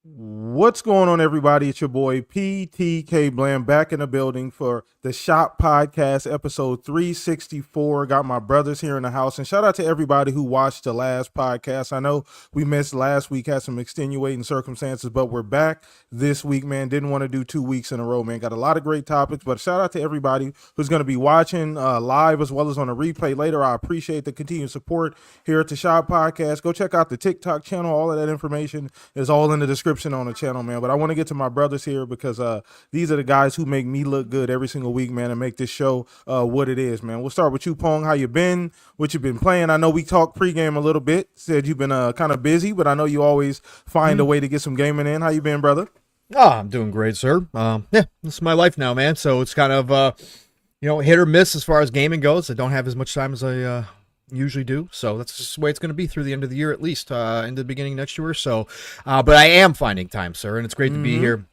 What's going on, everybody? It's your boy ptkblam back in the building for the Shop Podcast, episode 364. Got my brothers here in the house, and shout out to everybody who watched the last podcast. I know we missed last week, had some extenuating circumstances, but we're back this week, man. Didn't want to do 2 weeks in a row, man. Got a lot of great topics, but shout out to everybody who's going to be watching live as well as on a replay later. I appreciate the continued support here at the Shop Podcast. Go check out the TikTok channel. All of that information is all in the description on the channel, man. But I want to get to my brothers here because these are the guys who make me look good every single week, man, and make this show what it is, man. We'll start with you, Pong. How you been? What you been playing? I know we talked pregame a little bit. Said you've been kind of busy, but I know you always find a way to get some gaming in. How you been, brother? Oh, I'm doing great, sir. Yeah, this is my life now, man. So it's kind of hit or miss as far as gaming goes. I don't have as much time as I usually do, so that's just the way it's going to be through the end of the year, at least into the beginning next year. So, but I am finding time, sir, and it's great to be here.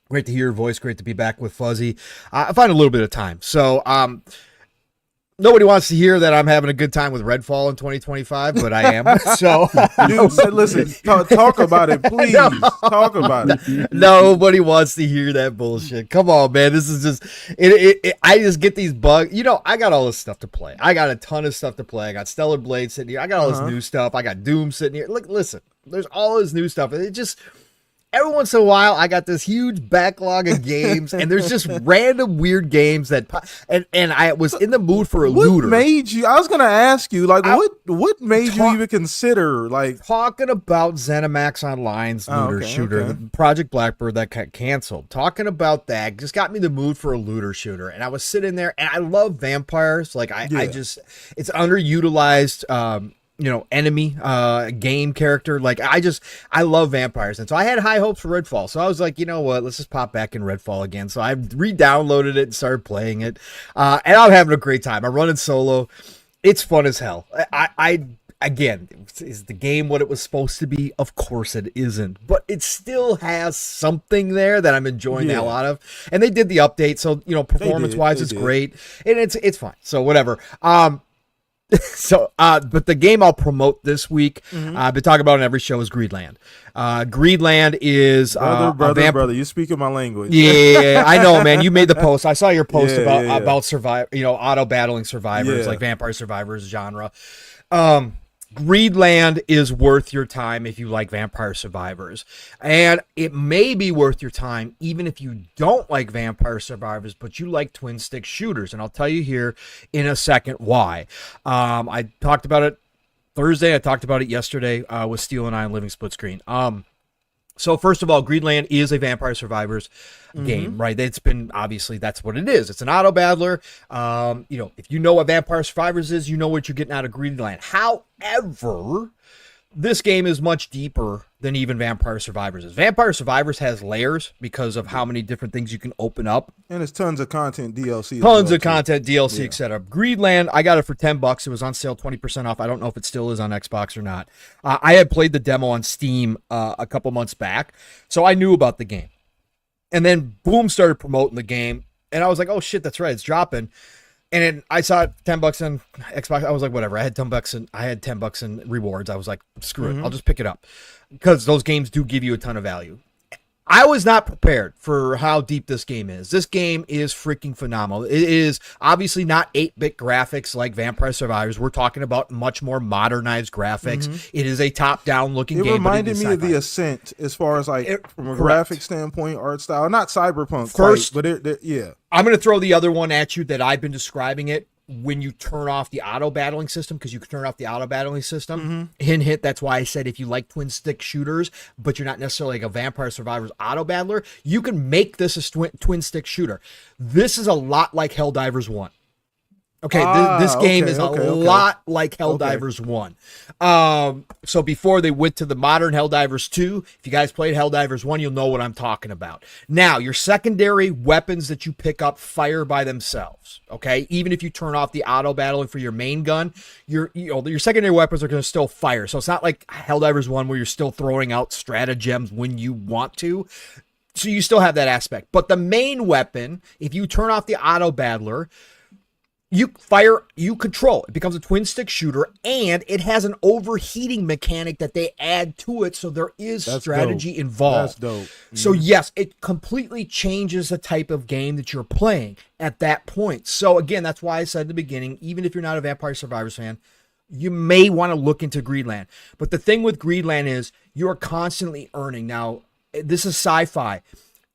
Great to hear your voice. Great to be back with Fuzzy. I find a little bit of time. So, nobody wants to hear that I'm having a good time with Redfall in 2025, but I am. So, Dude, listen, talk about it, please. Talk about it. Nobody wants to hear that bullshit. Come on, man. This is just I just get these bugs. I got all this stuff to play. I got a ton of stuff to play. I got Stellar Blade sitting here. I got all this new stuff. I got Doom sitting here. Look, listen. There's all this new stuff. It just every once in a while, I got this huge backlog of games, and there's just random weird games that, and I was in the mood for a looter. What made you? I was gonna ask you, like, what made you even consider, like, talking about ZeniMax Online's looter shooter, the Project Blackbird that got canceled. Talking about that just got me in the mood for a looter shooter, and I was sitting there, and I love vampires. Like, I just, it's underutilized. Enemy game character. Like, I love vampires. And so I had high hopes for Redfall. So I was like, you know what? Let's just pop back in Redfall again. So I re-downloaded it and started playing it. And I'm having a great time. I'm running solo. It's fun as hell. Again, is the game what it was supposed to be? Of course it isn't. But it still has something there that I'm enjoying the hell out of. And they did the update. So, performance-wise, it's great. And it's fine. So whatever. But the game I'll promote this week, I've been talking about on every show, is Greedland. Greedland is brother. You speaking my language. Yeah, I know, man. You made the post. I saw your post about auto battling survivors, like Vampire Survivors genre. Greedland is worth your time if you like Vampire Survivors, and it may be worth your time even if you don't like Vampire Survivors, but you like twin stick shooters, and I'll tell you here in a second why. I talked about it Thursday. I talked about it yesterday with Steel and I on Living Split Screen. So first of all, Greedland is a Vampire Survivors game, right? It's been, obviously, that's what it is. It's an auto battler. If you know what Vampire Survivors is, you know what you're getting out of Greedland. However, this game is much deeper than even Vampire Survivors is. Vampire Survivors has layers because of how many different things you can open up. And it's tons of content, DLC. Tons of content, DLC, etc. Greedland, I got it for $10. It was on sale, 20% off. I don't know if it still is on Xbox or not. I had played the demo on Steam a couple months back, so I knew about the game. And then Boom started promoting the game, and I was like, oh shit, that's right, it's dropping. And then I saw it $10 on Xbox. I was like, whatever. I had $10 in rewards. I was like, screw it. I'll just pick it up because those games do give you a ton of value. I was not prepared for how deep this game is. This game is freaking phenomenal. It is obviously not 8-bit graphics like Vampire Survivors. We're talking about much more modernized graphics. It is a top-down looking game. It reminded me of The Ascent as far as from a graphic standpoint, art style. Not cyberpunk first, quite, but yeah. I'm going to throw the other one at you that I've been describing it. When you turn off the auto battling system, because you can turn off the auto battling system, hint, that's why I said if you like twin stick shooters, but you're not necessarily like a Vampire Survivors auto battler, you can make this a twin stick shooter. This is a lot like Helldivers 1. Okay, this game is a lot like Helldivers 1. So before they went to the modern Helldivers 2, if you guys played Helldivers 1, you'll know what I'm talking about. Now, your secondary weapons that you pick up fire by themselves, okay? Even if you turn off the auto battling for your main gun, your secondary weapons are going to still fire. So it's not like Helldivers 1 where you're still throwing out stratagems when you want to. So you still have that aspect. But the main weapon, if you turn off the auto battler, you control. It becomes a twin stick shooter, and it has an overheating mechanic that they add to it, so there is strategy involved. That's dope. So yes, it completely changes the type of game that you're playing at that point. So again, that's why I said at the beginning, even if you're not a Vampire Survivors fan, you may want to look into Greedland. But the thing with Greedland is you're constantly earning. Now, this is sci-fi.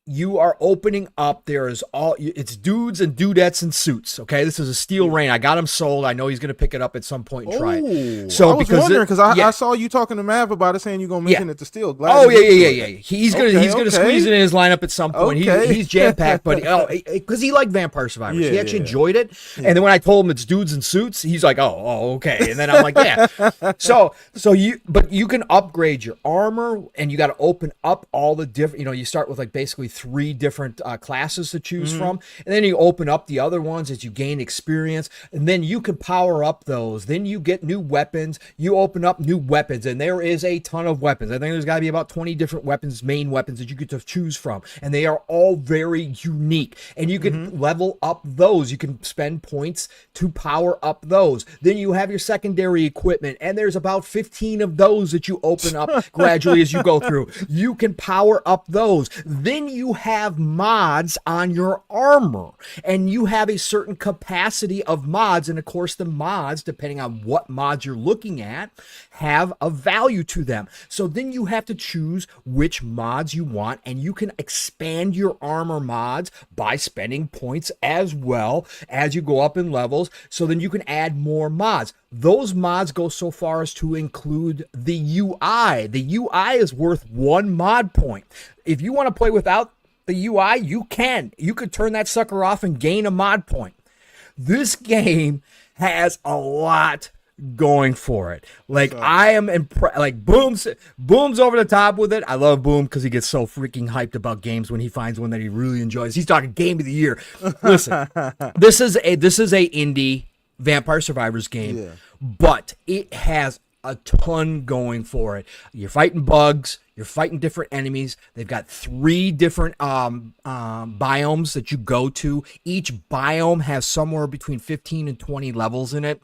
You are opening up. It's dudes and dudettes in suits. Okay, this is a Steel Rain. I got him sold. I know he's going to pick it up at some point and try it. So I was wondering because I saw you talking to Mav about it, saying you're going to mention it to Steel. Yeah. He's gonna squeeze it in his lineup at some point. He's jam packed, but because he liked Vampire Survivors, he actually enjoyed it. Yeah. And then when I told him it's dudes in suits, he's like, okay. And then I'm like, yeah. So you can upgrade your armor, and you got to open up all the different. You start with like basically 3 different classes to choose from, and then you open up the other ones as you gain experience, and then you can power up those. Then you get new weapons. You open up new weapons, and there is a ton of weapons. I think there's got to be about 20 different weapons, main weapons that you get to choose from, and they are all very unique. And you can level up those. You can spend points to power up those. Then you have your secondary equipment, and there's about 15 of those that you open up gradually as you go through. You can power up those. Then you have mods on your armor, and you have a certain capacity of mods, and of course the mods, depending on what mods you're looking at, have a value to them. So then you have to choose which mods you want, and you can expand your armor mods by spending points as well as you go up in levels. So then you can add more mods. Those mods go so far as to include the UI. The UI is worth 1 mod point. If you want to play without the UI, you can. You could turn that sucker off and gain a mod point. This game has a lot going for it. Like, I am impressed. Like, Boom's over the top with it. I love Boom because he gets so freaking hyped about games when he finds one that he really enjoys. He's talking game of the year. Listen, this is a indie Vampire Survivors game, but it has a ton going for it. You're fighting bugs. You're fighting different enemies. They've got 3 different biomes that you go to. Each biome has somewhere between 15 and 20 levels in it.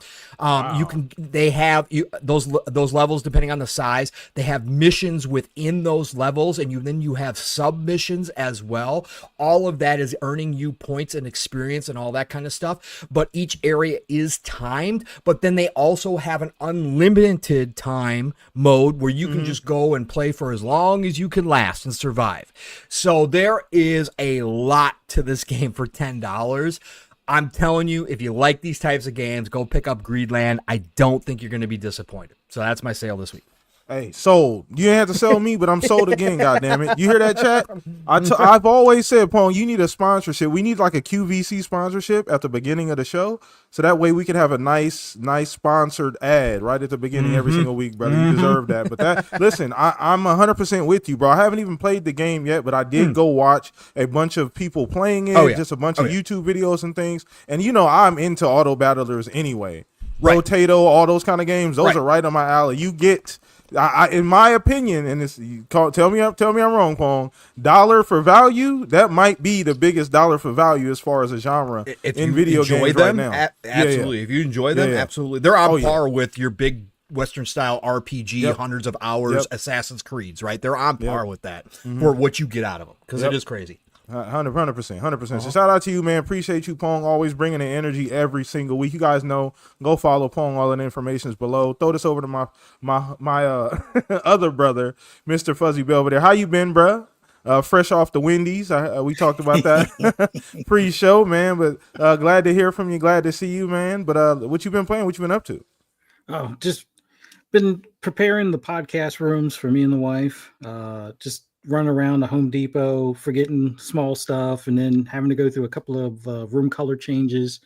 They have those levels depending on the size. They have missions within those levels, and then you have submissions as well. All of that is earning you points and experience and all that kind of stuff. But each area is timed. But then they also have an unlimited time mode where you can just go and play for as long as you can last and survive. So there is a lot to this game for $10. I'm telling you, if you like these types of games, go pick up Greedland. I don't think you're going to be disappointed. So that's my sale this week. Hey, sold. You didn't have to sell me, but I'm sold again, goddammit. You hear that, chat? I've always said, Pong, you need a sponsorship. We need like a QVC sponsorship at the beginning of the show, so that way we can have a nice sponsored ad right at the beginning every single week, brother. You deserve that. But listen, I'm 100% with you, bro. I haven't even played the game yet, but I did go watch a bunch of people playing it, just a bunch of YouTube videos and things. And I'm into auto battlers anyway. Rotato, all those kind of games, those are right on my alley. You get... in my opinion, and tell me I'm wrong, Pong. Dollar for value, that might be the biggest dollar for value as far as a genre in video games right now. Absolutely, if you enjoy them, absolutely, they're on par with your big Western style RPG, hundreds of hours, Assassin's Creeds. Right, they're on par with that for what you get out of them because it is crazy. 100%. So shout out to you, man. Appreciate you, Pong. Always bringing the energy every single week. You guys know, go follow Pong. All the information is below. Throw this over to my other brother, Mr. Fuzzy Belvedere. How you been, bruh? Fresh off the Wendy's. We talked about that pre-show, man. But glad to hear from you. Glad to see you, man. But what you been playing? What you been up to? Oh, just been preparing the podcast rooms for me and the wife. Just run around the Home Depot, forgetting small stuff, and then having to go through a couple of room color changes.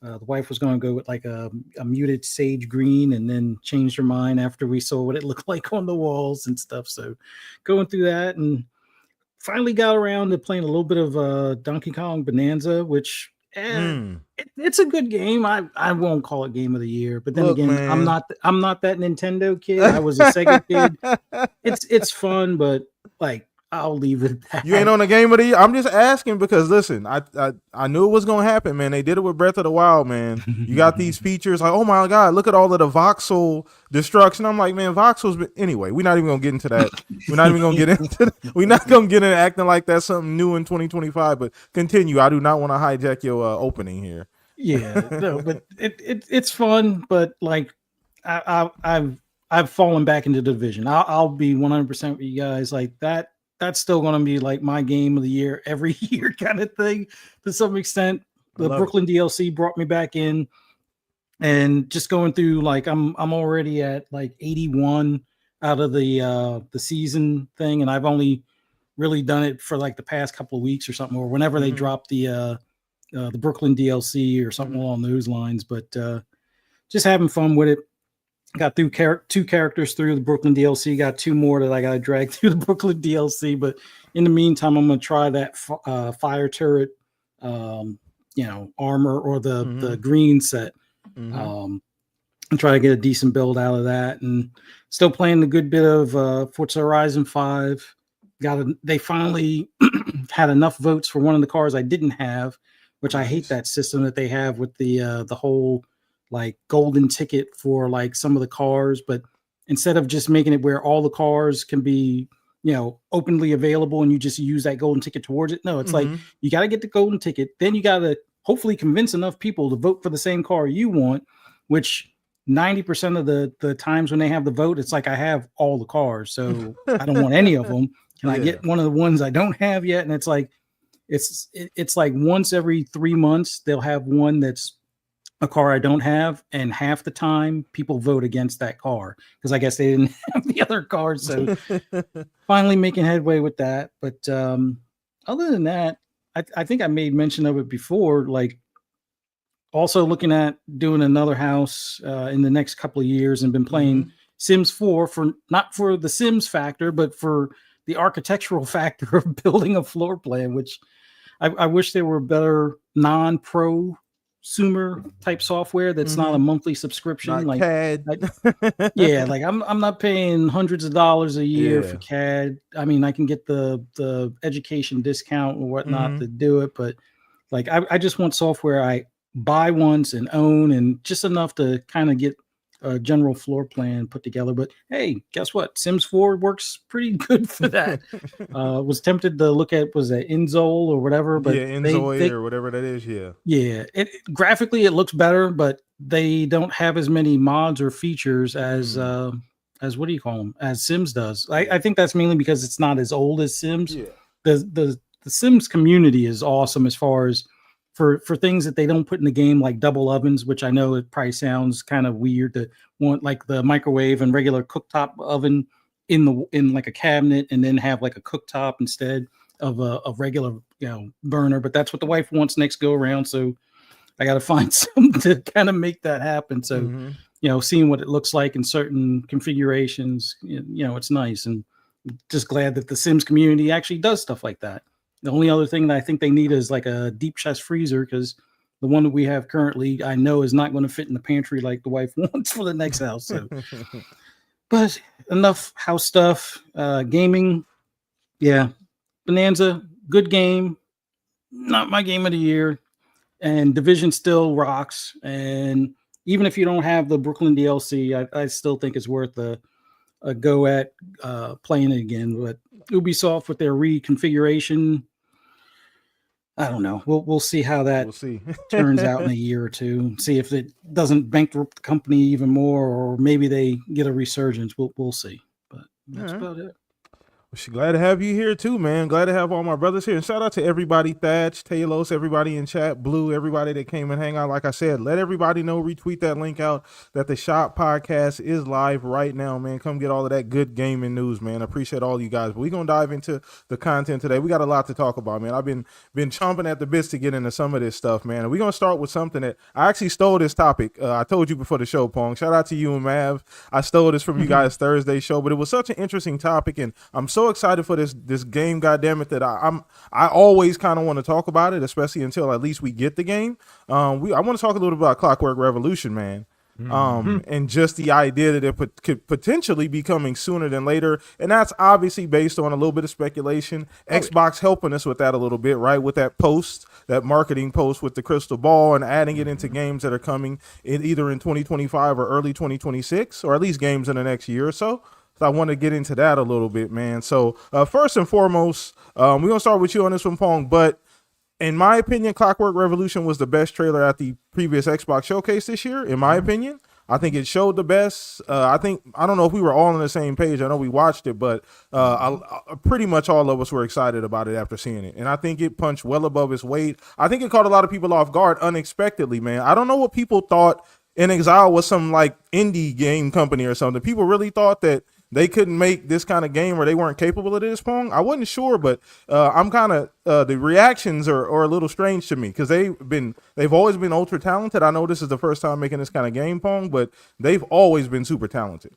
The wife was going to go with like a muted sage green, and then changed her mind after we saw what it looked like on the walls and stuff. So going through that, and finally got around to playing a little bit of Donkey Kong Bonanza, which it's a good game. I won't call it game of the year, but then again, man, I'm not that Nintendo kid. I was a Sega kid. It's fun, but like I'll leave it at that. You ain't on the game of the year. I'm just asking because listen, I knew it was gonna happen, man. They did it with Breath of the Wild, man. You got these features like, oh my god, look at all of the voxel destruction. I'm like, man, voxels. But anyway, we're not even gonna get into that. We're not even gonna get into. We're not gonna get into acting like that's something new in 2025. But continue. I do not want to hijack your opening here. Yeah, no, but it's fun. But like, I've fallen back into the division. I'll be 100% with you guys. Like that. That's still going to be like my game of the year every year kind of thing to some extent. The Brooklyn DLC brought me back in, and just going through like I'm already at like 81 out of the season thing, and I've only really done it for like the past couple of weeks or something, or whenever they drop the Brooklyn DLC or something along those lines. But just having fun with it. Got through two characters through the Brooklyn DLC. Got two more that I got to drag through the Brooklyn DLC. But in the meantime, I'm going to try that fire turret, armor or the green set, and try to get a decent build out of that. And still playing a good bit of Forza Horizon 5. They finally had enough votes for one of the cars I didn't have, which I hate that system that they have with the whole like golden ticket for like some of the cars, but instead of just making it where all the cars can be, openly available and you just use that golden ticket towards it. No, it's like you got to get the golden ticket. Then you got to hopefully convince enough people to vote for the same car you want, which 90% of the times when they have the vote, it's like I have all the cars, so I don't want any of them. Can I get one of the ones I don't have yet? And it's like it's like once every 3 months they'll have one that's a car I don't have, and half the time people vote against that car because I guess they didn't have the other cars. So finally making headway with that. But other than that, I think I made mention of it before, like also looking at doing another house in the next couple of years, and been playing Sims 4 for not for the Sims factor, but for the architectural factor of building a floor plan, which I wish there were better non-pro consumer type software that's not a monthly subscription, not like CAD. like I'm not paying hundreds of dollars a year for CAD. I mean, I can get the education discount or whatnot to do it, but like I just want software I buy once and own, and just enough to kind of get a general floor plan put together. But hey, guess what? Sims 4 works pretty good for that. Was tempted to look at, was it Inzol or whatever, but Inzoid or whatever that is. It graphically it looks better, but they don't have as many mods or features as what do you call them, as Sims does. I think that's mainly because it's not as old as Sims. The Sims community is awesome as far as for things that they don't put in the game, like double ovens, which I know it probably sounds kind of weird to want like the microwave and regular cooktop oven in like a cabinet, and then have like a cooktop instead of a regular burner. But that's what the wife wants next go around, so I got to find something to kind of make that happen. So seeing what it looks like in certain configurations, it's nice, and just glad that the Sims community actually does stuff like that. The only other thing that I think they need is like a deep chest freezer, because the one that we have currently, I know, is not going to fit in the pantry like the wife wants for the next house. So, but enough house stuff. Gaming, Bonanza, good game, not my game of the year, and Division still rocks. And even if you don't have the Brooklyn DLC, I still think it's worth a go at playing it again. But Ubisoft with their reconfiguration, I don't know. We'll see how that turns out in a year or two. See if it doesn't bankrupt the company even more, or maybe they get a resurgence. We'll see. But that's about it. Well, glad to have you here too, man. Glad to have all my brothers here. And shout out to everybody, Thatch, Talos, everybody in chat, Blue, everybody that came and hang out. Like I said, let everybody know, retweet that link out, that the Shop Podcast is live right now, man. Come get all of that good gaming news, man. I appreciate all you guys. But we're going to dive into the content today. We got a lot to talk about, man. I've been chomping at the bits to get into some of this stuff, man. And we're going to start with something that I actually stole this topic. I told you before the show, Pong. Shout out to you and Mav. I stole this from you guys Thursday show, but it was such an interesting topic, and I'm so excited for this game, goddammit, that I always kind of want to talk about it, especially until at least we get the game. I want to talk a little bit about Clockwork Revolution, man. And just the idea that it could potentially be coming sooner than later. And that's obviously based on a little bit of speculation. Xbox helping us with that a little bit, right? With that post, that marketing post with the crystal ball and adding it into games that are coming either in 2025 or early 2026, or at least games in the next year or so. So I want to get into that a little bit, man. So first and foremost, we're going to start with you on this one, Pong. But in my opinion, Clockwork Revolution was the best trailer at the previous Xbox showcase this year, in my opinion. I think it showed the best. I don't know if we were all on the same page. I know we watched it, but pretty much all of us were excited about it after seeing it. And I think it punched well above its weight. I think it caught a lot of people off guard unexpectedly, man. I don't know what people thought In Exile was some like indie game company or something. People really thought that they couldn't make this kind of game or they weren't capable of this, Pong. I wasn't sure, but I'm kind of the reactions are a little strange to me because they've always been ultra talented. I know this is the first time making this kind of game, Pong, but they've always been super talented.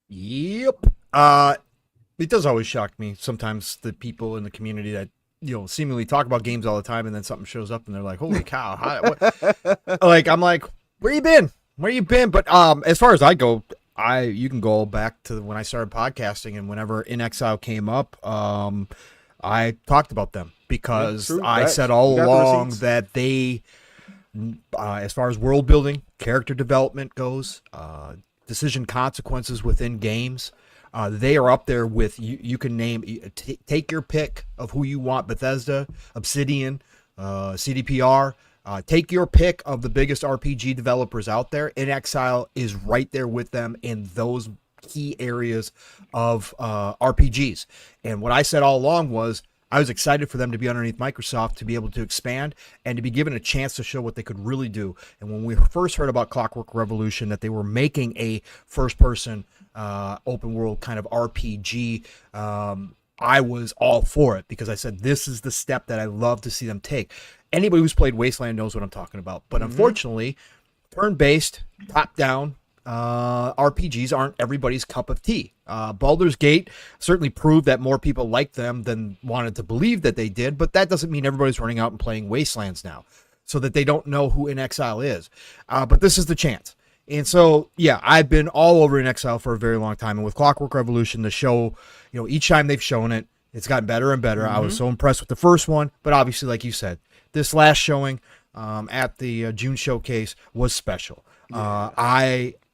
Yep. It does always shock me sometimes the people in the community that seemingly talk about games all the time, and then something shows up and they're like, "Holy cow!" Like I'm like, "Where you been? Where you been?" But as far as I go. You can go back to when I started podcasting, and whenever In Exile came up, I talked about them because I said all along that they, as far as world building, character development goes, decision consequences within games, they are up there with you can name, take your pick of who you want, Bethesda, Obsidian, CDPR. Take your pick of the biggest RPG developers out there. In Exile is right there with them in those key areas of RPGs. And what I said all along was I was excited for them to be underneath Microsoft, to be able to expand and to be given a chance to show what they could really do. And when we first heard about Clockwork Revolution, that they were making a first-person open world kind of RPG, I was all for it because I said this is the step that I love to see them take. Anybody who's played Wasteland knows what I'm talking about. But unfortunately, turn-based, top-down RPGs aren't everybody's cup of tea. Baldur's Gate certainly proved that more people liked them than wanted to believe that they did, but that doesn't mean everybody's running out and playing Wastelands now, so that they don't know who In Exile is. But this is the chance. And so, yeah, I've been all over In Exile for a very long time. And with Clockwork Revolution, the show, each time they've shown it, it's gotten better and better. I was so impressed with the first one, but obviously, like you said, this last showing at the June showcase was special.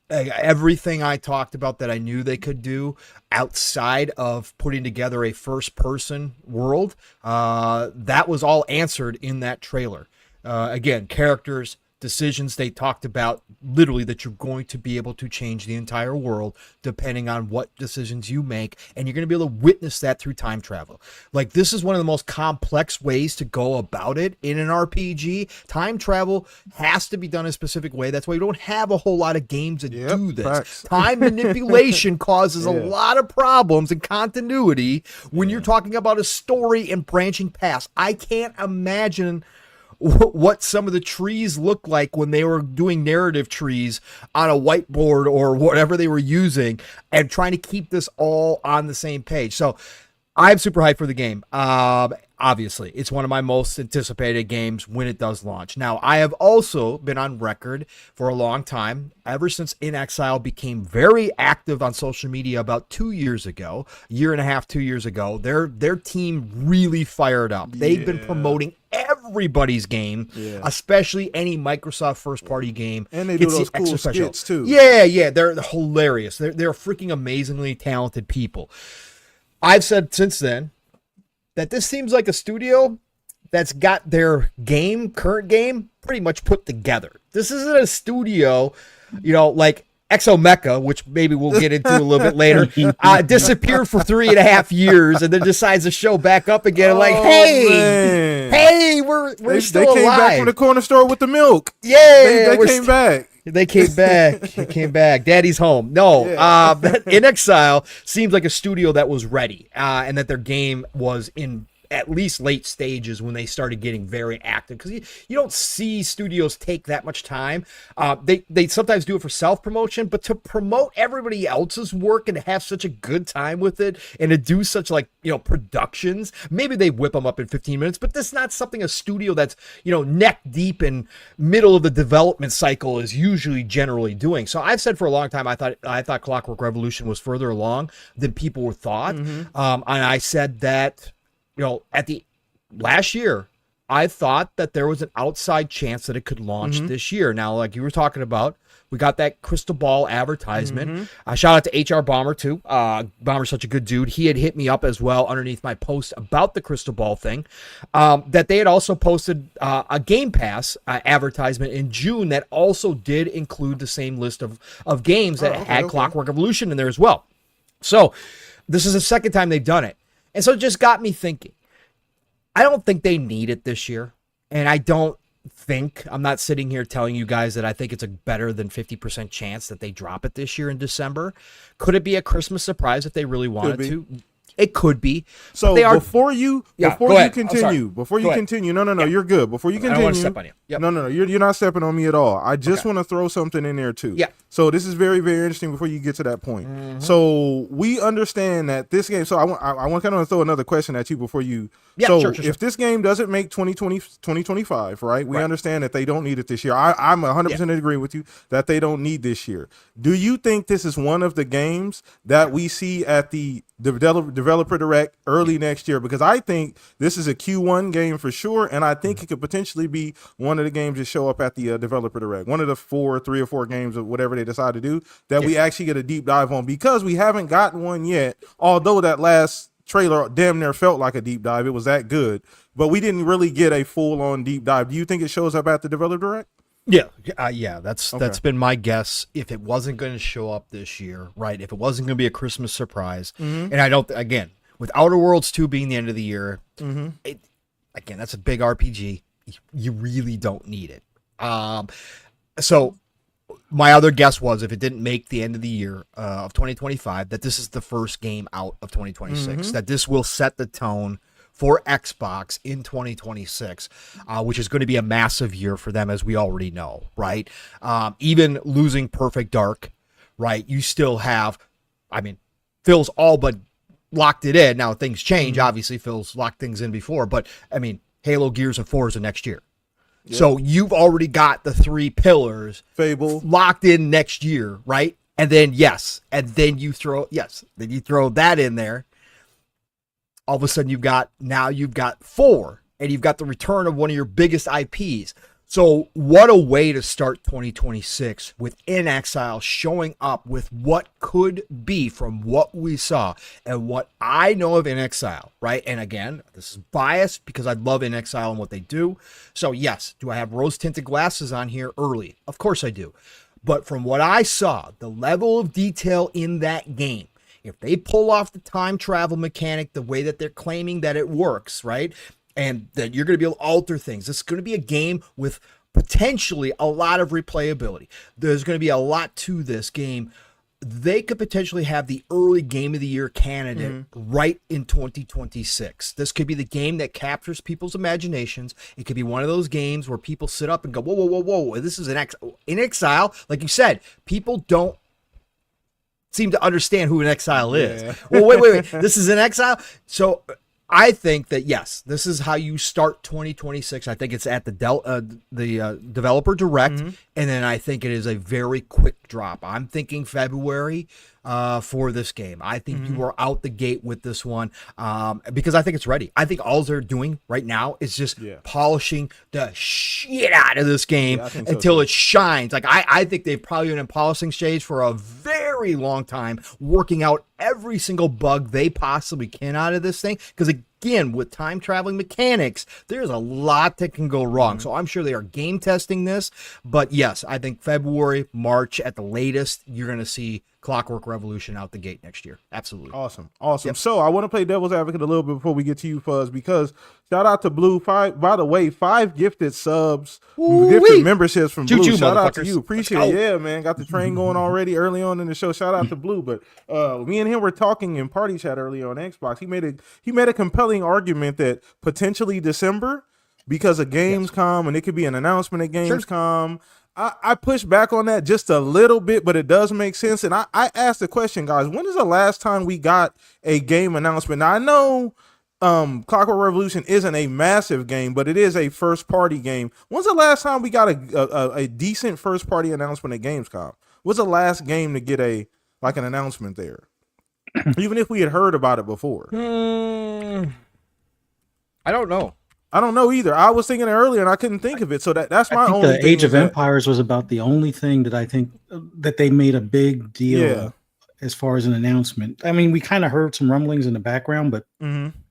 Everything I talked about that I knew they could do outside of putting together a first-person world, that was all answered in that trailer. Again, characters, decisions they talked about, literally that you're going to be able to change the entire world depending on what decisions you make, and you're going to be able to witness that through time travel. Like, this is one of the most complex ways to go about it in an RPG. Time travel has to be done a specific way. That's why you don't have a whole lot of games that do this. Facts. Time manipulation causes a lot of problems in continuity when you're talking about a story and branching paths. I can't imagine what some of the trees look like when they were doing narrative trees on a whiteboard or whatever they were using and trying to keep this all on the same page. So I'm super hyped for the game. Obviously, it's one of my most anticipated games when it does launch. Now, I have also been on record for a long time, ever since In Exile became very active on social media about 2 years ago, year and a half, 2 years ago. Their team really fired up. They've been promoting everybody's game, especially any Microsoft first-party game. And they do those cool skits, too. Yeah, they're hilarious. They're freaking amazingly talented people. I've said since then that this seems like a studio that's got their current game, pretty much put together. This isn't a studio, like Exomecha, which maybe we'll get into a little bit later, disappeared for 3.5 years and then decides to show back up again. Hey, we're still alive. They came back from the corner store with the milk. Yeah, they came back. They came back. They came back. Daddy's home. No, In Exile seems like a studio that was ready and that their game was in at least late stages when they started getting very active, because you don't see studios take that much time. They sometimes do it for self-promotion, but to promote everybody else's work and to have such a good time with it and to do such productions, maybe they whip them up in 15 minutes, but that's not something a studio that's neck deep in middle of the development cycle is usually generally doing. So I've said for a long time I thought Clockwork Revolution was further along than people thought. And I said that at the last year, I thought that there was an outside chance that it could launch this year. Now, like you were talking about, we got that crystal ball advertisement. Shout out to HR Bomber too. Bomber's such a good dude. He had hit me up as well underneath my post about the crystal ball thing. That they had also posted a Game Pass advertisement in June that also did include the same list of games that had Clockwork Revolution in there as well. So this is the second time they've done it. And so it just got me thinking. I don't think they need it this year. And I'm not sitting here telling you guys that I think it's a better than 50% chance that they drop it this year in December. Could it be a Christmas surprise if they really wanted to? It could be. So before you continue, no, you're good. Before you continue, I don't want to step on you. Yep. No, you're not stepping on me at all. I just want to throw something in there too. Yeah. So this is very, very interesting before you get to that point. So we understand that this game, so I want to kind of throw another question at you before you. Yeah, so sure. if this game doesn't make 2025, right? We understand that they don't need it this year. I'm 100% agree with you that they don't need this year. Do you think this is one of the games that we see at the Developer Direct early next year? Because I think this is a Q1 game for sure, and I think it could potentially be one of the games that show up at the Developer Direct. One of the 3 or 4 games or whatever they decide to do that we actually get a deep dive on, because we haven't gotten one yet, although that last trailer damn near felt like a deep dive. It was that good, but we didn't really get a full-on deep dive. Do you think it shows up at the Developer Direct? Yeah, that's been my guess. If it wasn't going to show up this year, right? If it wasn't going to be a Christmas surprise, and I don't, again, with Outer Worlds 2 being the end of the year, that's a big RPG. You really don't need it. So my other guess was, if it didn't make the end of the year of 2025, that this is the first game out of 2026, that this will set the tone for Xbox in 2026, which is going to be a massive year for them, as we already know, right? Even losing Perfect Dark, right? You still have, Phil's all but locked it in. Now things change. Obviously, Phil's locked things in before, but Halo, Gears, and Forza next year. Yep. So you've already got the 3 pillars Fable locked in next year, right? And then you throw that in there. All of a sudden you've got 4, and you've got the return of one of your biggest IPs. So what a way to start 2026 with inXile showing up with what could be, from what we saw and what I know of inXile, right? And again, this is biased because I love inXile and what they do. So yes, do I have rose-tinted glasses on here early? Of course I do. But from what I saw, the level of detail in that game, if they pull off the time travel mechanic the way that they're claiming that it works, right? And that you're going to be able to alter things. This is going to be a game with potentially a lot of replayability. There's going to be a lot to this game. They could potentially have the early game of the year candidate right in 2026. This could be the game that captures people's imaginations. It could be one of those games where people sit up and go, whoa, whoa, whoa, whoa. This is inXile. Like you said, people don't seem to understand who inXile is. Yeah. Well, wait. This is inXile? So I think that, yes, this is how you start 2026. I think it's at the Developer Direct, and then I think it is a very quick drop. I'm thinking February for this game. I think you are out the gate with this one because I think it's ready. I think all they're doing right now is just polishing the shit out of this game until it shines. Like I think they've probably been in polishing stage for a very long time, working out every single bug they possibly can out of this thing, because again, with time traveling mechanics, there's a lot that can go wrong. So I'm sure they are game testing this, but yes, I think February, March at the latest, you're going to see Clockwork Revolution out the gate next year. Absolutely. Awesome. Awesome. Yep. So I want to play devil's advocate a little bit before we get to you, Fuzz, because shout out to Blue. By the way, 5 gifted subs, gifted memberships from Blue. Shout out to you. Appreciate it. Yeah, man. Got the train going already early on in the show. Shout out to Blue. But me and him were talking in party chat early on Xbox. He made a compelling argument that potentially December, because of Gamescom, and it could be an announcement at Gamescom. Sure. I push back on that just a little bit, but it does make sense. And I asked the question, guys, when is the last time we got a game announcement? Now, I know Clockwork Revolution isn't a massive game, but it is a first-party game. When's the last time we got a decent first-party announcement at Gamescom? What's the last game to get an announcement there? Even if we had heard about it before. I don't know. I don't know either. I was thinking it earlier and I couldn't think of it. So that's my only thing. The Age of Empires was about the only thing that I think that they made a big deal as far as an announcement. I mean, we kind of heard some rumblings in the background, but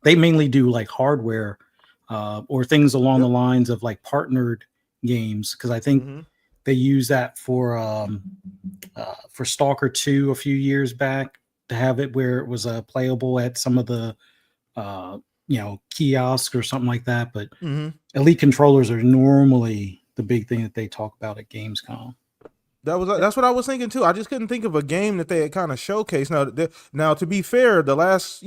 they mainly do like hardware or things along the lines of like partnered games. Because I think they use that for Stalker 2 a few years back to have it where it was playable at some of the kiosk or something like that, but Elite controllers are normally the big thing that they talk about at Gamescom. That's what I was thinking too. I just couldn't think of a game that they had kind of showcased. Now to be fair, last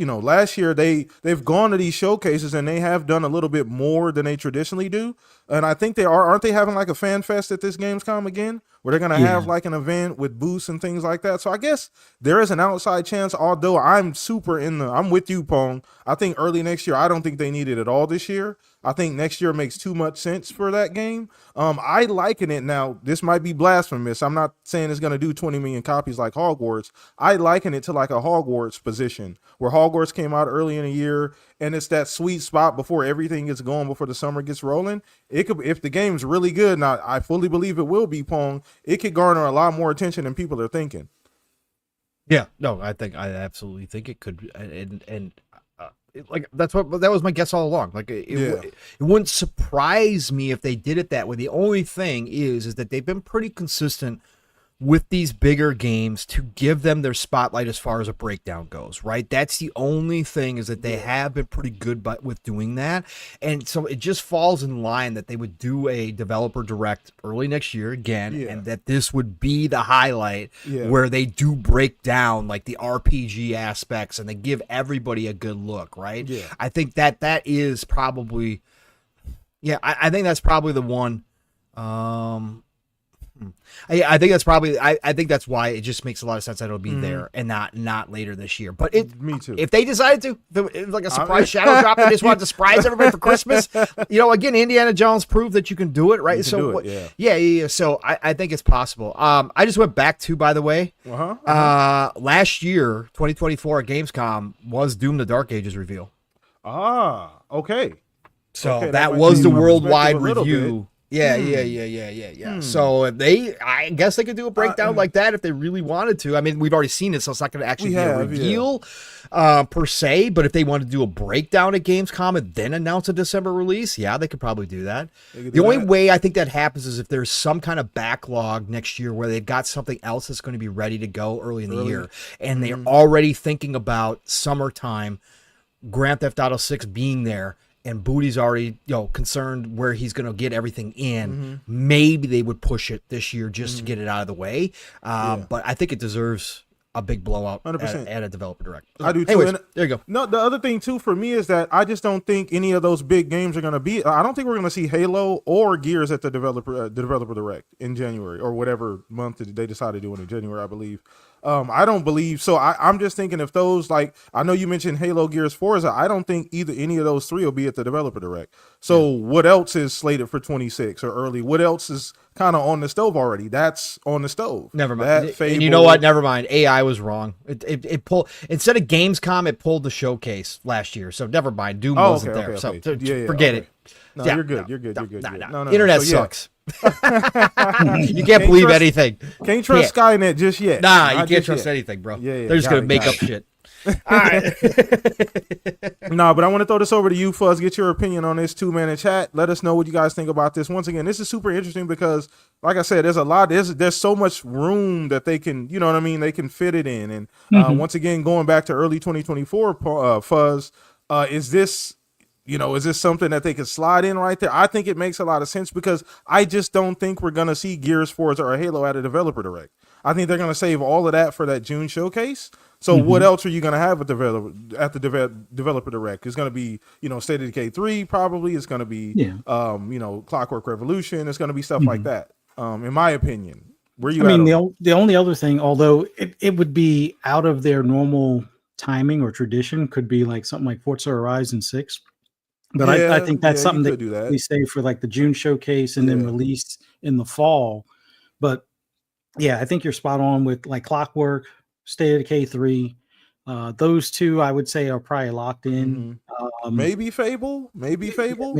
year they've gone to these showcases and they have done a little bit more than they traditionally do. And I think aren't they having like a fan fest at this Gamescom again, where they're gonna have like an event with booths and things like that. So I guess there is an outside chance. Although I'm with you, Pong. I think early next year. I don't think they need it at all this year. I think next year makes too much sense for that game. I liken it now. This might be blasphemous. I'm not saying it's going to do 20 million copies like Hogwarts. I liken it to like a Hogwarts position where Hogwarts came out early in the year, and it's that sweet spot before everything gets going, before the summer gets rolling. It could, if the game's really good, now I fully believe it will be, Pong, it could garner a lot more attention than people are thinking. Yeah, no, I absolutely think it could, and that was my guess all along. Like it wouldn't surprise me if they did it that way. The only thing is that they've been pretty consistent with these bigger games to give them their spotlight as far as a breakdown goes, right? That's the only thing, is that they have been pretty good with doing that. And so it just falls in line that they would do a developer direct early next year again, and that this would be the highlight where they do break down like the RPG aspects and they give everybody a good look, right? Yeah. I think that is probably, I think that's probably the one. I think that's probably. I think that's why it just makes a lot of sense that it'll be there and not later this year. But me too. If they decided to, it was like a surprise shadow drop, they just wanted to surprise everybody for Christmas. Again, Indiana Jones proved that you can do it, right? So I think it's possible. I just went back to, by the way, last year, 2024 at Gamescom was Doom: The Dark Ages reveal. Okay. So that was the worldwide review. Yeah. So I guess they could do a breakdown like that if they really wanted to. I mean, we've already seen it, so it's not going to actually be a reveal per se. But if they wanted to do a breakdown at Gamescom and then announce a December release, they could probably do that. The only way I think that happens is if there's some kind of backlog next year where they've got something else that's going to be ready to go early in the year, and they're already thinking about summertime, Grand Theft Auto 6 being there, and Booty's already, concerned where he's going to get everything in. Maybe they would push it this year just to get it out of the way. But I think it deserves a big blowout 100%. At a developer direct. I do too. Anyways, there you go. No, the other thing too for me is that I just don't think any of those big games are going to be. I don't think we're going to see Halo or Gears at the developer direct in January or whatever month they decided to do it in January, I believe. I don't believe so. I'm just thinking if those, like, I know you mentioned Halo, Gears, Forza. I don't think any of those three will be at the developer direct. So what else is slated for 26 or early? What else is kind of on the stove already? That's on the stove. Never mind. And you know what? Never mind. AI was wrong. It pulled, instead of Gamescom, it pulled the showcase last year. So never mind. Doom wasn't there. So forget it. No, you're good. You're good. No. Internet sucks. You can't believe anything. Can't trust Skynet just yet. Nah, you can't trust anything, bro. They're just gonna make up shit. All right. No, but I want to throw this over to you, Fuzz. Get your opinion on this 2 man in chat. Let us know what you guys think about this. Once again, this is super interesting because, like I said, there's a lot. There's so much room that they can, you know what I mean? They can fit it in. And once again, going back to early 2024, Fuzz, is this, is this something that they could slide in right there? I think it makes a lot of sense because I just don't think we're gonna see Gears, Forza, or Halo at a developer direct. I think they're gonna save all of that for that June showcase. So what else are you gonna have at developer direct? It's gonna be, State of Decay 3 probably. It's gonna be Clockwork Revolution. It's gonna be stuff like that. In my opinion, where you? I mean, the only other thing, although it would be out of their normal timing or tradition, could be like something like Forza Horizon 6. But I think that's something that we save for like the June showcase and then release in the fall. But yeah, I think you're spot on with like Clockwork, State of Decay 3. Those two I would say are probably locked in. Maybe Fable. Maybe Fable.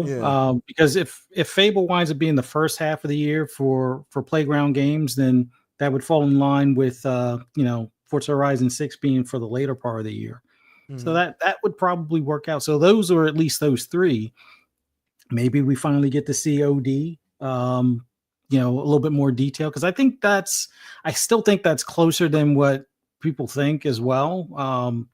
Yeah. Because if Fable winds up being the first half of the year for Playground Games, then that would fall in line with Forza Horizon 6 being for the later part of the year. So that would probably work out. So those are at least those three. Maybe we finally get to see OD, a little bit more detail, because I still think that's closer than what people think as well.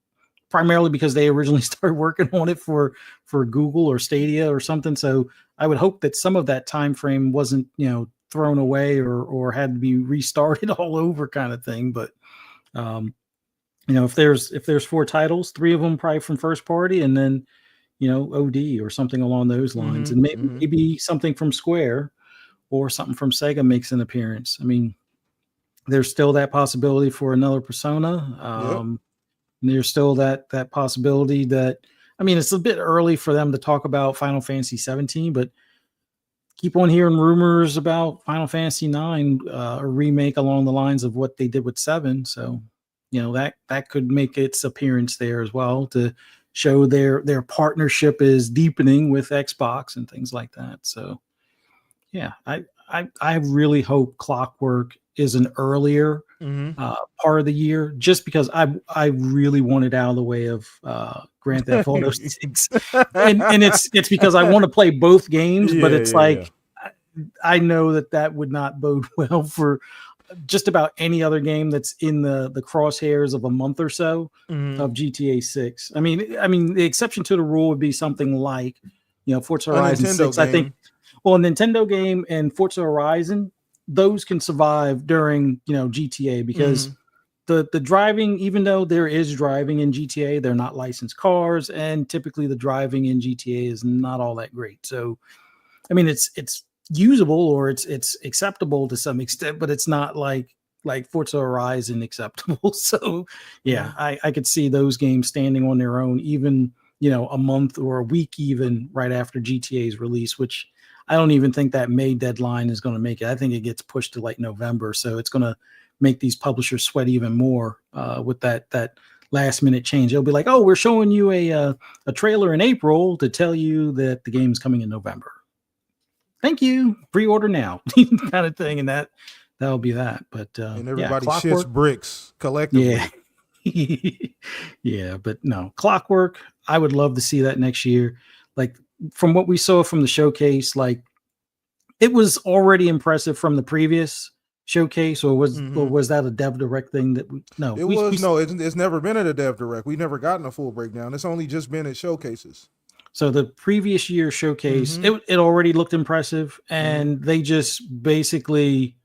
Primarily because they originally started working on it for Google or Stadia or something. So I would hope that some of that time frame wasn't thrown away or had to be restarted all over kind of thing. But if there's 4 titles, 3 of them probably from first party, and then OD or something along those lines, and maybe something from Square or something from Sega makes an appearance. I mean, there's still that possibility for another Persona. There's still that possibility that, I mean, it's a bit early for them to talk about Final Fantasy 17, but keep on hearing rumors about Final Fantasy 9, a remake along the lines of what they did with 7. So that could make its appearance there as well to show their partnership is deepening with Xbox and things like that. So yeah, I really hope Clockwork is an earlier part of the year, just because I really want it out of the way of Grand Theft Auto 6, and it's because I want to play both games, but it's I know that would not bode well for just about any other game that's in the crosshairs of a month or so of GTA 6. I mean, the exception to the rule would be something like, Forza Horizon 6. Game. I think, well, a Nintendo game and Forza Horizon, those can survive during, GTA, because the driving, even though there is driving in GTA, they're not licensed cars, and typically the driving in GTA is not all that great. So, I mean, it's usable, or it's acceptable to some extent, but it's not like Forza Horizon acceptable. So yeah, I could see those games standing on their own, even a month or a week even right after GTA's release, which I don't even think that May deadline is going to make it. I think it gets pushed to like November, so it's going to make these publishers sweat even more with that last minute change. They'll be like, oh, we're showing you a trailer in April to tell you that the game's coming in November. Thank you, pre-order now, kind of thing, and that'll be that. But and everybody shits bricks collectively. Yeah, but no, Clockwork, I would love to see that next year. Like, from what we saw from the showcase, like, it was already impressive from the previous showcase, or was that a dev direct thing that it's never been at a dev direct. We've never gotten a full breakdown. It's only just been at showcases. So the previous year showcase, it already looked impressive, and they just basically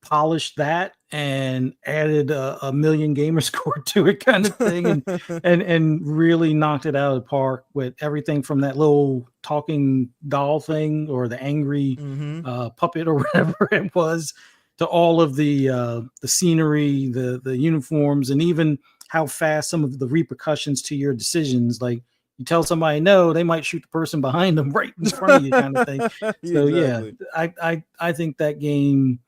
polished that and added a million gamer score to it, kind of thing, and really knocked it out of the park with everything from that little talking doll thing, or the angry puppet, or whatever it was, to all of the scenery, the uniforms, and even how fast some of the repercussions to your decisions, like, you tell somebody no, they might shoot the person behind them right in front of you, kind of thing. So exactly. Yeah, I think that game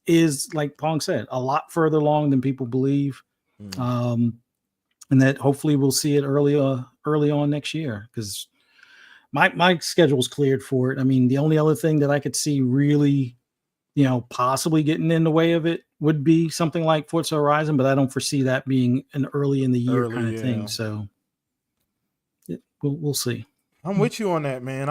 is, like Pong said, a lot further along than people believe, and that hopefully we'll see it early on next year, because my schedule's cleared for it. I mean, the only other thing that I could see really, possibly getting in the way of it would be something like Forza Horizon, but I don't foresee that being an early in the year kind of thing. So. we'll see. I'm with you on that, man.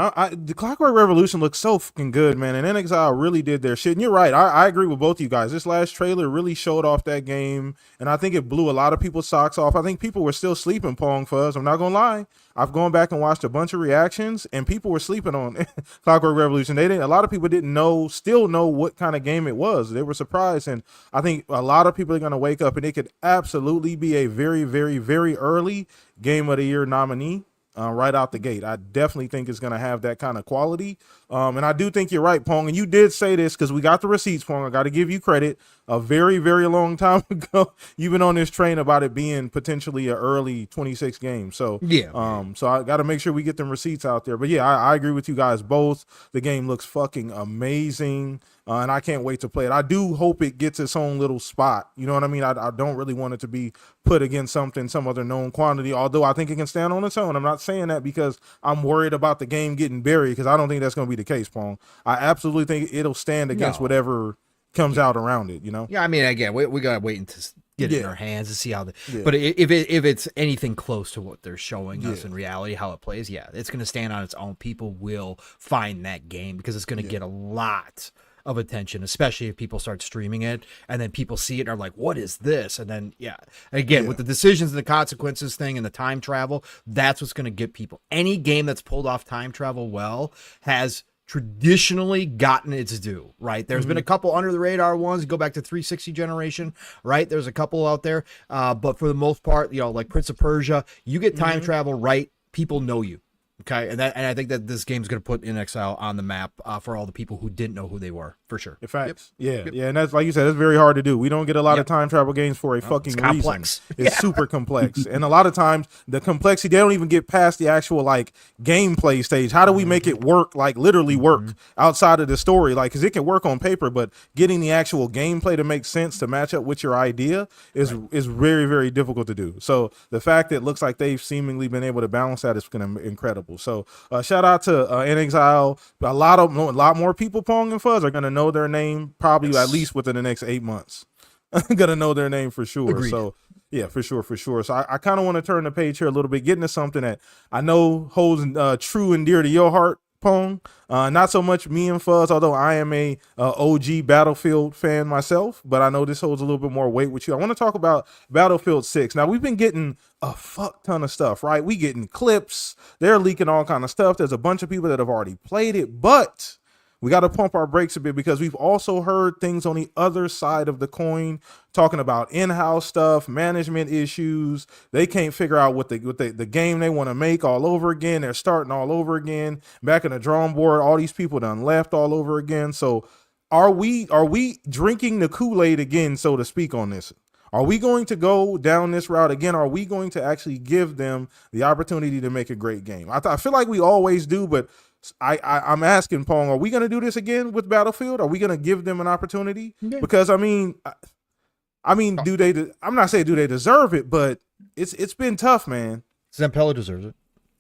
The Clockwork Revolution looks so fucking good, man. And NXile really did their shit. And you're right. I agree with both of you guys. This last trailer really showed off that game, and I think it blew a lot of people's socks off. I think people were still sleeping, Pong Fuzz. I'm not gonna lie. I've gone back and watched a bunch of reactions, and people were sleeping on Clockwork Revolution. They didn't. A lot of people didn't still know what kind of game it was. They were surprised, and I think a lot of people are gonna wake up, and it could absolutely be a very, very, very early Game of the Year nominee. Right out the gate. I definitely think it's going to have that kind of quality. And I do think you're right, Pong. And you did say this because we got the receipts, Pong. I got to give you credit. A very, very long time ago, you've been on this train about it being potentially an early 26 game. So, so I got to make sure we get them receipts out there. But yeah, I agree with you guys both. The game looks fucking amazing. And I can't wait to play it. I do hope it gets its own little spot. You know what I mean? I don't really want it to be put against some other known quantity, although I think it can stand on its own. I'm not saying that because I'm worried about the game getting buried, because I don't think that's going to be the case, Pong. I absolutely think it'll stand against whatever comes out around it, you know? Yeah, I mean, again, we got to wait until get it in our hands and see how but if it's anything close to what they're showing us in reality, how it plays, it's going to stand on its own. People will find that game because it's going to get a lot of attention, especially if people start streaming it and then people see it and are like, what is this? And then again, with the decisions and the consequences thing and the time travel, that's what's going to get people. Any game that's pulled off time travel well has traditionally gotten its due, right? There's been a couple under the radar ones, go back to 360 generation, right? There's a couple out there, but for the most part, like Prince of Persia, you get time travel right, people know you. Okay, and I think that this game's going to put NXile on the map for all the people who didn't know who they were, for sure. In fact, and that's, like you said, it's very hard to do. We don't get a lot of time travel games for a fucking reason. It's super complex, and a lot of times the complexity, they don't even get past the actual like gameplay stage. How do we make it work, like literally work outside of the story? Like, because it can work on paper, but getting the actual gameplay to make sense to match up with your idea is very, very difficult to do. So the fact that it looks like they've seemingly been able to balance that is going to be incredible. So shout out to NXile. A lot more people, Pong and Fuzz, are going to know their name probably at least within the next 8 months. Going to know their name for sure. Agreed. So yeah, for sure. So I kind of want to turn the page here a little bit, get into something that I know holds true and dear to your heart, Pong. Not so much me and Fuzz, although I am a OG Battlefield fan myself, but I know this holds a little bit more weight with you. I want to talk about Battlefield 6. Now, we've been getting a fuck ton of stuff, right? We getting clips. They're leaking all kind of stuff. There's a bunch of people that have already played it, but we got to pump our brakes a bit because we've also heard things on the other side of the coin, talking about in-house stuff, management issues. They can't figure out what the game they want to make all over again. They're starting all over again. Back in the drawing board, all these people done left all over again. So are we drinking the Kool-Aid again, so to speak, on this? Are we going to go down this route again? Are we going to actually give them the opportunity to make a great game? I feel like we always do, but I'm asking, Pong, are we going to do this again with Battlefield? Are we going to give them an opportunity? Yeah. Because I mean, do they? I'm not saying do they deserve it, but it's been tough, man. Zampella deserves it.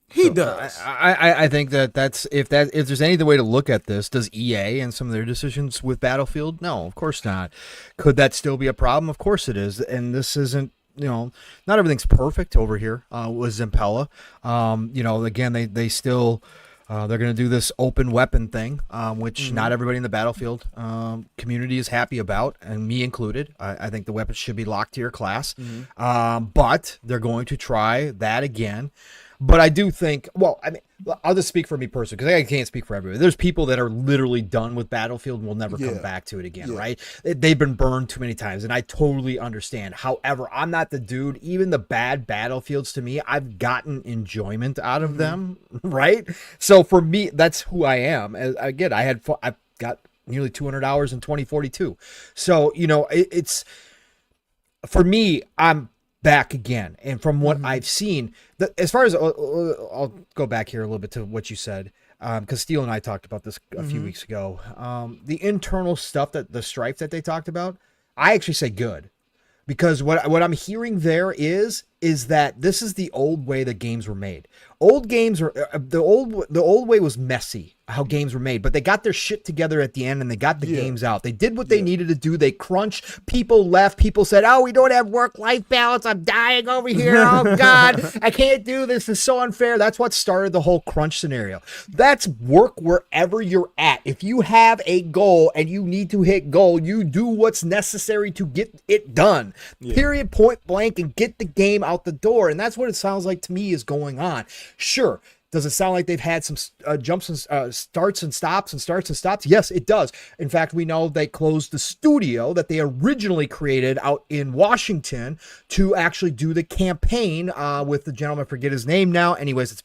He does. I think that's if there's any other way to look at this, does EA and some of their decisions with Battlefield? No, of course not. Could that still be a problem? Of course it is. And this isn't, not everything's perfect over here with Zampella. Again, they still. They're going to do this open weapon thing, which not everybody in the Battlefield community is happy about, and me included. I think the weapons should be locked to your class, but they're going to try that again. But I do think, I'll just speak for me personally, because I can't speak for everybody. There's people that are literally done with Battlefield and will never come back to it again, right? They've been burned too many times, and I totally understand. However, I'm not the dude. Even the bad Battlefields, to me, I've gotten enjoyment out of them, right? So for me, that's who I am. Again, I've got nearly 200 hours in 2042. So, it's, for me, I'm back again. And from what I've seen, as far as I'll go back here a little bit to what you said, because Steele and I talked about this a few weeks ago. The internal stuff, that the strife that they talked about, I actually say good, because what I'm hearing there is is that this is the old way that games were made. Old games are the old way was messy, how games were made, but they got their shit together at the end and they got the games out. They did what they needed to do. They crunched. People left. People said, "Oh, we don't have work-life balance. I'm dying over here. Oh God, I can't do this. It's so unfair." That's what started the whole crunch scenario. That's work wherever you're at. If you have a goal and you need to hit goal, you do what's necessary to get it done. Period, point blank, and get the game out the door. And that's what it sounds like to me is going on. Sure. Does it sound like they've had some jumps and starts and stops and starts and stops? Yes, it does. In fact, we know they closed the studio that they originally created out in Washington to actually do the campaign with the gentleman. I forget his name now. Anyways, it's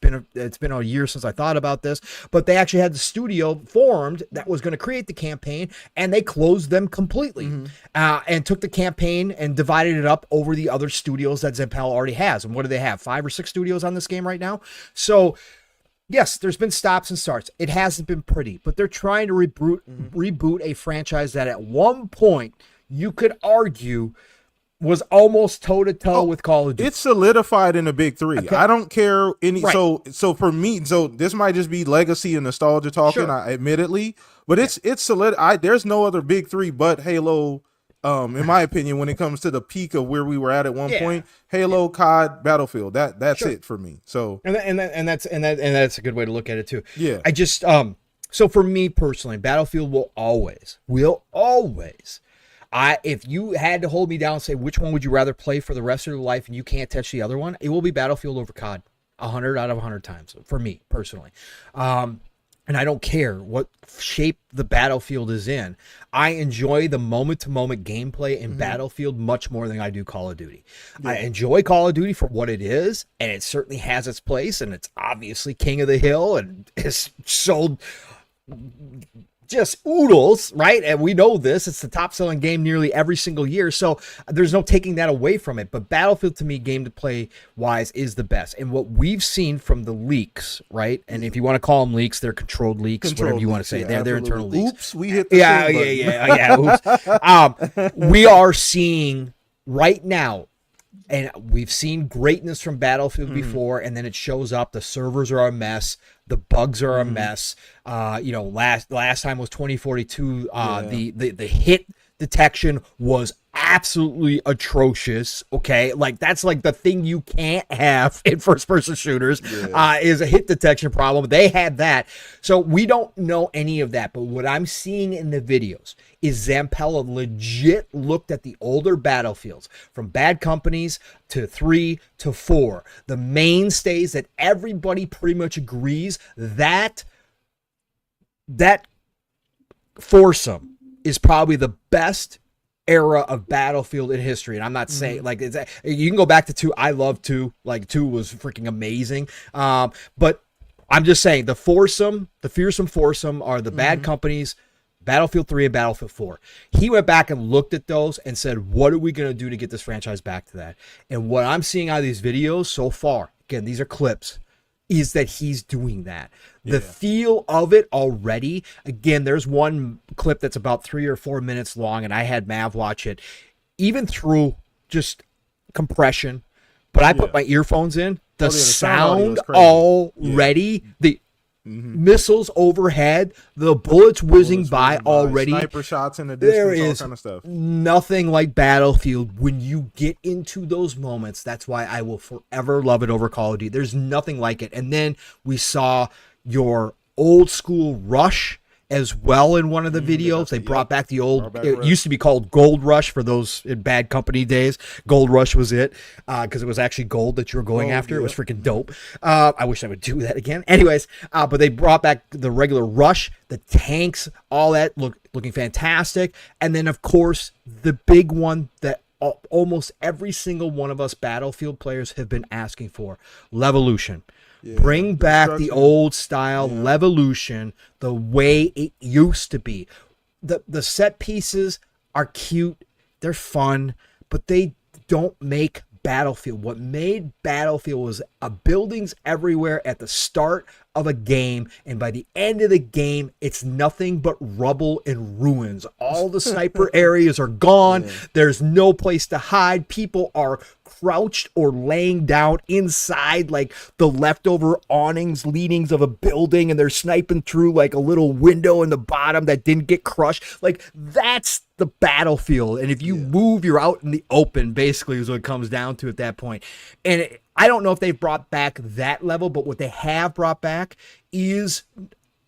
been a year since I thought about this, but they actually had the studio formed that was going to create the campaign, and they closed them completely and took the campaign and divided it up over the other studios that Zampella already has. And what do they have? 5 or 6 studios on this game right now. So yes, there's been stops and starts. It hasn't been pretty, but they're trying to reboot a franchise that at one point you could argue was almost toe-to-toe with Call of Duty. It's solidified in the big 3. Okay. I don't care any. Right. So for me, this might just be legacy and nostalgia talking, admittedly, but it's solid. There's no other big 3 but Halo. In my opinion, when it comes to the peak of where we were at one point, Halo, COD, Battlefield, that's it for me. So and that's a good way to look at it too. Yeah, I just so for me personally, Battlefield will always. If you had to hold me down and say which one would you rather play for the rest of your life, and you can't touch the other one, it will be Battlefield over COD, 100 out of 100 times for me personally. And I don't care what shape the Battlefield is in. I enjoy the moment-to-moment gameplay in Battlefield much more than I do Call of Duty. Yeah. I enjoy Call of Duty for what it is, and it certainly has its place, and it's obviously king of the hill, and it's sold just oodles, right? And we know this. It's the top-selling game nearly every single year, so there's no taking that away from it. But Battlefield, to me, game to play-wise, is the best. And what we've seen from the leaks, right? And if you want to call them leaks, they're controlled leaks, whatever you want to say. They're internal leaks. Oops, we hit the oops. We are seeing right now, and we've seen greatness from Battlefield before, and then it shows up. The servers are a mess. The bugs are a mess. Last time was 2042. The hit detection was absolutely atrocious. Okay, like that's like the thing you can't have in first-person shooters is a hit detection problem. They had that, so we don't know any of that. But what I'm seeing in the videos is Zampella legit looked at the older Battlefields from Bad Companies to 3 to 4, the mainstays that everybody pretty much agrees that foursome is probably the best era of Battlefield in history. And I'm not saying like you can go back to 2. I love 2. Like 2 was freaking amazing. But I'm just saying the fearsome foursome are the Bad Companies, Battlefield 3 and Battlefield 4. He went back and looked at those and said, what are we going to do to get this franchise back to that? And what I'm seeing out of these videos so far, again, these are clips, is that he's doing that. The feel of it already, again, there's one clip that's about 3 or 4 minutes long, and I had Mav watch it, even through just compression, but I put my earphones in, the sound already, the missiles overhead, the bullets whizzing by already, sniper shots in the distance, there is all kind of stuff. Nothing like Battlefield when you get into those moments. That's why I will forever love it over Call of Duty. There's nothing like it. And then we saw your old school Rush as well in one of the videos. They brought back the old, it used to be called Gold Rush for those in Bad Company days. Gold Rush was it, because it was actually gold that you were going after. It was freaking dope. I wish I would do that again. Anyways, but they brought back the regular Rush, the tanks, all that looking fantastic. And then, of course, the big one that almost every single one of us Battlefield players have been asking for, Levolution. Bring back the old style Levolution, the way it used to be. The set pieces are cute, they're fun, but they don't make Battlefield, what made Battlefield was buildings everywhere at the start of a game, and by the end of the game, it's nothing but rubble and ruins. All the sniper areas are gone. Yeah. There's no place to hide. People are crouched or laying down inside like the leftover leanings of a building, and they're sniping through like a little window in the bottom that didn't get crushed. Like, that's the Battlefield. And if you move, you're out in the open, basically, is what it comes down to at that point. And I don't know if they've brought back that level, but what they have brought back is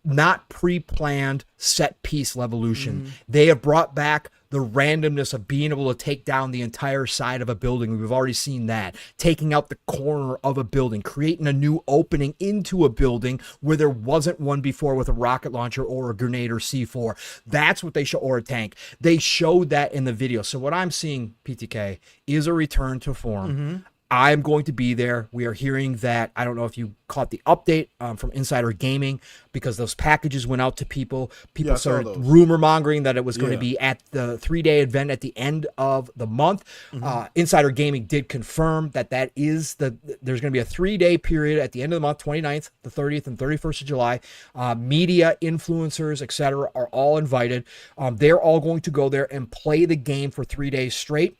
not pre-planned set piece levolution. They have brought back the randomness of being able to take down the entire side of a building. We've already seen that. Taking out the corner of a building, creating a new opening into a building where there wasn't one before with a rocket launcher or a grenade or C4. That's what they show, or a tank. They showed that in the video. So what I'm seeing, PTK, is a return to form. I'm going to be there. We are hearing that. I don't know if you caught the update from Insider Gaming, because those packages went out to people. People started rumor mongering that it was going to be at the 3-day event at the end of the month. Insider Gaming did confirm that there's going to be a 3-day period at the end of the month, 29th, the 30th, and 31st of July. Media, influencers, etc. are all invited. They're all going to go there and play the game for 3 days straight.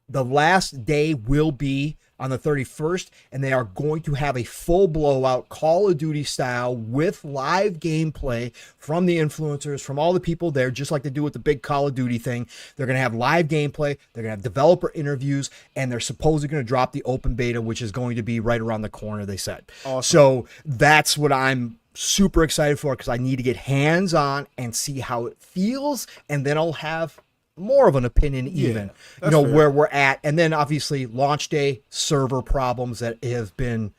The last day will be on the 31st, and they are going to have a full blowout Call of Duty style with live gameplay from the influencers, from all the people there, just like they do with the big Call of Duty thing. They're going to have live gameplay, they're going to have developer interviews, and they're supposedly going to drop the open beta, which is going to be right around the corner, they said. Awesome. So that's what I'm super excited for, because I need to get hands-on and see how it feels, and then I'll have more of an opinion, even where we're at. And then obviously launch day server problems that have been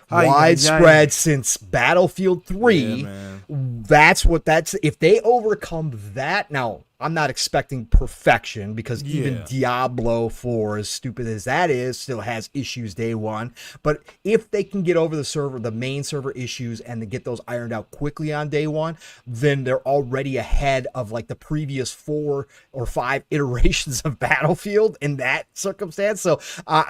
widespread since Battlefield 3. If they overcome that. Now, I'm not expecting perfection, because even Diablo 4, as stupid as that is, still has issues day one. But if they can get over the main server issues, and to get those ironed out quickly on day one, then they're already ahead of like the previous 4 or 5 iterations of Battlefield in that circumstance. So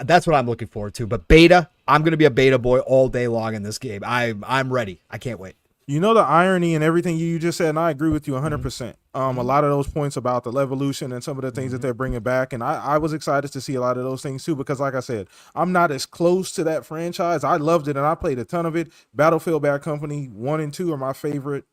that's what I'm looking forward to. But beta, I'm going to be a beta boy all day long in this game. I'm ready. I can't wait. You know, the irony and everything you just said, and I agree with you 100%. A lot of those points about the Levolution and some of the things that they're bringing back, and I was excited to see a lot of those things too, because like I said, I'm not as close to that franchise. I loved it, and I played a ton of it. Battlefield Bad Company 1 and 2 are my favorite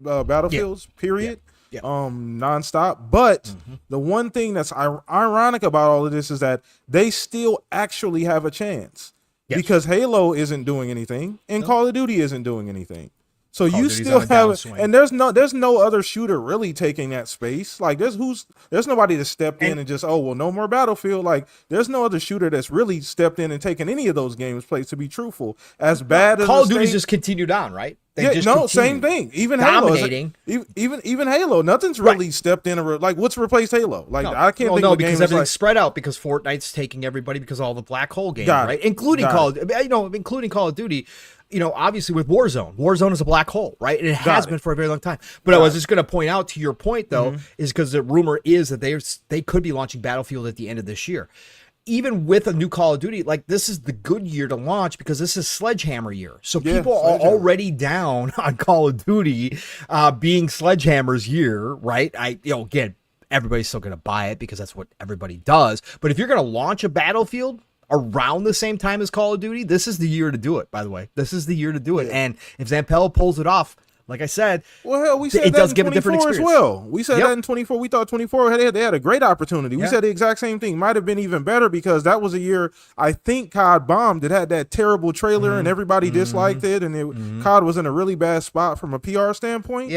Battlefields, period. Nonstop. But the one thing that's ironic about all of this is that they still actually have a chance, because Halo isn't doing anything, and Call of Duty isn't doing anything. So you still have, and there's no other shooter really taking that space. Like there's nobody that stepped in and just, no more Battlefield. Like there's no other shooter that's really stepped in and taken any of those games plays. To be truthful, as bad as Call of Duty's just continued on, right? Same thing. Even dominating. Halo, even Halo, nothing's really stepped in. Like what's replaced Halo? Like I can't think of a game because everything's spread out, because Fortnite's taking everybody because of all the black hole games, right? Including Call of Duty. Obviously with Warzone is a black hole, right? And it has been for a very long time. But I was just going to point out, to your point though, is because the rumor is that they could be launching Battlefield at the end of this year. Even with a new Call of Duty, like this is the good year to launch, because this is Sledgehammer year. So people are already down on Call of Duty being Sledgehammer's year, right? Again, everybody's still going to buy it because that's what everybody does. But if you're going to launch a Battlefield around the same time as Call of Duty, this is the year to do it, by the way. This is the year to do it. And if Zampella pulls it off, like I said, we said it that does in give a different 24 experience as well. We said that in 24. We thought 24 they had a great opportunity. We said the exact same thing. Might have been even better, because that was a year, I think, COD bombed. It had that terrible trailer and everybody disliked it, and COD was in a really bad spot from a PR standpoint.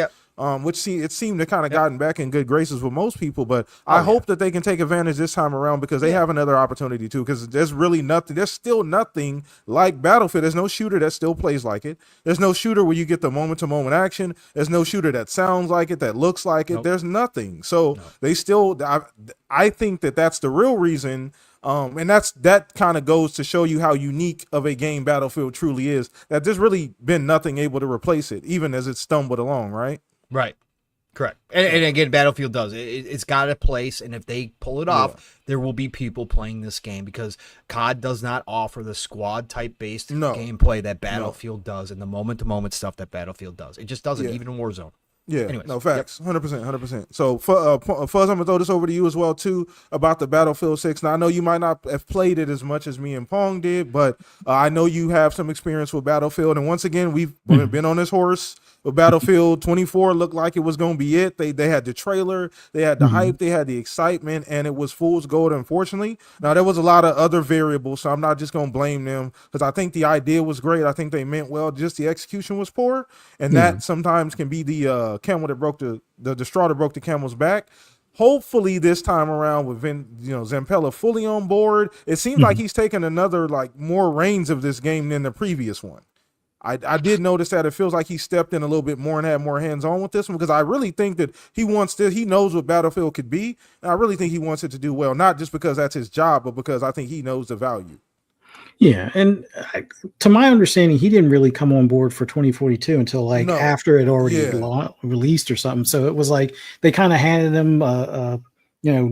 Which it seemed to kind of gotten back in good graces with most people. But I hope that they can take advantage this time around, because they have another opportunity too. Because there's really nothing. There's still nothing like Battlefield. There's no shooter that still plays like it. There's no shooter where you get the moment-to-moment action. There's no shooter that sounds like it, that looks like it. There's nothing. So they still. I think that's the real reason. And that kind of goes to show you how unique of a game Battlefield truly is. That there's really been nothing able to replace it, even as it stumbled along, right? Right. Correct. And again, Battlefield does. It's got a place, and if they pull it off, there will be people playing this game because COD does not offer the squad type based gameplay that Battlefield does and the moment to moment stuff that Battlefield does. It just doesn't, even in Warzone. Yeah, anyways, no, facts, 100%, 100%. So, Fuzz, I'm gonna throw this over to you as well too about the Battlefield 6. Now, I know you might not have played it as much as me and Pong did, but I know you have some experience with Battlefield. And once again, we've been on this horse. But Battlefield 24 looked like it was going to be it. They had the trailer, they had the hype, they had the excitement, and it was fool's gold, unfortunately. Now, there was a lot of other variables, so I'm not just going to blame them because I think the idea was great. I think they meant well. Just the execution was poor, and that sometimes can be the camel that broke the straw that broke the camel's back. Hopefully this time around with Zampella fully on board, it seems like he's taken another more reins of this game than the previous one. I did notice that it feels like he stepped in a little bit more and had more hands-on with this one because I really think that he knows what Battlefield could be, and I really think he wants it to do well, not just because that's his job, but because I think he knows the value. Yeah, and to my understanding, he didn't really come on board for 2042 until after it already released or something. So it was like they kind of handed him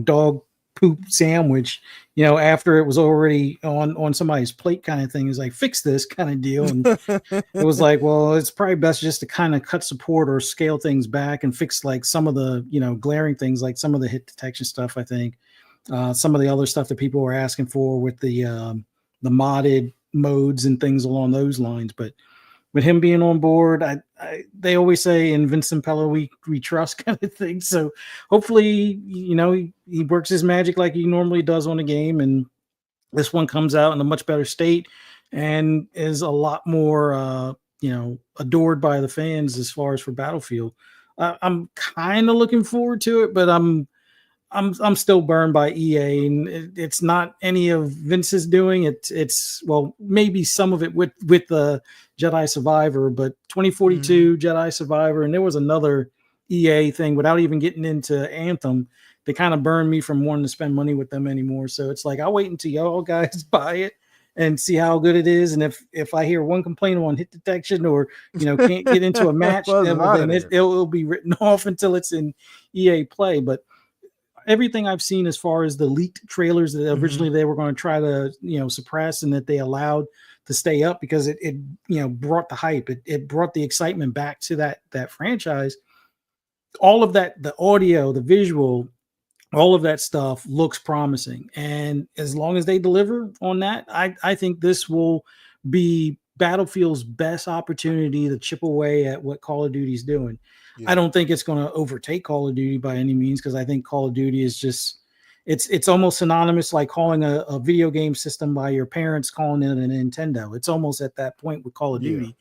dog poop sandwich, after it was already on somebody's plate kind of thing. Is like, fix this kind of deal. And it was like, well, it's probably best just to kind of cut support or scale things back and fix some of the, glaring things, like some of the hit detection stuff. I think some of the other stuff that people were asking for with the modded modes and things along those lines. But with him being on board, they always say in Vincent Pello we trust kind of thing. So hopefully, he works his magic like he normally does on a game, and this one comes out in a much better state and is a lot more adored by the fans as far as for Battlefield. I'm kind of looking forward to it, but I'm still burned by EA, and it's not any of Vince's doing. It's maybe some of it with the Jedi Survivor, but 2042 Jedi Survivor, and there was another EA thing without even getting into Anthem. They kind of burned me from wanting to spend money with them anymore. So it's like, I'll wait until y'all guys buy it and see how good it is. And if I hear one complaint on hit detection or can't get into a match, then it'll be written off until it's in EA Play. But everything I've seen as far as the leaked trailers that originally they were going to try to suppress and that they allowed to stay up because it brought the hype, it brought the excitement back to that franchise. All of that, the audio, the visual, all of that stuff looks promising, and as long as they deliver on that, I think this will be Battlefield's best opportunity to chip away at what Call of Duty's doing. I don't think it's going to overtake Call of Duty by any means, because I think Call of Duty is just it's almost synonymous, like calling a video game system by your parents calling it a Nintendo. It's almost at that point with Call of Duty.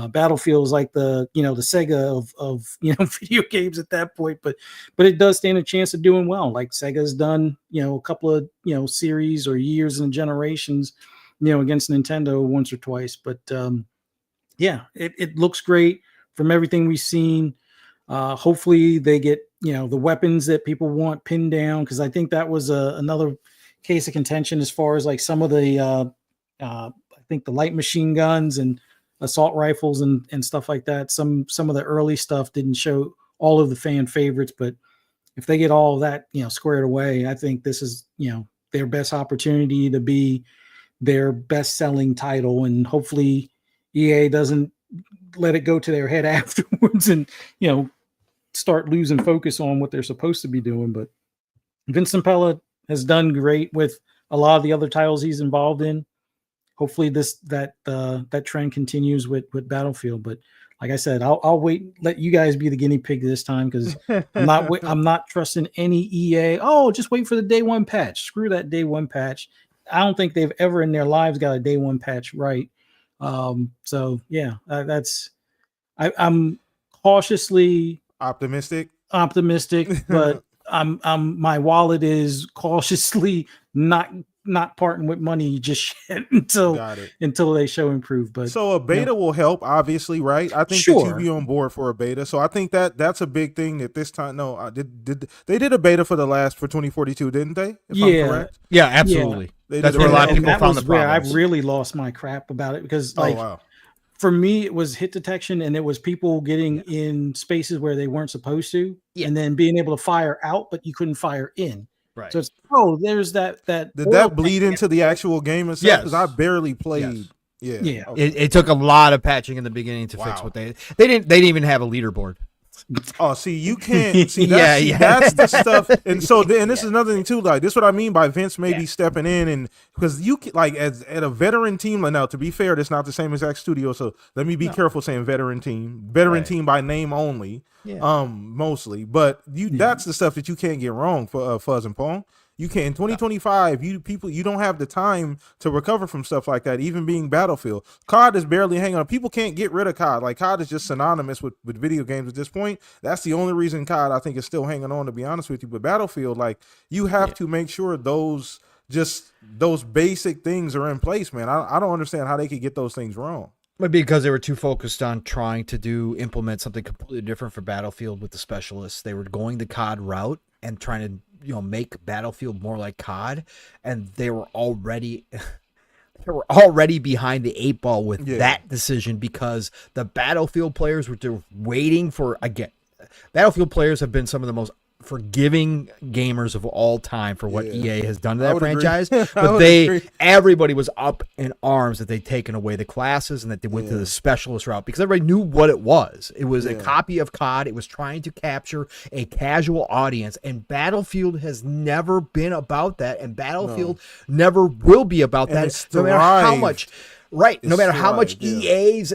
Battlefield is like the Sega of video games at that point, but it does stand a chance of doing well. Like Sega's done a couple of series or years and generations against Nintendo once or twice. But it looks great from everything we've seen. Hopefully they get the weapons that people want pinned down, because I think that was another case of contention as far as like some of the I think the light machine guns and assault rifles and stuff like that. Some of the early stuff didn't show all of the fan favorites, but if they get all of that squared away, I think this is their best opportunity to be their best selling title, and hopefully EA doesn't let it go to their head afterwards and start losing focus on what they're supposed to be doing. But Vincent Pella has done great with a lot of the other titles he's involved in. Hopefully that trend continues with Battlefield. But like I said, I'll wait, let you guys be the guinea pig this time, because I'm not trusting any EA. Oh, just wait for the day one patch. Screw that day one patch. I don't think they've ever in their lives got a day one patch right. So yeah, I'm cautiously optimistic, but I'm my wallet is cautiously not parting with money just yet until they show improve. But so a beta will help, obviously, right? I think that you'd be on board for a beta. So I think that's a big thing that this time. No, they did a beta for 2042, didn't they? If I'm correct. Yeah, absolutely. Yeah. That's where a lot of people found the where I problems. really lost my crap about it, because for me, it was hit detection, and it was people getting in spaces where they weren't supposed to, and then being able to fire out, but you couldn't fire in. Right. So it's there's that Did oil that bleed tank. into the actual game itself? Because I barely played. Yes. Yeah. Yeah. Okay. It took a lot of patching in the beginning to fix what they didn't even have a leaderboard. Oh, see, you can't see that's, that's the stuff. And so then this is another thing too. Like this is what I mean by Vince maybe stepping in, and because you like as at a veteran team. Like now, to be fair, that's not the same exact studio. So let me be careful saying veteran team team by name only. Mostly, but that's the stuff that you can't get wrong for Fuzz and Pong. You can't in 2025. You don't have the time to recover from stuff like that. Even being Battlefield, COD is barely hanging on. People can't get rid of COD. Like COD is just synonymous with video games at this point. That's the only reason COD I think is still hanging on. To be honest with you, but Battlefield, like you have to make sure those basic things are in place, man. I don't understand how they could get those things wrong. Maybe because they were too focused on trying to implement something completely different for Battlefield with the specialists. They were going the COD route and trying to make Battlefield more like COD, and they were already behind the 8 ball with that decision, because the Battlefield players were just waiting for, again, Battlefield players have been some of the most forgiving gamers of all time for what EA has done to that franchise. But everybody was up in arms that they'd taken away the classes and that they went to the specialist route, because everybody knew what it was. It was a copy of COD. It was trying to capture a casual audience, and Battlefield has never been about that, and Battlefield never will be about that, no matter how much. Right. No matter how much EA's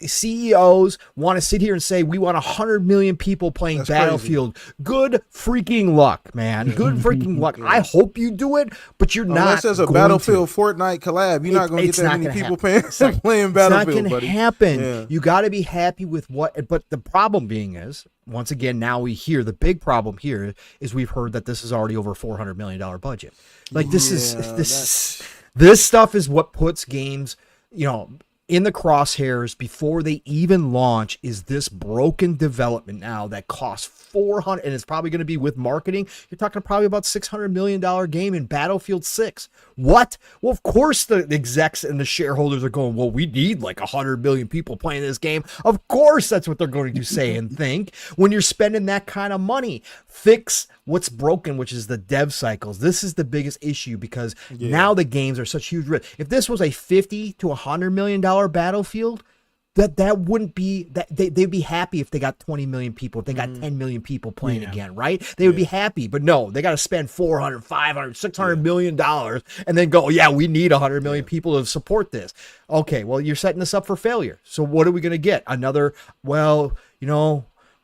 CEOs want to sit here and say, we want 100 million people playing Battlefield. Crazy. Good freaking luck, man. Good freaking luck. I hope you do it, but you're not. Unless there's a Battlefield Fortnite collab, you're not going to get that many people playing Battlefield. It's not going to happen. Yeah. You got to be happy with what. But the problem being is, once again, now we hear the big problem here is we've heard that this is already over $400 million budget. Like this stuff is what puts games, in the crosshairs before they even launch. Is this broken development now that costs 400, and it's probably going to be with marketing. You're talking probably about $600 million game in Battlefield 6. What? Well, of course the execs and the shareholders are going, well, we need like 100 million people playing this game. Of course that's what they're going to say and think. When you're spending that kind of money, fix what's broken, which is the dev cycles. This is the biggest issue, because now the games are such huge risk. If this was a $50 to $100 million Battlefield, that wouldn't be that they'd be happy if they got 20 million people, if they got 10 million people playing again, right? They would be happy. But no, they got to spend 400, 500, 600 million dollars and then go, we need 100 million people to support this. Okay, well, you're setting this up for failure. So what are we going to get? Another, we're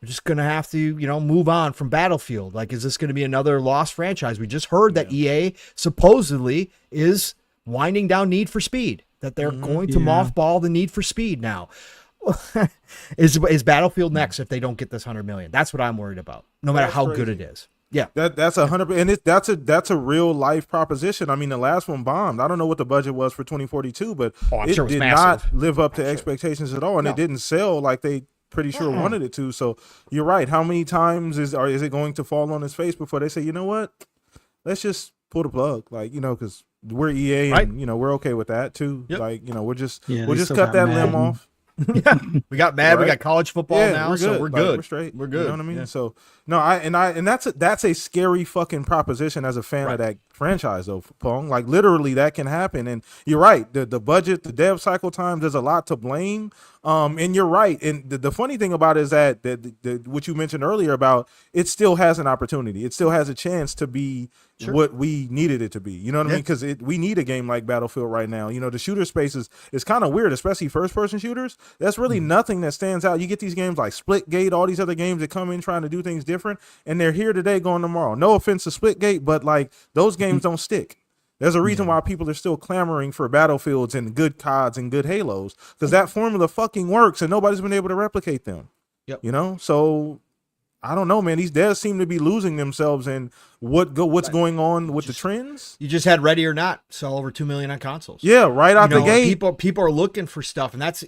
just going to have to, move on from Battlefield. Like, is this going to be another lost franchise? We just heard that EA supposedly is winding down Need for Speed, that they're going to mothball the Need for Speed now. Is Battlefield next if they don't get this 100 million? That's what I'm worried about, no matter how good it is. Yeah, that's 100%, and that's a real life proposition. I mean, the last one bombed. I don't know what the budget was for 2042, but it sure did not live up to expectations at all, and it didn't sell like they pretty sure wanted it to. So you're right. How many times is it going to fall on his face before they say, you know what, let's just pull the plug, like, because we're EA and we're okay with that too. Like, we'll just cut that limb off. We got Madden, we got college football now, so we're good. We're straight. We're good. You know what I mean? Yeah. So no, that's a scary fucking proposition as a fan of that franchise though, Pong. Like literally that can happen. And you're right. The budget, the dev cycle time, there's a lot to blame. And you're right. And the funny thing about it is that the what you mentioned earlier about it still has an opportunity. It still has a chance to be what we needed it to be. You know what I mean? Because we need a game like Battlefield right now. The shooter space is kind of weird, especially first-person shooters. That's really nothing that stands out. You get these games like Splitgate, all these other games that come in trying to do things different, and they're here today, going tomorrow. No offense to Splitgate, but like those games don't stick. There's a reason why people are still clamoring for Battlefields and good CODs and good Halos, because that formula fucking works and nobody's been able to replicate them. Yep. So I don't know, man. These devs seem to be losing themselves in what's going on with the trends. You just had Ready or Not sell over 2 million on consoles. Yeah, right out the gate. People are looking for stuff, and that's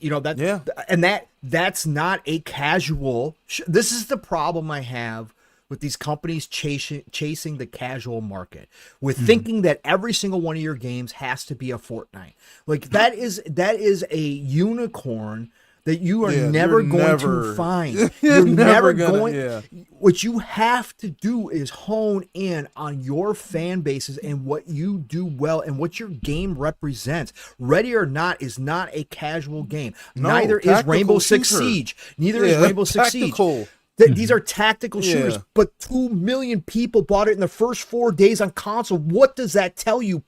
that's not a casual. This is the problem I have with these companies chasing the casual market, with thinking that every single one of your games has to be a Fortnite. Like that is a unicorn that you are never going to find. You're never going. Yeah. What you have to do is hone in on your fan bases and what you do well and what your game represents. Ready or Not is not a casual game. No, Neither is Rainbow Six shooter. Siege. Neither is Rainbow Six Siege. These are tactical shooters, but 2 million people bought it in the first 4 days on console. What does that tell you?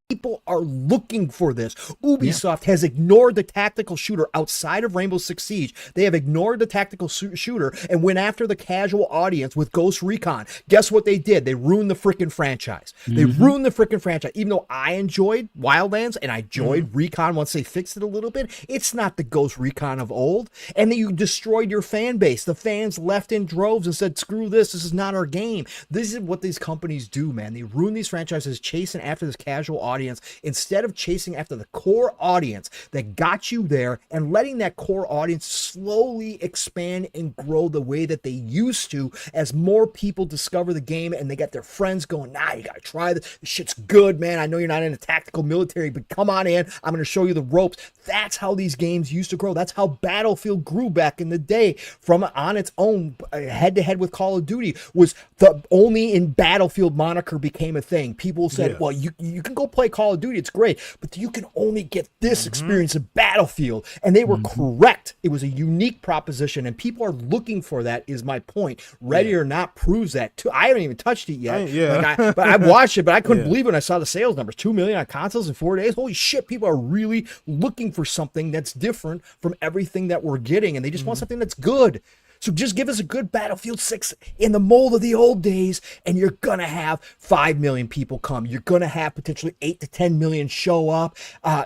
People are looking for this. Ubisoft has ignored the tactical shooter outside of Rainbow Six Siege. They have ignored the tactical shooter and went after the casual audience with Ghost Recon. Guess what they did? They ruined the freaking franchise. They ruined the freaking franchise. Even though I enjoyed Wildlands and I enjoyed Recon once they fixed it a little bit, it's not the Ghost Recon of old. And then you destroyed your fan base. The fans left in droves and said, screw this. This is not our game. This is what these companies do, man. They ruin these franchises chasing after this casual audience instead of chasing after the core audience that got you there and letting that core audience slowly expand and grow the way that they used to as more people discover the game and they got their friends going, nah, you gotta try this. This shit's good, man. I know you're not in a tactical military, but come on in. I'm gonna show you the ropes. That's how these games used to grow. That's how Battlefield grew back in the day from on its own head to head with Call of Duty. Was the only in Battlefield moniker became a thing. People said, well, you can go play Call of Duty, it's great, but you can only get this experience of Battlefield. And they were correct. It was a unique proposition, and people are looking for that, is my point. Ready or Not proves that too. I haven't even touched it yet. But I watched it, but I couldn't believe when I saw the sales numbers. 2 million on consoles in 4 days. Holy shit, people are really looking for something that's different from everything that we're getting, and they just want something that's good. So just give us a good Battlefield 6 in the mold of the old days, and you're going to have 5 million people come. You're going to have potentially 8 to 10 million show up,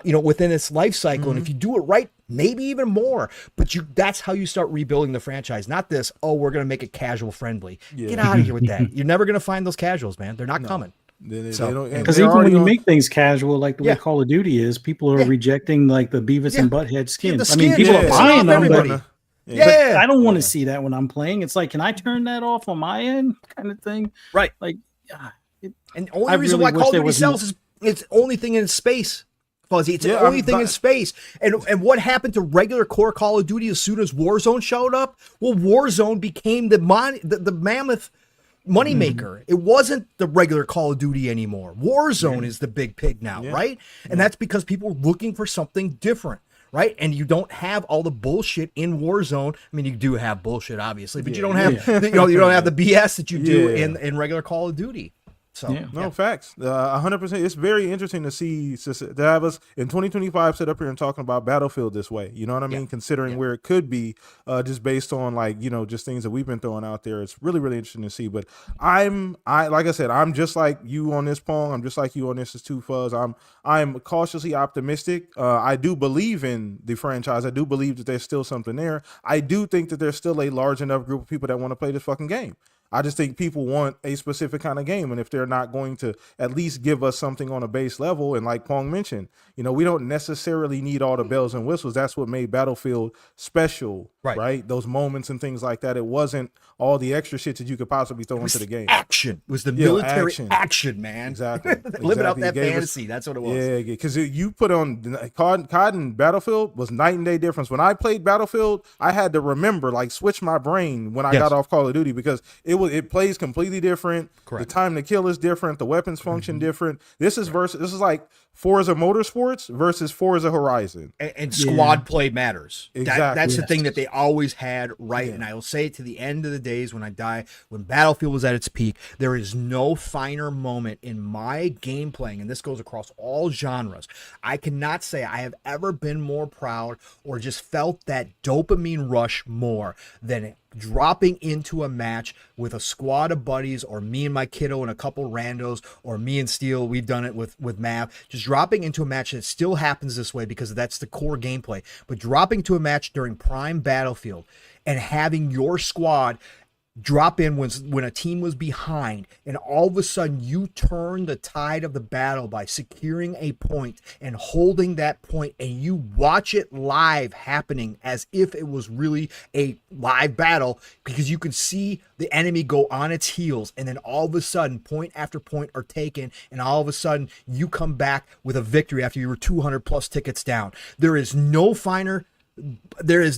within its life cycle. And if you do it right, maybe even more. But that's how you start rebuilding the franchise. Not this, we're going to make it casual friendly. Get out of here with that. You're never going to find those casuals, man. They're not coming. Because even when you make things casual, like the way Call of Duty is, people are rejecting like the Beavis and Butthead skins. I mean, people are buying them, but I don't want to see that when I'm playing. It's like, can I turn that off on my end, kind of thing? Right. Like, and the only reason why Call of Duty sells is it's the only thing in space. Fuzzy, it's the only thing in space. And what happened to regular core Call of Duty as soon as Warzone showed up? Well, Warzone became the mammoth moneymaker. It wasn't the regular Call of Duty anymore. Warzone is the big pig now, right? And that's because people are looking for something different. Right, and you don't have all the bullshit in Warzone. I mean, you do have bullshit, obviously, but you don't have you don't have the BS that you do in regular Call of Duty. So facts. 100%. It's very interesting to see to have us in 2025 sit up here and talking about Battlefield this way. You know what I mean? Considering where it could be, just based on just things that we've been throwing out there. It's really, really interesting to see. But like I said, I'm just like you on this, Pong. I'm just like you on this is Too Fuzz. I'm cautiously optimistic. I do believe in the franchise. I do believe that there's still something there. I do think that there's still a large enough group of people that want to play this fucking game. I just think people want a specific kind of game, and if they're not going to at least give us something on a base level, and like Pong mentioned, we don't necessarily need all the bells and whistles. That's what made Battlefield special, right? Those moments and things like that. It wasn't all the extra shit that you could possibly throw into the game. Action. It was the military action, man. Exactly. Living out that fantasy. That's what it was. Yeah, because you put on COD and Battlefield was night and day difference. When I played Battlefield, I had to remember, switch my brain when I got off Call of Duty, because it plays completely different. Correct. The time to kill is different. The weapons function different. This is like Forza Motorsports versus Forza Horizon. And squad play matters. Exactly. That's the thing that they always had, right? And I will say to the end of the days when I die, when Battlefield was at its peak, there is no finer moment in my game playing, and this goes across all genres. I cannot say I have ever been more proud or just felt that dopamine rush more than dropping into a match with a squad of buddies, or me and my kiddo and a couple randos, or me and Steele. We've done it with Mav. Just dropping into a match that still happens this way because that's the core gameplay. But dropping to a match during prime Battlefield and having your squad drop in when a team was behind, and all of a sudden you turn the tide of the battle by securing a point and holding that point, and you watch it live happening as if it was really a live battle, because you can see the enemy go on its heels, and then all of a sudden point after point are taken, and all of a sudden you come back with a victory after you were 200 plus tickets down. There is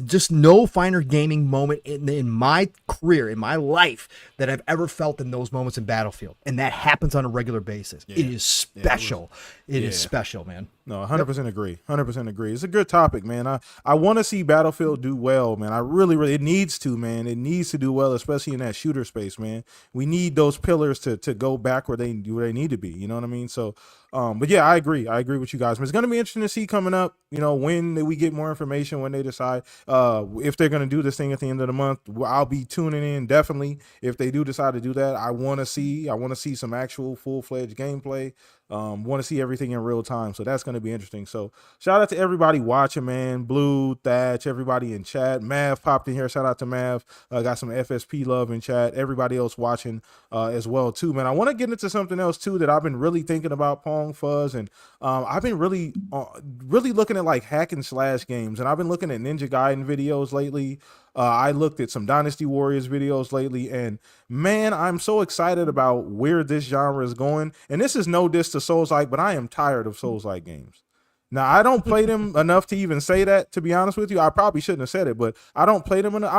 just no finer gaming moment in my career, in my life, that I've ever felt in those moments in Battlefield. And that happens on a regular basis. Yeah. It is special. It is special, man. No, 100% agree. 100% agree. It's a good topic, man. I want to see Battlefield do well, man. I really, it needs to, man. It needs to do well, especially in that shooter space, man. We need those pillars to go back where they need to be. You know what I mean? So, but yeah, I agree. I agree with you guys. But it's going to be interesting to see coming up, you know, when we get more information, when they decide if they're going to do this thing at the end of the month. I'll be tuning in, definitely. If they do decide to do that, I want to see some actual full-fledged gameplay. Want to see everything in real time, so that's going to be interesting. So shout out to everybody watching, man. Blue, Thatch, everybody in chat. Mav popped in here. Shout out to Mav. Got some FSP love in chat. Everybody else watching as well too, man. I want to get into something else too that I've been really thinking about, Pong Fuzz, and I've been really looking at like hack and slash games, and I've been looking at Ninja Gaiden videos lately. I looked at some Dynasty Warriors videos lately, and man, I'm so excited about where this genre is going. And this is no diss to Souls-like, but I am tired of Souls-like games. Now, I don't play them enough to even say that, to be honest with you. I probably shouldn't have said it, but I don't play them enough.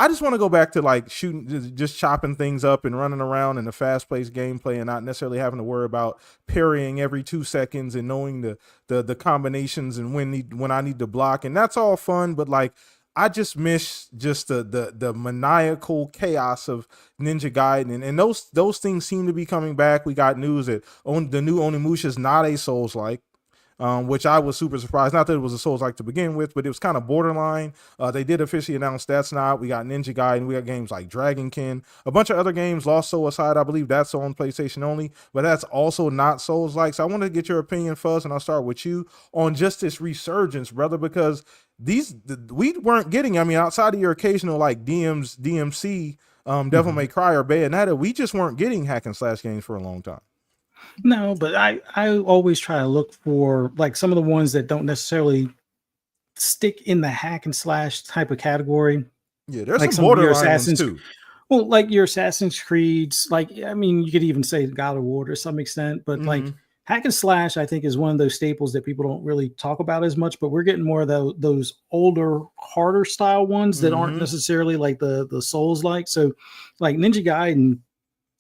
I just want to go back to like shooting, just chopping things up and running around in a fast-paced gameplay, and not necessarily having to worry about parrying every 2 seconds and knowing the combinations and when I need to block. And that's all fun, but like I just miss just the maniacal chaos of Ninja Gaiden, and those things seem to be coming back. We got news that the new Onimusha is not a Souls-like. Which I was super surprised. Not that it was a Souls-like to begin with, but it was kind of borderline. They did officially announce that's not. We got Ninja Gaiden. We got games like Dragonkin. A bunch of other games, Lost Soul aside, I believe that's on PlayStation only, but that's also not Souls-like. So I want to get your opinion, Fuzz, and I'll start with you on just this resurgence, brother, because we weren't getting, I mean, outside of your occasional like DMC, Devil May Cry or Bayonetta, we just weren't getting hack and slash games for a long time. No, but I always try to look for like some of the ones that don't necessarily stick in the hack and slash type of category. Yeah, there's like some borderline ones too. Well, like your Assassin's Creeds, like I mean, you could even say God of War to some extent, but like hack and slash, I think is one of those staples that people don't really talk about as much. But we're getting more of those older, harder style ones that aren't necessarily like the Souls-like. So, like Ninja Gaiden,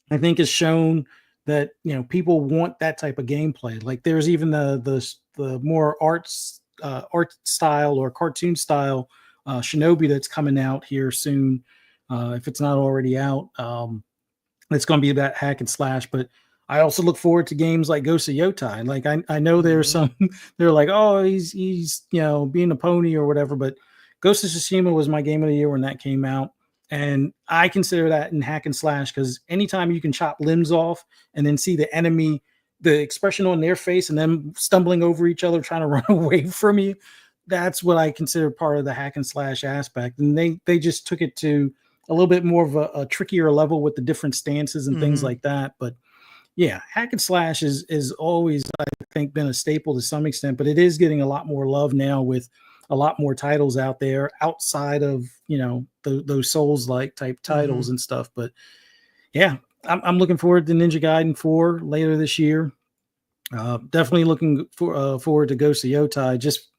I think has shown that, you know, people want that type of gameplay. Like there's even the more art style or cartoon style Shinobi that's coming out here soon. If it's not already out, it's going to be that hack and slash. But I also look forward to games like Ghost of Yotai. Like I know there's some, they're like, oh, he's you know, being a pony or whatever. But Ghost of Tsushima was my game of the year when that came out. And I consider that in hack and slash because anytime you can chop limbs off and then see the enemy, the expression on their face and them stumbling over each other, trying to run away from you, that's what I consider part of the hack and slash aspect. And they just took it to a little bit more of a trickier level with the different stances and things like that. But yeah, hack and slash is always, I think, been a staple to some extent, but it is getting a lot more love now with a lot more titles out there outside of, you know, those Souls-like type titles and stuff. But yeah, I'm looking forward to Ninja Gaiden 4 later this year. Definitely looking forward to Ghost of Yotai. Just,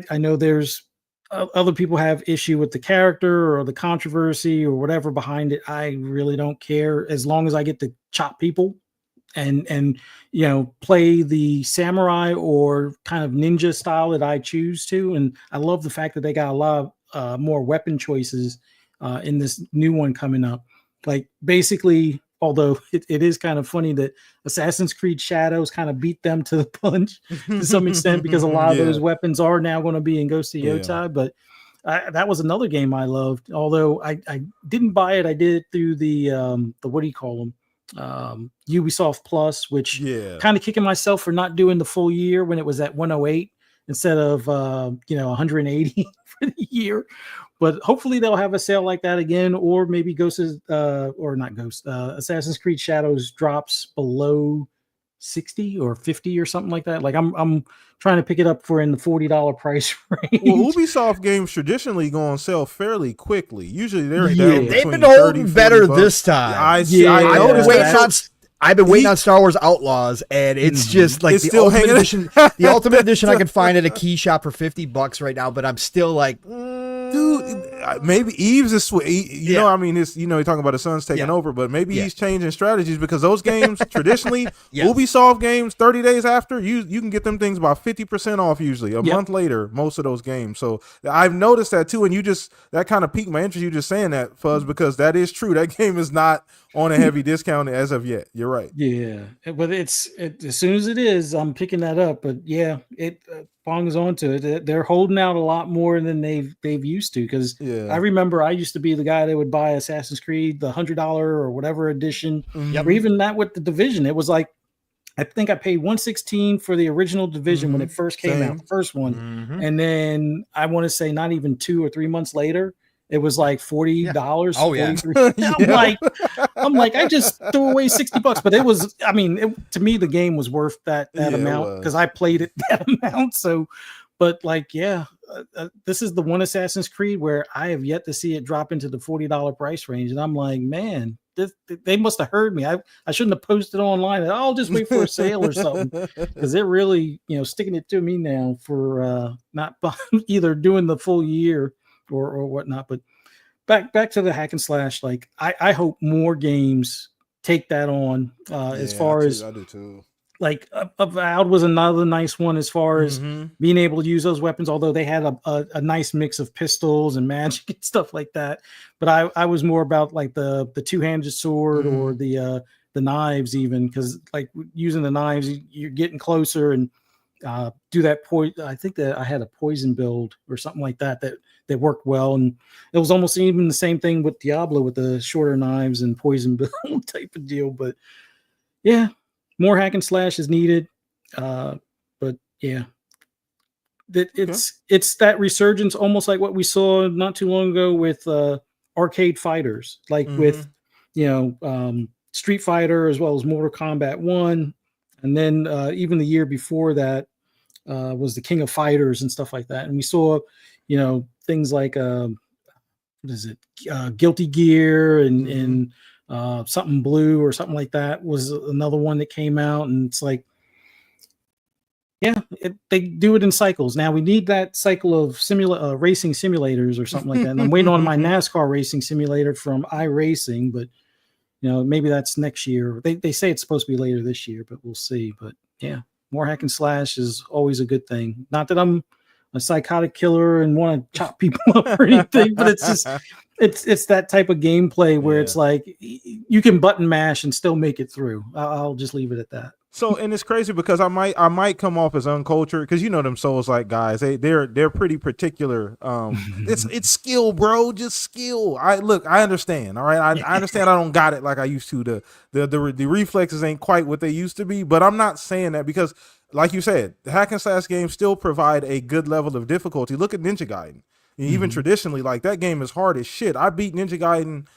I know there's other people have issue with the character or the controversy or whatever behind it. I really don't care as long as I get to chop people and you know, play the samurai or kind of ninja style that I choose to. And I love the fact that they got a lot of more weapon choices in this new one coming up. Like basically, although it is kind of funny that Assassin's Creed Shadows kind of beat them to the punch to some extent because a lot of those weapons are now going to be in Ghost of Yotai. But that was another game I loved. Although I didn't buy it, I did it through the what do you call them? Ubisoft Plus, which kind of kicking myself for not doing the full year when it was at 108 instead of 180 for the year. But hopefully they'll have a sale like that again, or maybe Assassin's Creed Shadows drops below 60 or 50 or something like that. Like I'm trying to pick it up for in the $40 price range. Well, Ubisoft games traditionally go on sale fairly quickly. Usually they're Yeah. down They've between been 30, holding 40 better bucks. this time. I Yeah. noticed I've been waiting He- on Star Wars Outlaws, and it's just like It's the still ultimate hanging- edition. The ultimate edition I can find at a key shop for $50 right now, but I'm still like, Dude, maybe Eves is you know, Yeah. I mean, it's, you know, you're talking about his son's taking Yeah. over, but maybe Yeah. he's changing strategies because those games traditionally, Yes. Ubisoft games, 30 days after, you can get them things about 50% off usually. A Yep. month later, most of those games. So I've noticed that too, and that kind of piqued my interest. You just saying that, Fuzz, because that is true. That game is not on a heavy discount as of yet. You're right. Yeah, but as soon as it is, I'm picking that up. But yeah, it bongs onto it. They're holding out a lot more than they've used to. Because Yeah. I remember I used to be the guy that would buy Assassin's Creed, the $100 or whatever edition, Mhm. or even that with the Division. It was like I think I paid 116 for the original Division when it first came Same. out, the first one, Mhm. and then I want to say not even 2 or 3 months later, it was like $40. Oh, yeah. 43. Yeah. I'm like, I just threw away $60, but it was, I mean, to me, the game was worth that Yeah, it amount was. because I played it that amount. So, but like, yeah, this is the one Assassin's Creed where I have yet to see it drop into the $40 price range. And I'm like, man, they must have heard me. I shouldn't have posted online. I'll just wait for a sale or something because they're really, sticking it to me now for not either doing the full year or whatnot. But back to the hack and slash. Like I hope more games take that on. As far as I do too. like Avowed was another nice one as far as Mhm. being able to use those weapons. Although they had a nice mix of pistols and magic and stuff like that. But I was more about like the two-handed sword or the knives even, because like using the knives you're getting closer and do that poison. I think that I had a poison build or something like that worked well, and it was almost even the same thing with Diablo with the shorter knives and poison build type of deal. But yeah, more hack and slash is needed. But yeah, it's that resurgence, almost like what we saw not too long ago with arcade fighters, like with Street Fighter as well as Mortal Kombat 1, and then even the year before that was the King of Fighters and stuff like that. And we saw, things like what is it, Guilty Gear and something blue or something like that was another one that came out. And it's like, yeah, they do it in cycles. Now we need that cycle of racing simulators or something like that. And I'm waiting on my NASCAR racing simulator from iRacing, but maybe that's next year. They say it's supposed to be later this year, but we'll see. But yeah, more hack and slash is always a good thing. Not that I'm a psychotic killer and want to chop people up or anything, but it's just it's that type of gameplay where it's like you can button mash and still make it through. I'll just leave it at that. So, and it's crazy because I might come off as uncultured because them Souls-like guys, they're pretty particular. It's skill, bro, just skill. I understand. All right, I understand. I don't got it like I used to. The reflexes ain't quite what they used to be, but I'm not saying that because, like you said, the hack and slash games still provide a good level of difficulty. Look at Ninja Gaiden. Even traditionally, like that game is hard as shit. I beat Ninja Gaiden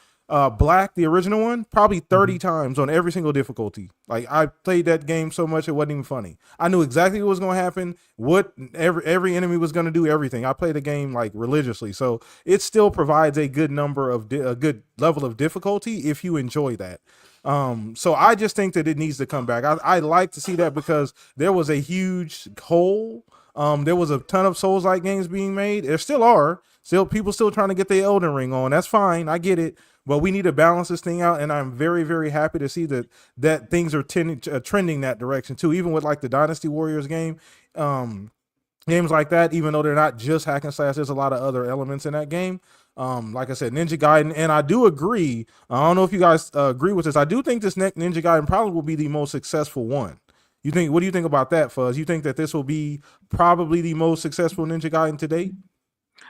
Black, the original one, probably 30 times on every single difficulty. Like I played that game so much it wasn't even funny. I knew exactly what was going to happen, what every enemy was going to do, everything. I played the game like religiously, so it still provides a good number of a good level of difficulty if you enjoy that. So I just think that it needs to come back. I like to see that because there was a huge hole. There was a ton of Souls-like games being made. There still are. People still trying to get the Elden Ring on. That's fine. I get it. But we need to balance this thing out, and I'm very, very happy to see that things are trending that direction too. Even with like the Dynasty Warriors game, games like that, even though they're not just hack and slash, there's a lot of other elements in that game. Like I said, Ninja Gaiden, and I do agree. I don't know if you guys agree with this. I do think this next Ninja Gaiden probably will be the most successful one. What do you think about that, Fuzz? You think that this will be probably the most successful Ninja Gaiden to date?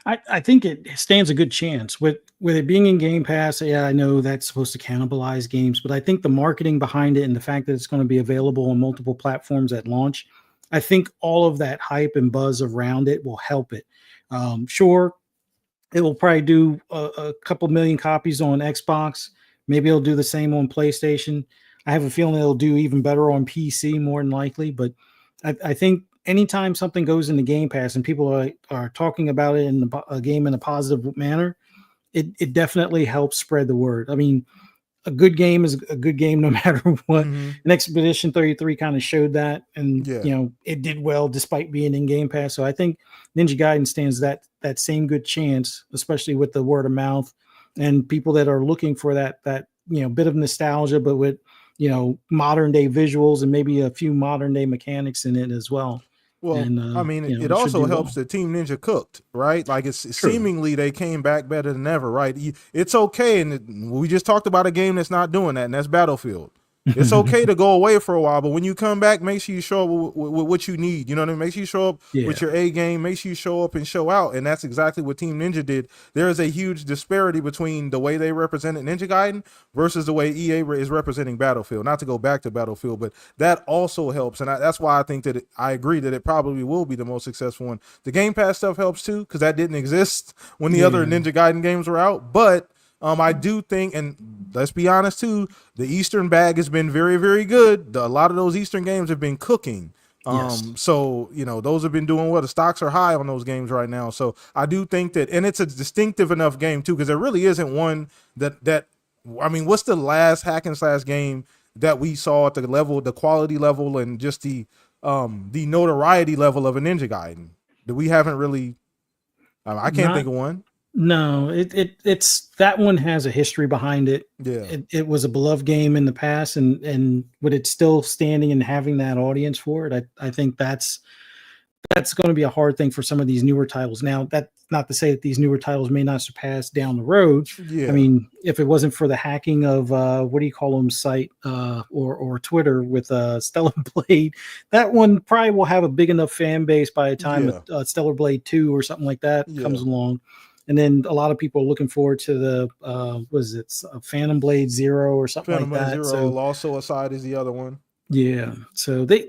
I think it stands a good chance with it being in Game Pass. Yeah, I know that's supposed to cannibalize games, but I think the marketing behind it and the fact that it's going to be available on multiple platforms at launch, I think all of that hype and buzz around it will help it. Sure, it will probably do a couple million copies on Xbox. Maybe it'll do the same on PlayStation. I have a feeling it'll do even better on PC more than likely. But I think anytime something goes into Game Pass and people are talking about it in a game in a positive manner, it definitely helps spread the word. I mean, a good game is a good game no matter what. And Expedition 33 kind of showed that, and it did well despite being in Game Pass. So I think Ninja Gaiden stands that same good chance, especially with the word of mouth and people that are looking for that bit of nostalgia, but with modern day visuals and maybe a few modern day mechanics in it as well. Well, And, I mean, it it also should do helps well. that Team Ninja cooked, right? Like it's True. seemingly they came back better than ever, right? It's okay, and we just talked about a game that's not doing that, and that's Battlefield. It's okay to go away for a while, but when you come back, make sure you show up with what you need. You know what I mean? Make sure you show up with your A game. Make sure you show up and show out, and that's exactly what Team Ninja did. There is a huge disparity between the way they represented Ninja Gaiden versus the way EA is representing Battlefield. Not to go back to Battlefield, but that also helps, and that's why I think that I agree that it probably will be the most successful one. The Game Pass stuff helps too, because that didn't exist when the other Ninja Gaiden games were out, but I do think, and let's be honest too, the Eastern bag has been very, very good. A lot of those Eastern games have been cooking. So, those have been doing well. The stocks are high on those games right now. So I do think that, and it's a distinctive enough game too, because there really isn't one I mean, what's the last hack and slash game that we saw at the quality level and just the notoriety level of a Ninja Gaiden that we haven't really, I can't think of one. No, it's that one has a history behind it. Yeah. It was a beloved game in the past, and with it still standing and having that audience for it, I think that's going to be a hard thing for some of these newer titles. Now, that's not to say that these newer titles may not surpass down the road. Yeah. I mean, if it wasn't for the hacking of what do you call them site or Twitter with Stellar Blade, that one probably will have a big enough fan base by the time Stellar Blade 2 or something like that comes along. And then a lot of people are looking forward to the Phantom Blade Zero or something like that. Zero, so also aside is the other one. Yeah. So they're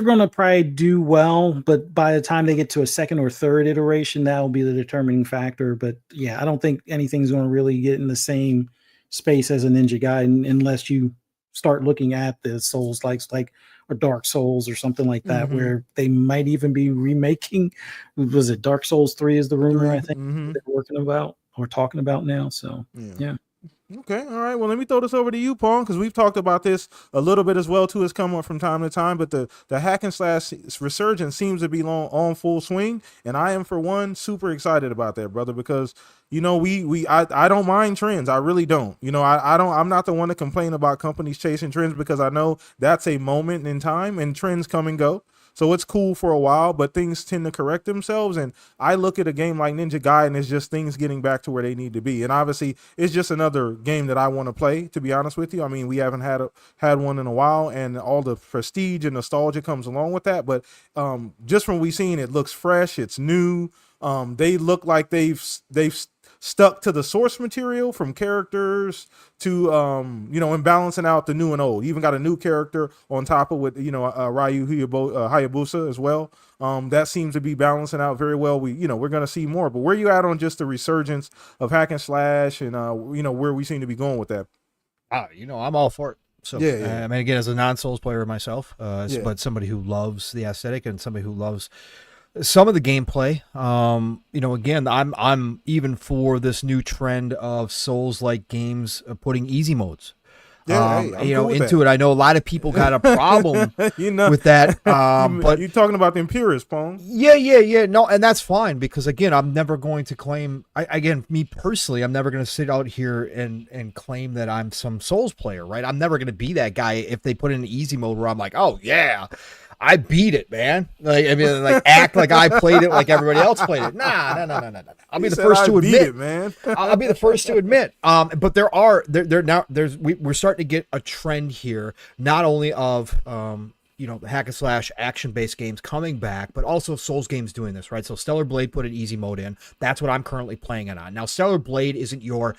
going to probably do well, but by the time they get to a second or third iteration, that will be the determining factor. But yeah, I don't think anything's going to really get in the same space as a Ninja Gaiden unless you start looking at the Souls like or Dark Souls or something like that, where they might even be remaking. Was it Dark Souls 3 is the rumor I think they're working about or talking about now. So yeah. Okay, all right. Well, let me throw this over to you, Paul, because we've talked about this a little bit as well too. It's come up from time to time, but the hack and slash resurgence seems to be on full swing, and I am for one super excited about that, brother, because I don't mind trends. I really don't. I'm not the one to complain about companies chasing trends because I know that's a moment in time and trends come and go. So it's cool for a while, but things tend to correct themselves. And I look at a game like Ninja Gaiden as just things getting back to where they need to be. And obviously, it's just another game that I want to play, to be honest with you. I mean, we haven't had one in a while, and all the prestige and nostalgia comes along with that. But just from we seen, it looks fresh. It's new. They look like they've stuck to the source material from characters to and balancing out the new and old. You even got a new character on top of Ryu Hayabusa as well. That seems to be balancing out very well. We're going to see more. But where you at on just the resurgence of hack and slash and where we seem to be going with that? I'm all for it. So I mean, again, as a non-Souls player myself, but somebody who loves the aesthetic and somebody who loves some of the gameplay. Again, I'm even for this new trend of Souls-like games putting easy modes. Into it. I know a lot of people got a problem with that. But you're talking about the Imperious, Pong. Yeah. No, and that's fine because again, I'm never going to claim. Me personally, I'm never going to sit out here and claim that I'm some Souls player, right? I'm never going to be that guy if they put in an easy mode where I'm like, oh yeah, I beat it, man. Act like I played it like everybody else played it. Nah. I'll be the first to admit it, man. I'll be the first to admit. But we're starting to get a trend here, not only of hack and slash action based games coming back, but also Souls games doing this, right? So Stellar Blade put an easy mode in. That's what I'm currently playing it on. Now, Stellar Blade isn't your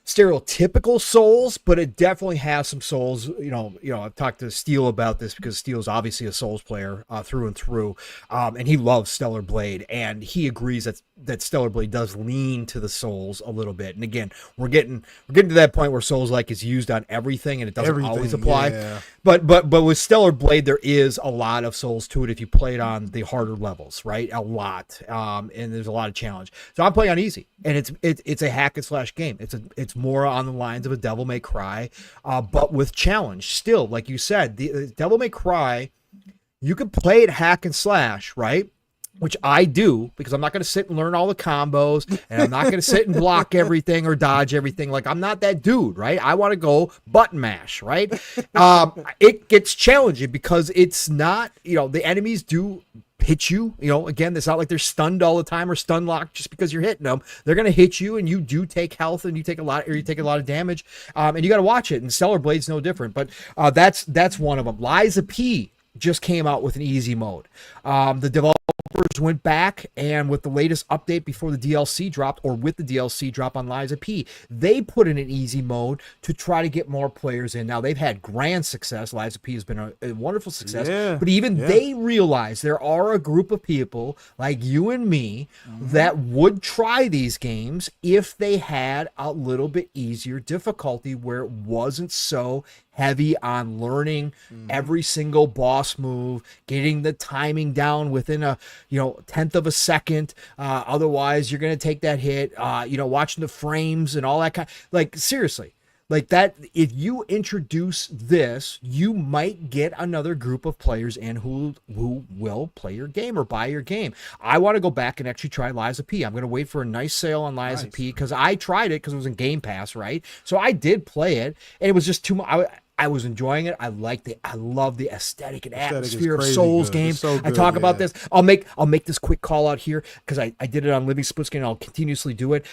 stereotypical Souls, but it definitely has some Souls. I've talked to Steele about this because Steele's obviously a Souls player through and through, and he loves Stellar Blade, and he agrees that Stellar Blade does lean to the Souls a little bit. And again, we're getting to that point where Souls like is used on everything, and it doesn't always apply. Yeah. But with Stellar Blade, there is a lot of Souls to it if you play it on the harder levels, right? A lot, and there's a lot of challenge. So I'm playing on easy, and it's a hack and slash game. It's more on the lines of a Devil May Cry, but with challenge. Still, like you said, the Devil May Cry, you can play it hack and slash, right? Which I do, because I'm not going to sit and learn all the combos, and I'm not going to sit and block everything or dodge everything. Like, I'm not that dude, right? I want to go button mash, right? It gets challenging because it's not, the enemies do hit you. Again, it's not like they're stunned all the time or stun locked just because you're hitting them. They're going to hit you, and you do take health, and you take a lot of damage, and you got to watch it. And Stellar Blade's no different, but that's one of them. Liza P just came out with an easy mode. The developers went back, and with the latest update before the DLC dropped, or with the DLC drop on Liza P, they put in an easy mode to try to get more players in. Now, they've had grand success. Liza P has been a wonderful success, but even they realize there are a group of people like you and me that would try these games if they had a little bit easier difficulty, where it wasn't so heavy on learning every single boss move, getting the timing down within a tenth of a second. Otherwise, you're going to take that hit. Watching the frames and all that kind. Like, seriously, like that. If you introduce this, you might get another group of players in who will play your game or buy your game. I want to go back and actually try Liza P. I'm going to wait for a nice sale on Liza P, because I tried it because it was in Game Pass, right? So I did play it, and it was just too much. I was enjoying it. I liked it. I love the aesthetic and atmosphere of Souls games. So good, I talk about this. I'll make this quick call out here, because I did it on Living Split Screen, and I'll continuously do it.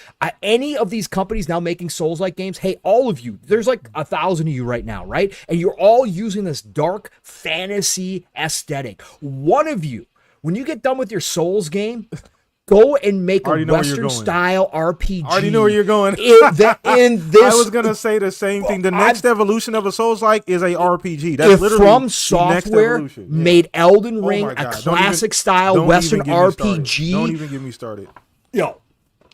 Any of these companies now making Souls-like games, hey, all of you, there's like 1,000 of you right now, right? And you're all using this dark fantasy aesthetic. One of you, when you get done with your Souls game, go and make a Western style RPG. I already know where you're going. In this, I was gonna say the same thing. The next evolution of a Souls-like is a RPG. That's literally From Software made Elden Ring a classic style Western RPG. Don't even get me started.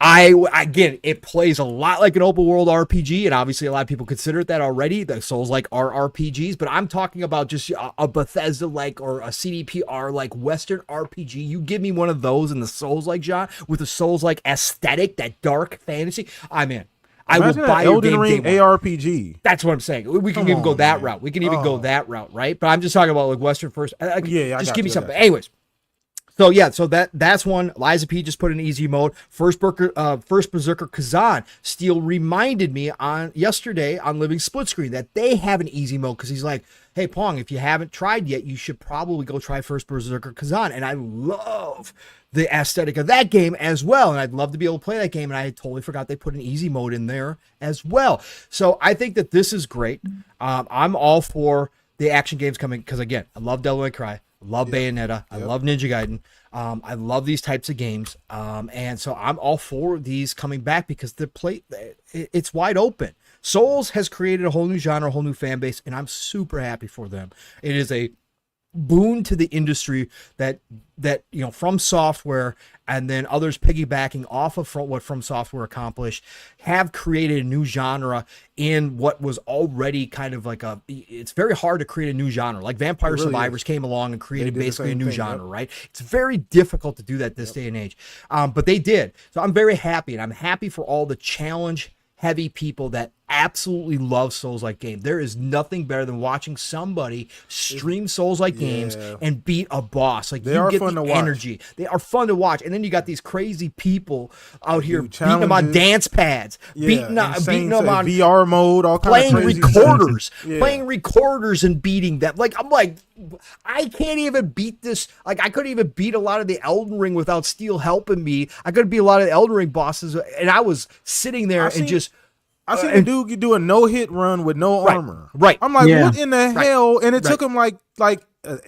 It plays a lot like an open world RPG, and obviously a lot of people consider it that already. The Souls-like are RPGs, but I'm talking about just a Bethesda-like or a CDPR-like Western RPG. You give me one of those in the Souls-like genre with a Souls-like aesthetic, that dark fantasy, I'm in. I will buy your game. Elden Ring ARPG. That's what I'm saying. We can even go that route. We can even go that route, right? But I'm just talking about like Western first. Just give me something. Anyways. So that's one. Liza P just put in easy mode. First Berserker Kazan Steele reminded me yesterday on Living Split Screen that they have an easy mode, because he's like, hey Pong, if you haven't tried yet, you should probably go try First Berserker Kazan. And I love the aesthetic of that game as well, and I'd love to be able to play that game, and I had totally forgot they put an easy mode in there as well. So I think that this is great. I'm all for the action games coming, because again, I love Devil May Cry. I love Bayonetta. I love Ninja Gaiden. I love these types of games. And so I'm all for these coming back, because it's wide open. Souls has created a whole new genre, a whole new fan base, and I'm super happy for them. It is a boon to the industry that From Software and then others piggybacking off of what From Software accomplished have created a new genre in what was already kind of like it's very hard to create a new genre. Like Vampire Survivors came along and created basically a new genre, right? It's very difficult to do that this day and age. But they did. So I'm very happy, and I'm happy for all the challenge heavy people that absolutely love Souls-like games. There is nothing better than watching somebody stream Souls-like games and beat a boss. Like, you get the energy. They are fun to watch. And then you got these crazy people out here beating them on dance pads, beating them on VR mode, all playing kind of recorders, playing recorders and beating them. Like, I'm like, I can't even beat this. Like, I couldn't even beat a lot of the Elden Ring without Steel helping me. I couldn't beat a lot of the Elden Ring bosses, and I was sitting there I seen a dude do a no-hit run with no armor. Right. I'm like, what in the hell? And it took him like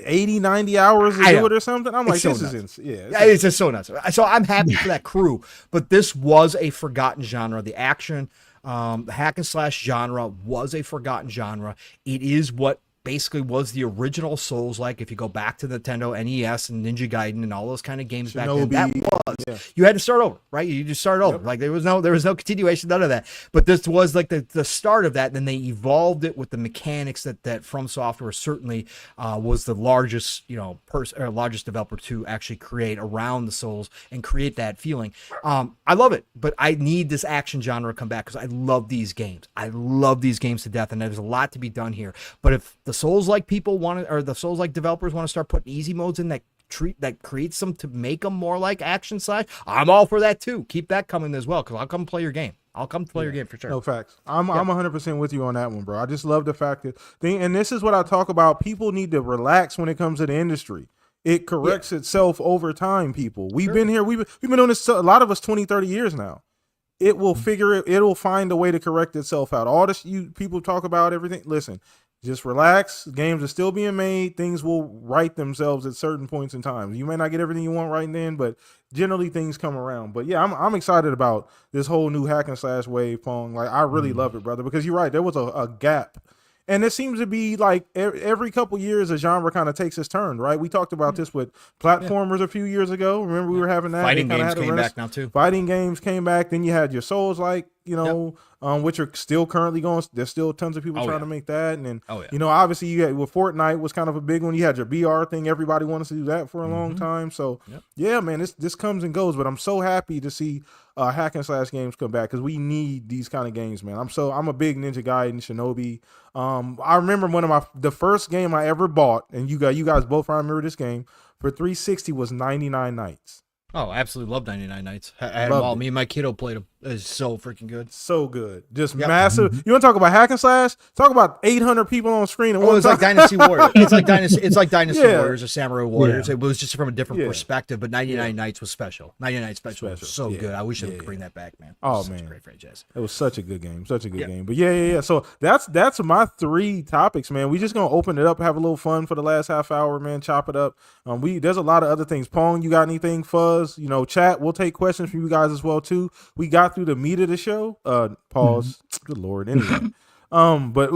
80, 90 hours to do it or something. I'm like, this is insane. It's just so nuts. So I'm happy for that crew. But this was a forgotten genre. The action The hack and slash genre was a forgotten genre. It is what basically was the original Souls like. If you go back to Nintendo NES and Ninja Gaiden and all those kind of games back then, that was you had to start over, right? You just start over. Like there was no continuation, none of that. But this was like the start of that. Then they evolved it with the mechanics that From Software certainly was the largest largest developer to actually create around the Souls and create that feeling. I love it, but I need this action genre to come back because I love these games. I love these games to death, and there's a lot to be done here. But if the Souls-like people want to, or the Souls-like developers want to start putting easy modes in that creates them to make them more like action slash, I'm all for that too. Keep that coming as well, because I'll come play your game. I'll come play your game for sure. No, facts. I'm 100% with you on that one, bro. I just love the fact that and this is what I talk about. People need to relax when it comes to the industry. It corrects itself over time, people. We've been here. We've been doing this, a lot of us, 20, 30 years now. It will it'll find a way to correct itself out. All this people talk about everything. Listen, just relax. Games are still being made. Things will right themselves at certain points in time. You may not get everything you want right then, but generally things come around. But yeah, I'm excited about this whole new hack and slash wave, Pong. Like, I really love it, brother, because you're right. There was a gap. And it seems to be like every couple years a genre kind of takes its turn, right? We talked about this with platformers a few years ago. Remember we were having that? Fighting games came back now too. Fighting games came back. Then you had your Souls, like, which are still currently going. There's still tons of people trying to make that. And then, obviously you had, with Fortnite was kind of a big one. You had your BR thing. Everybody wanted to do that for a long time. So yeah, man, this comes and goes, but I'm so happy to see hack and slash games come back, because we need these kind of games, man. I'm a big Ninja Gaiden, Shinobi. I remember the first game I ever bought, and you guys both remember this game, for 360 was 99 Nights. Oh, absolutely love 99 Nights. I had them all. Me and my kiddo played them. It's so freaking good. So good. Just massive. You want to talk about hack and slash? Talk about 800 people on screen at one time. It's like Dynasty Warriors. It's like Dynasty Warriors or Samurai Warriors. It was just from a different perspective, but 99 Nights was special. 99 Nights special was so good. I wish they could bring that back, man. Oh, man. Such a great franchise. It was such a good game. Such a good game. But yeah. So that's my 3 topics, man. We just going to open it up, have a little fun for the last half hour, man. Chop it up. There's a lot of other things. Pong, you got anything? Fuzz, chat. We'll take questions from you guys as well too. We got through the meat of the show. Pause. Good Lord. Anyway. But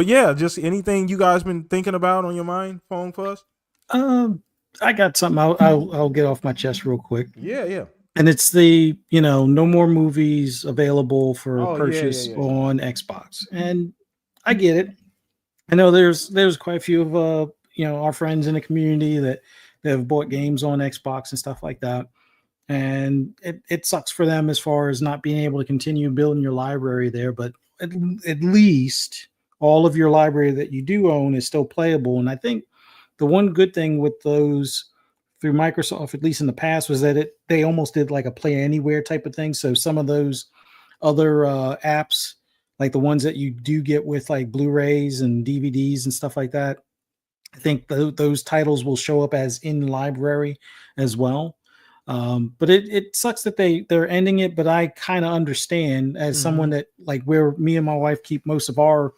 yeah, just anything you guys been thinking about on your mind, Pong, Fuzz? I got something I'll get off my chest real quick. Yeah. And it's the, no more movies available for purchase on Xbox. And I get it. I know there's quite a few of our friends in the community that have bought games on Xbox and stuff like that. And it sucks for them as far as not being able to continue building your library there. But at least all of your library that you do own is still playable. And I think the one good thing with those through Microsoft, at least in the past, was that they almost did like a play anywhere type of thing. So some of those other apps, like the ones that you do get with like Blu-rays and DVDs and stuff like that, I think those titles will show up as in library as well. But it sucks that they're ending it, but I kind of understand as someone that, like, where me and my wife keep most of our,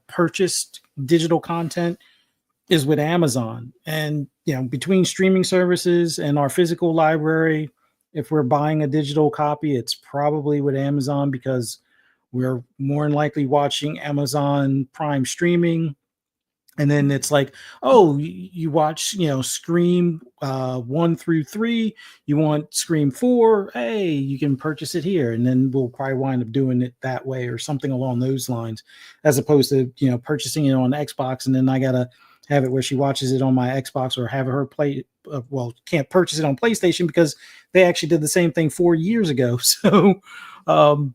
purchased digital content is with Amazon. And, between streaming services and our physical library, if we're buying a digital copy, it's probably with Amazon, because we're more than likely watching Amazon Prime streaming. And then it's like, oh, you watch, Scream 1 through 3. You want Scream 4? Hey, you can purchase it here. And then we'll probably wind up doing it that way or something along those lines, as opposed to, purchasing it on Xbox. And then I got to have it where she watches it on my Xbox, or have her play. Can't purchase it on PlayStation because they actually did the same thing 4 years ago. So, I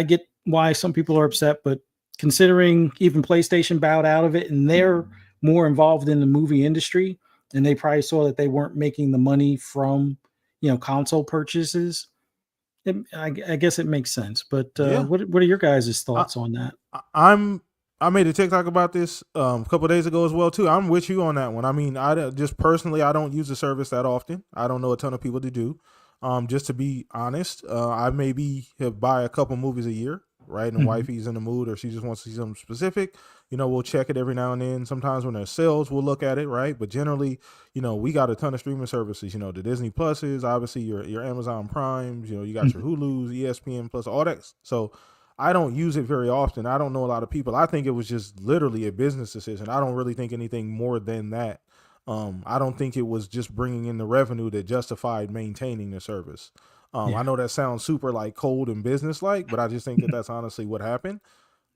get why some people are upset, but considering even PlayStation bowed out of it and they're more involved in the movie industry, and they probably saw that they weren't making the money from, console purchases, I guess it makes sense. But what are your guys' thoughts on that? I made a TikTok about this a couple of days ago as well too. I'm with you on that one. I mean, I just personally, I don't use the service that often. I don't know a ton of people that do. Just to be honest, I maybe buy a couple movies a year. right? And wifey's in the mood, or she just wants to see something specific, we'll check it every now and then. Sometimes when there's sales, we'll look at it, right? But generally, we got a ton of streaming services. The Disney Pluses, obviously your Amazon Primes. You got your Hulu's, ESPN Plus, all that. So I don't use it very often. I don't know a lot of people. I think it was just literally a business decision. I don't really think anything more than that. I don't think it was just bringing in the revenue that justified maintaining the service. I know that sounds super like cold and business-like, but I just think that that's honestly what happened.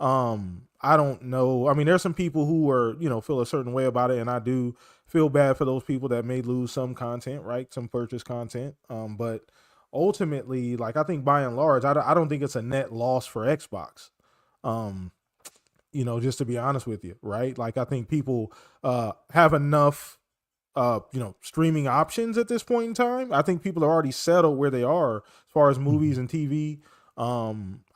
I don't know. I mean, there's some people who are, feel a certain way about it, and I do feel bad for those people that may lose some content, right? Some purchase content. But ultimately, like, I think by and large, I don't think it's a net loss for Xbox. Just to be honest with you, right? Like, I think people have enough streaming options at this point in time. I think people are already settled where they are as far as movies and TV.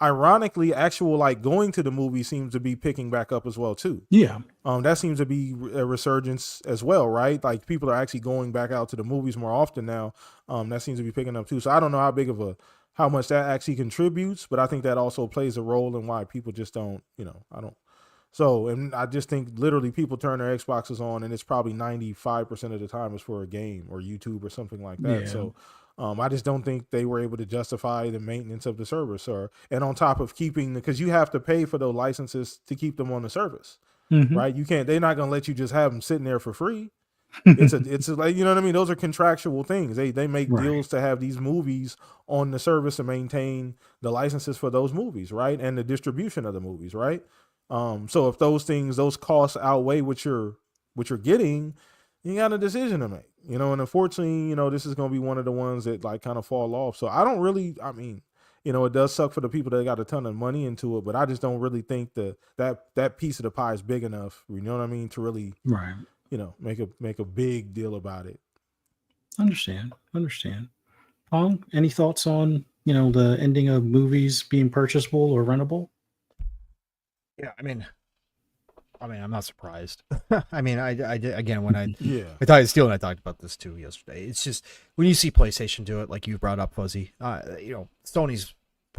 Ironically, actual like going to the movie seems to be picking back up as well too. Yeah. That seems to be a resurgence as well, right? Like people are actually going back out to the movies more often now. That seems to be picking up too. So I don't know how much that actually contributes, but I think that also plays a role in why people just don't, So, and I just think literally people turn their Xboxes on and it's probably 95% of the time is for a game or YouTube or something like that. Yeah. So I just don't think they were able to justify the maintenance of the service and on top of because you have to pay for those licenses to keep them on the service, right? They're not going to let you just have them sitting there for free. It's like, you know what I mean? Those are contractual things. They make deals to have these movies on the service and maintain the licenses for those movies, right? And the distribution of the movies, right? So if those costs outweigh what you're getting, you got a decision to make, and unfortunately, this is going to be one of the ones that like kind of fall off. So I don't really, it does suck for the people that got a ton of money into it, but I just don't really think that piece of the pie is big enough, to really, make a big deal about it. Understand. Pong, any thoughts on, the ending of movies being purchasable or rentable? Yeah, I mean, I'm not surprised. I mean, I did again when I talked to Steele and I talked about this too yesterday. It's just when you see PlayStation do it, like you brought up, Fuzzy. Sony's,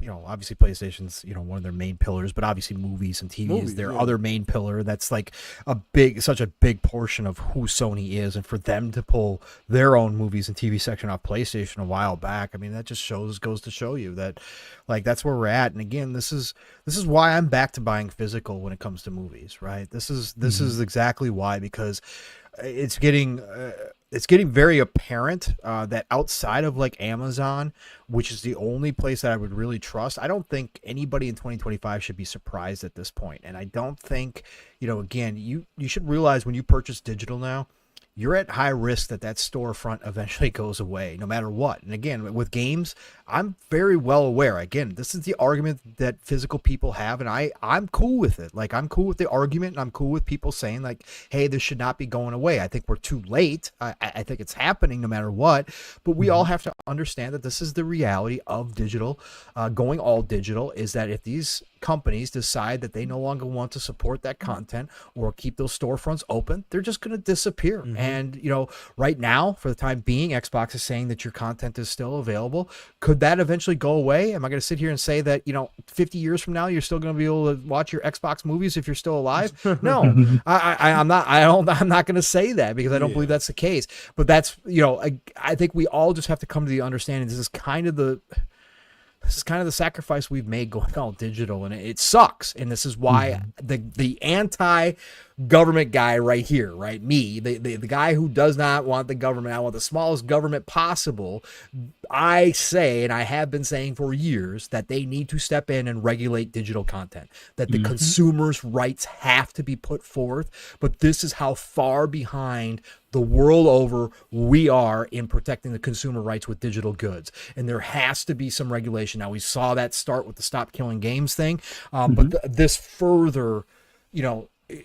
obviously PlayStation's, one of their main pillars, but obviously movies and TV is their other main pillar. That's like such a big portion of who Sony is, and for them to pull their own movies and TV section off PlayStation a while back, I mean, that just goes to show you that, like, that's where we're at. And again, this is why I'm back to buying physical when it comes to movies, right? This is exactly why, because it's getting very apparent that outside of like Amazon, which is the only place that I would really trust, I don't think anybody in 2025 should be surprised at this point. And I don't think, again, you should realize when you purchase digital now, you're at high risk that storefront eventually goes away no matter what. And again, with games, I'm very well aware. Again, this is the argument that physical people have, and I'm cool with it. Like, I'm cool with the argument, and I'm cool with people saying, like, hey, this should not be going away. I think we're too late. I think it's happening no matter what. But we all have to understand that this is the reality of digital. Going all digital is that if these companies decide that they no longer want to support that content or keep those storefronts open, they're just going to disappear. And, right now, for the time being, Xbox is saying that your content is still available. Could that eventually go away? Am I going to sit here and say that, 50 years from now, you're still going to be able to watch your Xbox movies if you're still alive? No, I'm not. I'm not going to say that because I don't believe that's the case. But that's, I think we all just have to come to the understanding this is kind of the sacrifice we've made going all digital, and it sucks. And this is why the anti-government guy right here, right? Me, the guy who does not want the government, I want the smallest government possible. I say, and I have been saying for years, that they need to step in and regulate digital content, that the consumers' rights have to be put forth. But this is how far behind the world over we are in protecting the consumer rights with digital goods, and there has to be some regulation. Now, we saw that start with the Stop Killing Games thing, but this further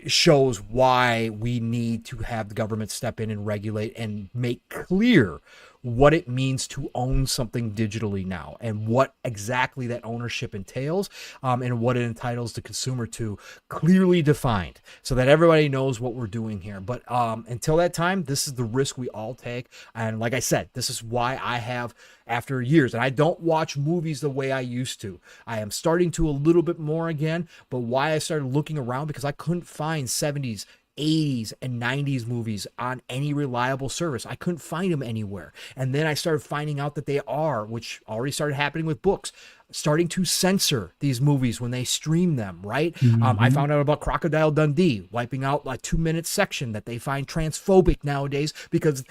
shows why we need to have the government step in and regulate and make clear what it means to own something digitally now, and what exactly that ownership entails, and what it entitles the consumer to, clearly defined, so that everybody knows what we're doing here. But until that time, this is the risk we all take. And like I said, this is why I have, after years, and I don't watch movies the way I used to. I am starting to a little bit more again, but why I started looking around, because I couldn't find 70s, 80s and 90s movies on any reliable service. I couldn't find them anywhere. And then I started finding out that they are, which already started happening with books, starting to censor these movies when they stream them, right? I found out about Crocodile Dundee wiping out a 2-minute section that they find transphobic nowadays because,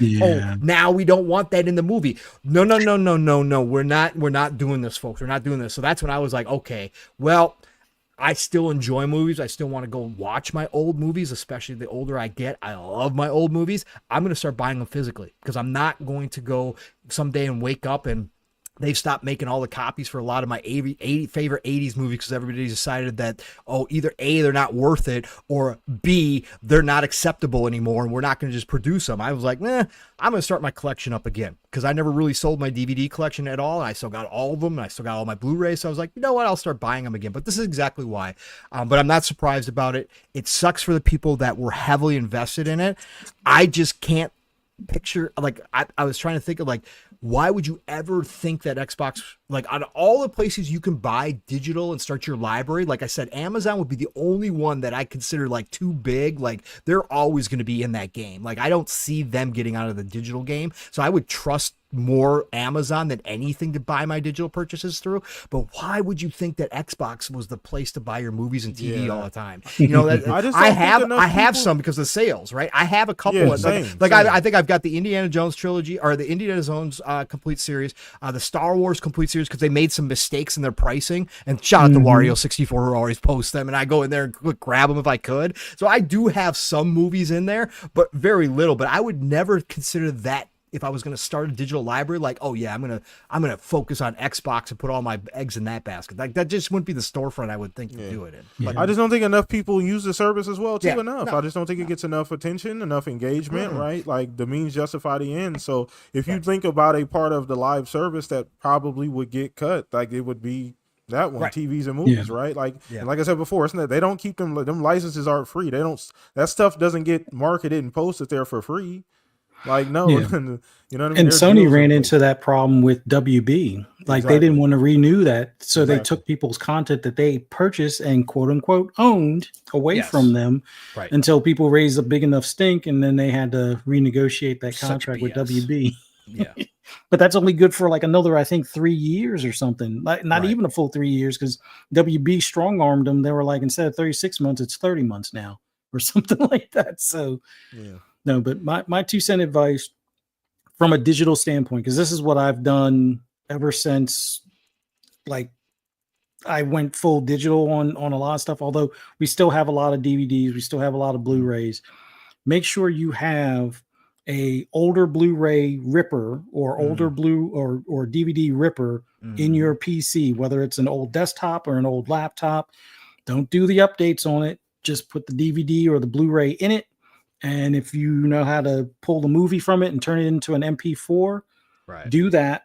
now we don't want that in the movie. No. We're not doing this, folks. We're not doing this. So that's when I was like, okay, well, I still enjoy movies. I still want to go watch my old movies, especially the older I get. I love my old movies. I'm going to start buying them physically, because I'm not going to go someday and wake up and they've stopped making all the copies for a lot of my favorite 80s movies, because everybody decided that, either A, they're not worth it, or B, they're not acceptable anymore, and we're not going to just produce them. I was like, I'm going to start my collection up again, because I never really sold my DVD collection at all, and I still got all of them, and I still got all my Blu-rays, so I was like, you know what, I'll start buying them again. But this is exactly why. But I'm not surprised about it. It sucks for the people that were heavily invested in it. I just can't picture, like, I was trying to think of, like, why would you ever think that Xbox, like, out of all the places you can buy digital and start your library, like I said, Amazon would be the only one that I consider like too big. Like, they're always going to be in that game. Like, I don't see them getting out of the digital game. So I would trust more Amazon than anything to buy my digital purchases through. But why would you think that Xbox was the place to buy your movies and TV all the time? You know, that I have some because of sales, right? I have a couple of, same. I think I've got the Indiana Jones trilogy, or the Indiana Jones complete series, the Star Wars complete series, because they made some mistakes in their pricing. And shout out to Wario64, who always posts them, and I go in there and grab them if I could. So I do have some movies in there, but very little. But I would never consider that, if I was going to start a digital library, like, oh yeah, I'm going to focus on Xbox and put all my eggs in that basket. Like, that just wouldn't be the storefront I would think to do it in. But I just don't think enough people use the service as well enough. I just don't think it gets enough attention, enough engagement, right? Like, the means justify the end. So if you think about a part of the live service that probably would get cut, like, it would be that one, TVs and movies, right? Like, and like I said before, it's not, they don't keep them licenses aren't free. They don't, that stuff doesn't get marketed and posted there for free. Like, no, you know what I mean? And Sony ran into that problem with WB. Like, they didn't want to renew that. So they took people's content that they purchased and quote unquote owned away from them until people raised a big enough stink. And then they had to renegotiate that contract with WB. Yeah. But that's only good for like another, I think, 3 years or something. Like, not even a full 3 years, because WB strong armed them. They were like, instead of 36 months, it's 30 months now or something like that. So, no, but my 2 cent advice from a digital standpoint, because this is what I've done ever since, like, I went full digital on a lot of stuff. Although we still have a lot of DVDs, we still have a lot of Blu-rays. Make sure you have a older Blu-ray ripper or older or DVD ripper in your PC, whether it's an old desktop or an old laptop. Don't do the updates on it. Just put the DVD or the Blu-ray in it. And if you know how to pull the movie from it and turn it into an MP4, do that.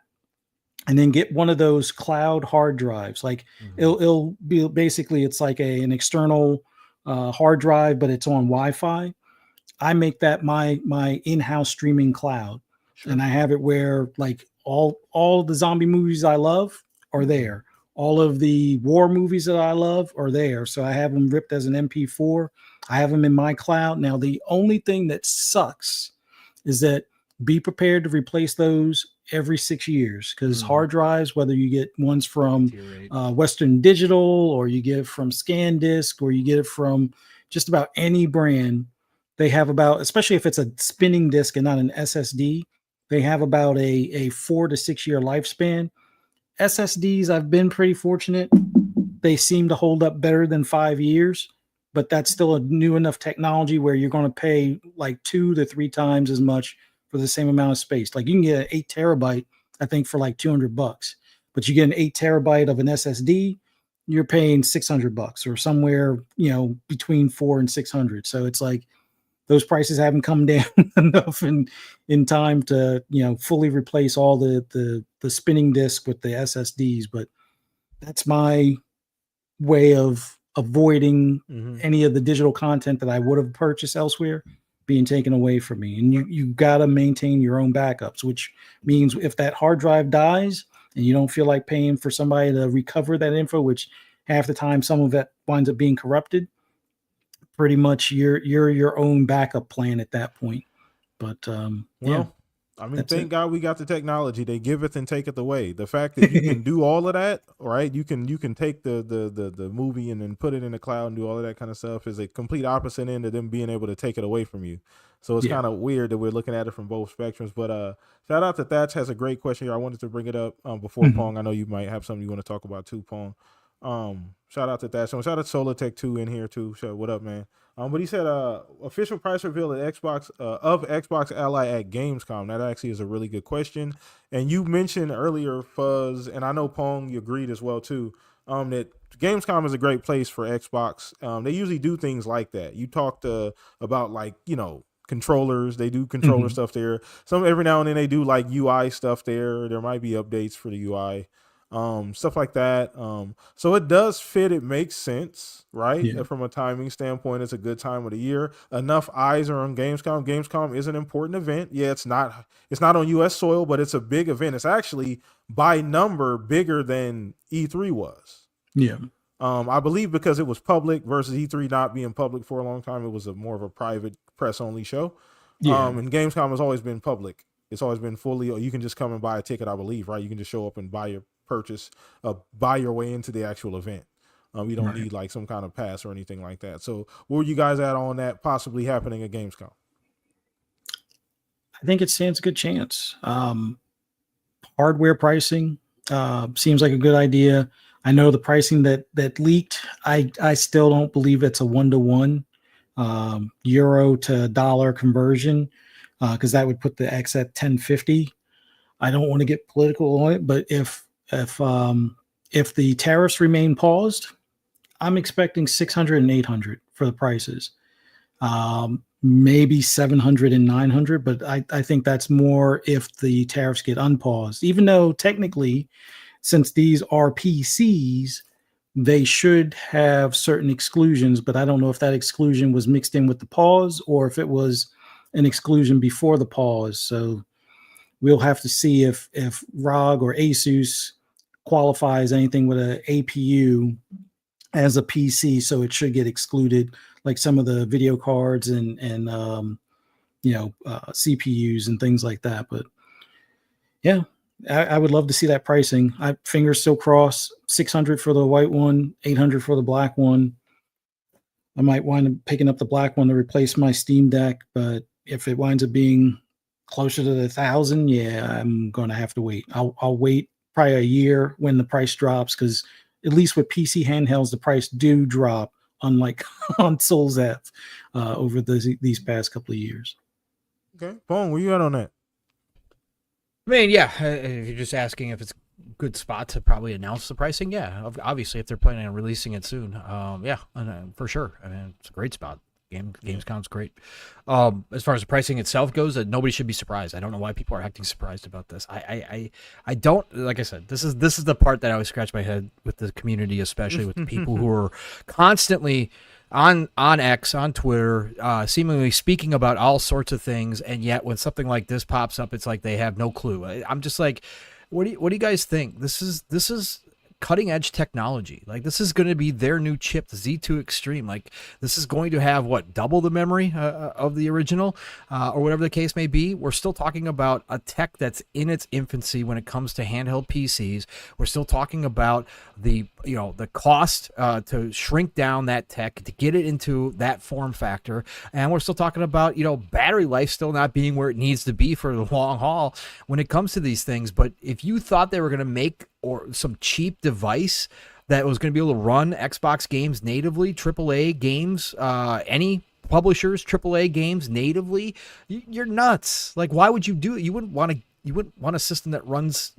And then get one of those cloud hard drives. Like, it'll be basically, it's like an external hard drive, but it's on Wi-Fi. I make that my in-house streaming cloud. And I have it where, like, all the zombie movies I love are there. All of the war movies that I love are there. So I have them ripped as an MP4. I have them in my cloud. Now, the only thing that sucks is that be prepared to replace those every 6 years, because hard drives, whether you get ones from Western Digital, or you get it from ScanDisk, or you get it from just about any brand, they have about, especially if it's a spinning disk and not an SSD, they have about a 4 to 6 year lifespan. SSDs, I've been pretty fortunate. They seem to hold up better than 5 years, but that's still a new enough technology where you're going to pay like 2 to 3 times as much for the same amount of space. Like, you can get an 8 terabyte, I think, for like $200, but you get an 8 terabyte of an SSD, you're paying $600 or somewhere, between 400 and 600. So it's like those prices haven't come down enough in time to, fully replace all the spinning disk with the SSDs. But that's my way of avoiding any of the digital content that I would have purchased elsewhere being taken away from me. And you got to maintain your own backups, which means if that hard drive dies and you don't feel like paying for somebody to recover that info, which half the time some of it winds up being corrupted, pretty much you're your own backup plan at that point. But I mean, thank God we got the technology. They giveth and taketh away. The fact that you can do all of that, right? You can take the movie and then put it in the cloud and do all of that kind of stuff is a complete opposite end of them being able to take it away from you. So it's kind of weird that we're looking at it from both spectrums. But shout out to Thatch has a great question here. I wanted to bring it up before Pong. I know you might have something you want to talk about too, Pong. Shout out to Thatch. Shout out to Solar Tech 2 in here too. So what up, man? But he said official price reveal at Xbox of Xbox Ally at Gamescom. That actually is a really good question. And you mentioned earlier, Fuzz, and I know Pong, you agreed as well too, that Gamescom is a great place for Xbox. They usually do things like that. You talked about like, controllers. They do controller stuff there. Some every now and then they do like UI stuff there. There might be updates for the UI. Stuff like that. So it does fit. It makes sense, right? Yeah. From a timing standpoint, it's a good time of the year. Enough eyes are on Gamescom. Gamescom is an important event. Yeah, it's not on US soil, but it's a big event. It's actually by number bigger than E3 was. Yeah. I believe because it was public versus E3 not being public for a long time, it was more of a private press only show. Yeah. And Gamescom has always been public. It's always been fully, you can just come and buy a ticket, I believe, right? You can just show up and buy your way into the actual event. You don't need like some kind of pass or anything like that. So where were you guys at on that possibly happening at Gamescom? I think it stands a good chance. Hardware pricing seems like a good idea. I know the pricing that leaked. I still don't believe it's a 1-to-1 euro to dollar conversion, because that would put the X at 1050. I don't want to get political on it, but if the tariffs remain paused, I'm expecting 600 and 800 for the prices. Maybe 700 and 900, but I think that's more if the tariffs get unpaused. Even though technically, since these are PCs, they should have certain exclusions, but I don't know if that exclusion was mixed in with the pause or if it was an exclusion before the pause. So we'll have to see if ROG or Asus qualifies anything with an APU as a PC, so it should get excluded, like some of the video cards and CPUs and things like that. But yeah, I would love to see that pricing. Fingers still crossed. 600 for the white one, 800 for the black one. I might wind up picking up the black one to replace my Steam Deck, but if it winds up being closer to the 1,000, yeah, I'm going to have to wait. I'll wait probably a year when the price drops, because at least with PC handhelds, the price do drop, unlike consoles have over these past couple of years. Okay, Bone, where you at on that? I mean, yeah, if you're just asking if it's a good spot to probably announce the pricing, yeah, obviously if they're planning on releasing it soon, yeah, for sure. I mean, it's a great spot. Gamescom's great. As far as the pricing itself goes, nobody should be surprised. I don't know why people are acting surprised about this. I don't, like I said, this is the part that I always scratch my head with the community, especially with the people who are constantly on X, on Twitter, seemingly speaking about all sorts of things, and yet when something like this pops up, it's like they have no clue. I'm just like, what do you guys think? This is cutting edge technology. Like, this is going to be their new chip, the Z2 Extreme. Like, this is going to have double the memory of the original, or whatever the case may be. We're still talking about a tech that's in its infancy when it comes to handheld PCs. We're still talking about the cost to shrink down that tech to get it into that form factor, and we're still talking about battery life still not being where it needs to be for the long haul when it comes to these things. But if you thought they were going to make some cheap device that was going to be able to run Xbox games natively, AAA games, any publishers AAA games natively, you're nuts. Like, why would you do it? You wouldn't want a system that runs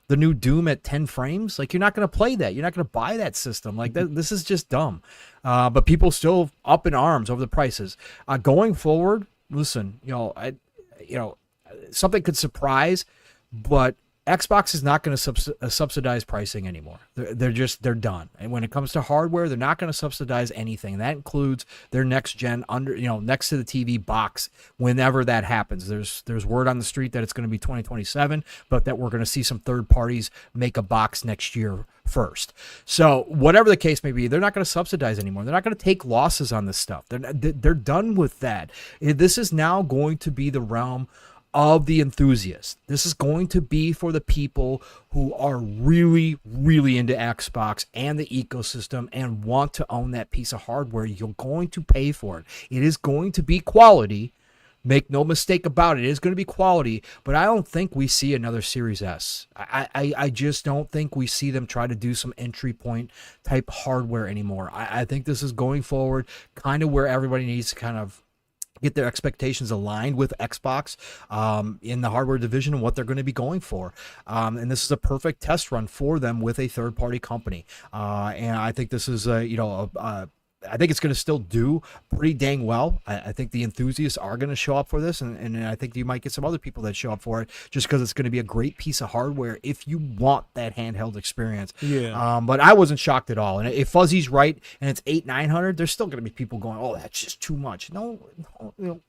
the new Doom at 10 frames. Like, you're not going to play that. You're not going to buy that system. Like, this is just dumb. But people still up in arms over the prices. Going forward, listen, something could surprise, but Xbox is not going to subsidize pricing anymore. They're done. And when it comes to hardware, they're not going to subsidize anything. That includes their next gen next to the TV box. Whenever that happens, there's word on the street that it's going to be 2027, but that we're going to see some third parties make a box next year first. So whatever the case may be, they're not going to subsidize anymore. They're not going to take losses on this stuff. They're done with that. This is now going to be the realm of the enthusiasts. This is going to be for the people who are really, really into Xbox and the ecosystem and want to own that piece of hardware. You're going to pay for it. It is going to be quality. Make no mistake about it. It is going to be quality, but I don't think we see another Series S. I just don't think we see them try to do some entry point type hardware anymore. I think this is going forward kind of where everybody needs to kind of get their expectations aligned with Xbox in the hardware division and what they're going to be going for. And this is a perfect test run for them with a third-party company. And I think this is I think it's going to still do pretty dang well. I think the enthusiasts are going to show up for this, and I think you might get some other people that show up for it just because it's going to be a great piece of hardware if you want that handheld experience. Yeah. But I wasn't shocked at all. And if Fuzzy's right and it's 800-900, there's still going to be people going, "Oh, that's just too much." No,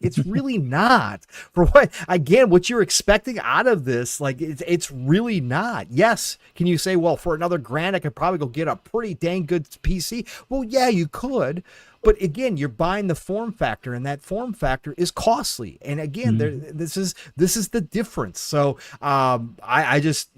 it's really not. For what you're expecting out of this, like it's really not. Yes, can you say, well, for another $1,000, I could probably go get a pretty dang good PC? Well, yeah, you could. But again, you're buying the form factor, and that form factor is costly. And again, this is the difference. So I just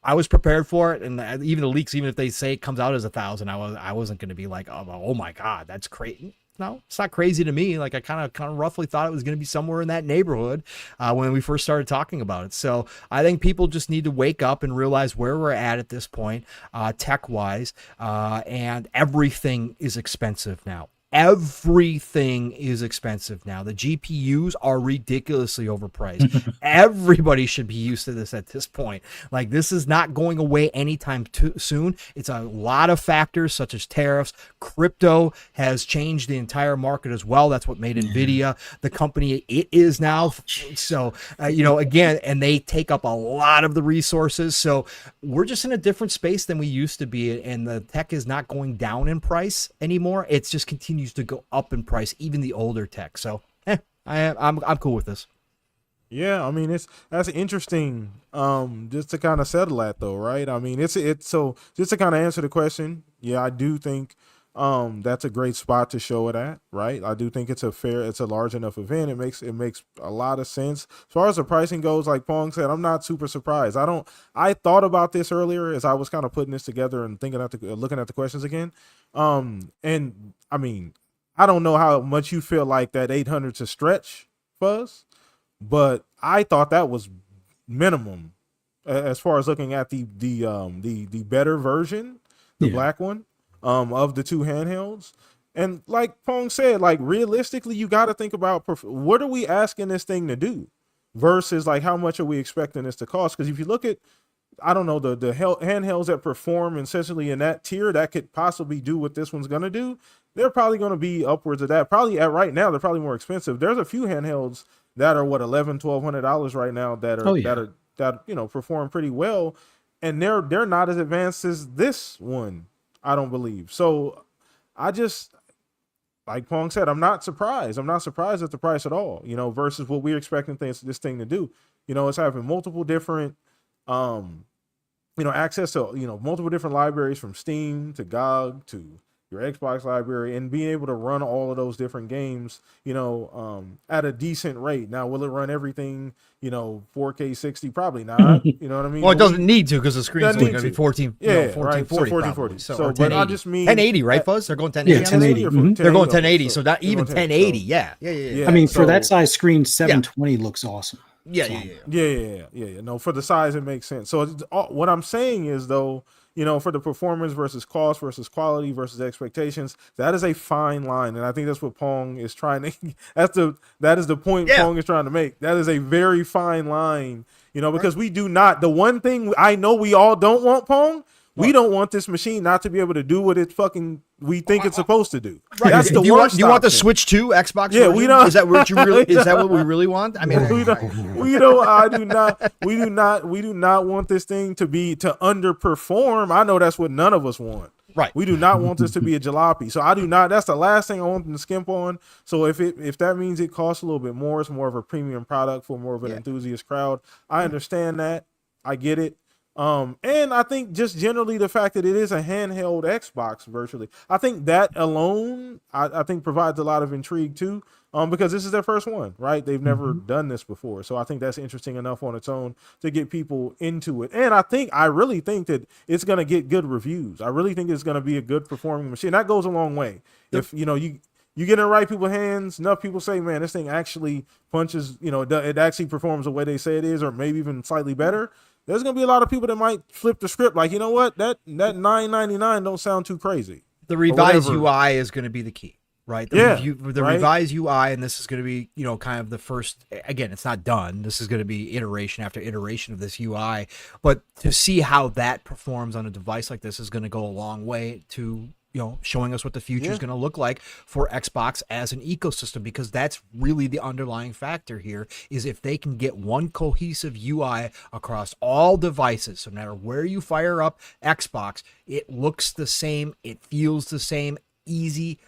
I was prepared for it, and even the leaks, even if they say it comes out as 1,000, I wasn't going to be like, oh my god, that's crazy. No, it's not crazy to me. Like I kind of roughly thought it was going to be somewhere in that neighborhood when we first started talking about it. So I think people just need to wake up and realize where we're at this point, tech-wise, and everything is expensive now. Everything is expensive now. The GPUs are ridiculously overpriced. Everybody should be used to this at this point. Like, this is not going away anytime soon. It's a lot of factors such as tariffs. Crypto has changed the entire market as well. That's what made NVIDIA the company it is now. So, again, and they take up a lot of the resources. So we're just in a different space than we used to be. And the tech is not going down in price anymore. It's just continues to go up in price, even the older tech. So I'm cool with this. Yeah, I mean that's interesting. Just to kind of settle that though, right? I mean it's so just to kind of answer the question. Yeah, I do think that's a great spot to show it at, right? I do think it's a large enough event. It makes a lot of sense. As far as the pricing goes, like Pong said, I'm not super surprised. I thought about this earlier as I was kind of putting this together and looking at the questions again. And I mean, I don't know how much you feel like that 800's a stretch, Fuzz, but I thought that was minimum as far as looking at the better version, the black one, of the two handhelds. And like Pong said, like realistically, you got to think about what are we asking this thing to do versus like how much are we expecting this to cost? Because if you look at, I don't know, the handhelds that perform essentially in that tier that could possibly do what this one's going to do, they're probably going to be upwards of that. Probably at right now, they're probably more expensive. There's a few handhelds that are $1,100-$1,200 right now that are perform pretty well, and they're not as advanced as this one, I don't believe. So I just, like Pong said, I'm not surprised. I'm not surprised at the price at all, versus what we're expecting this thing to do. It's having multiple different access to, multiple different libraries from Steam to GOG to your Xbox library, and being able to run all of those different games, at a decent rate. Now, will it run everything, 4K 60? Probably not. You know what I mean? Well, it doesn't need to because the screen's only going to be 14. Yeah, 1440. Right. So 1440. So but I just mean 1080, right, Fuzz? They're going 1080. Yeah, 1080. They're going 1080. So not even 1080. Yeah. I mean, for that size screen, 720 looks awesome. Yeah. No, for the size, it makes sense. So what I'm saying is, though, for the performance versus cost versus quality versus expectations, that is a fine line. And I think that's what Pong is trying to, that is the point Pong is trying to make. That is a very fine line, because we do not, the one thing I know we all don't want, Pong, we don't want this machine not to be able to do what it we think it's supposed to do. Right. That's the worst. Do you want the Switch 2 Xbox? Yeah, version? we don't. Is that what you really? Is that what we really want? I mean, we don't. I do not. We do not want this thing to underperform. I know that's what none of us want. Right. We do not want this to be a jalopy. So I do not. That's the last thing I want them to skimp on. So if that means it costs a little bit more, it's more of a premium product for more of an enthusiast crowd. I understand that. I get it. And I think just generally the fact that it is a handheld Xbox virtually, I think that alone, I think provides a lot of intrigue too, because this is their first one, right? They've never done this before. So I think that's interesting enough on its own to get people into it. And I really think that it's going to get good reviews. I really think it's going to be a good performing machine. That goes a long way. Yep. If, you get in the right people's hands, enough people say, man, this thing actually punches, it actually performs the way they say it is, or maybe even slightly better. There's going to be a lot of people that might flip the script like, you know what, that $9.99 don't sound too crazy. The revised UI is going to be the key, right? The revised UI, and this is going to be, kind of the first, again, it's not done. This is going to be iteration after iteration of this UI. But to see how that performs on a device like this is going to go a long way to showing us what the future is going to look like for Xbox as an ecosystem, because that's really the underlying factor here, is if they can get one cohesive UI across all devices, so no matter where you fire up Xbox, it looks the same, it feels the same, easy,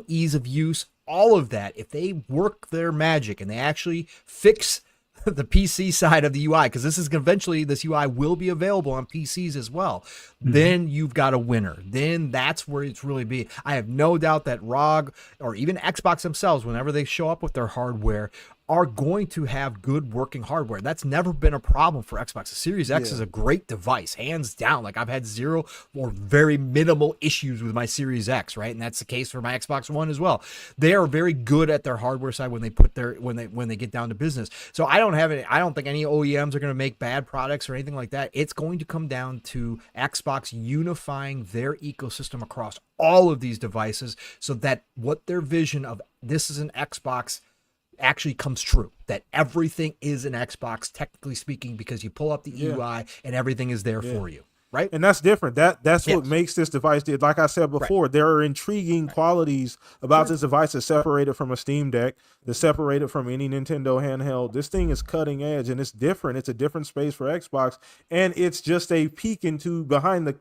ease of use, all of that. If they work their magic and they actually fix the PC side of the UI, because this UI will be available on PCs as well, then you've got a winner. Then that's where it's really be. I have no doubt that ROG or even Xbox themselves, whenever they show up with their hardware, are going to have good working hardware. That's never been a problem for Xbox. The Series X is a great device, hands down. Like, I've had zero or very minimal issues with my Series X, right? And that's the case for my Xbox One as well. They are very good at their hardware side when they get down to business. So I don't think any OEMs are going to make bad products or anything like that. It's going to come down to Xbox unifying their ecosystem across all of these devices, so that what their vision of this is an Xbox actually comes true, that everything is an Xbox, technically speaking, because you pull up the UI and everything is there for you, right? And that's different. That's what makes this device, like I said before, there are intriguing qualities about this device that's separated from a Steam Deck, that's separated from any Nintendo handheld. This thing is cutting edge and it's different. It's a different space for Xbox, and it's just a peek into behind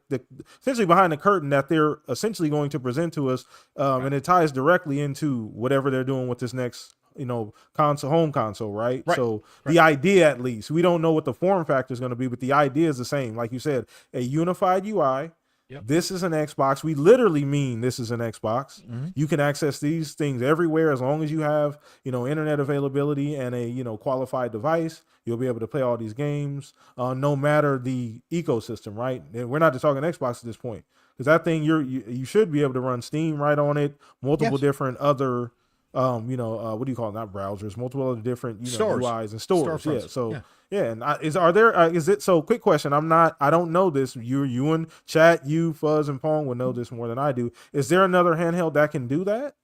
essentially behind the curtain that they're essentially going to present to us, and it ties directly into whatever they're doing with this next home console, right? So the idea, at least, we don't know what the form factor is going to be, but the idea is the same. Like you said, a unified UI. This is an Xbox. We literally mean this is an Xbox. You can access these things everywhere as long as you have, internet availability and a, qualified device. You'll be able to play all these games, no matter the ecosystem, right? And we're not just talking Xbox at this point, because that thing you should be able to run Steam right on it, multiple different other what do you call it? Not browsers, multiple other different stores. UIs and stores. And so quick question. I don't know this. You and chat, Fuzz and Pong would know this more than I do. Is there another handheld that can do that?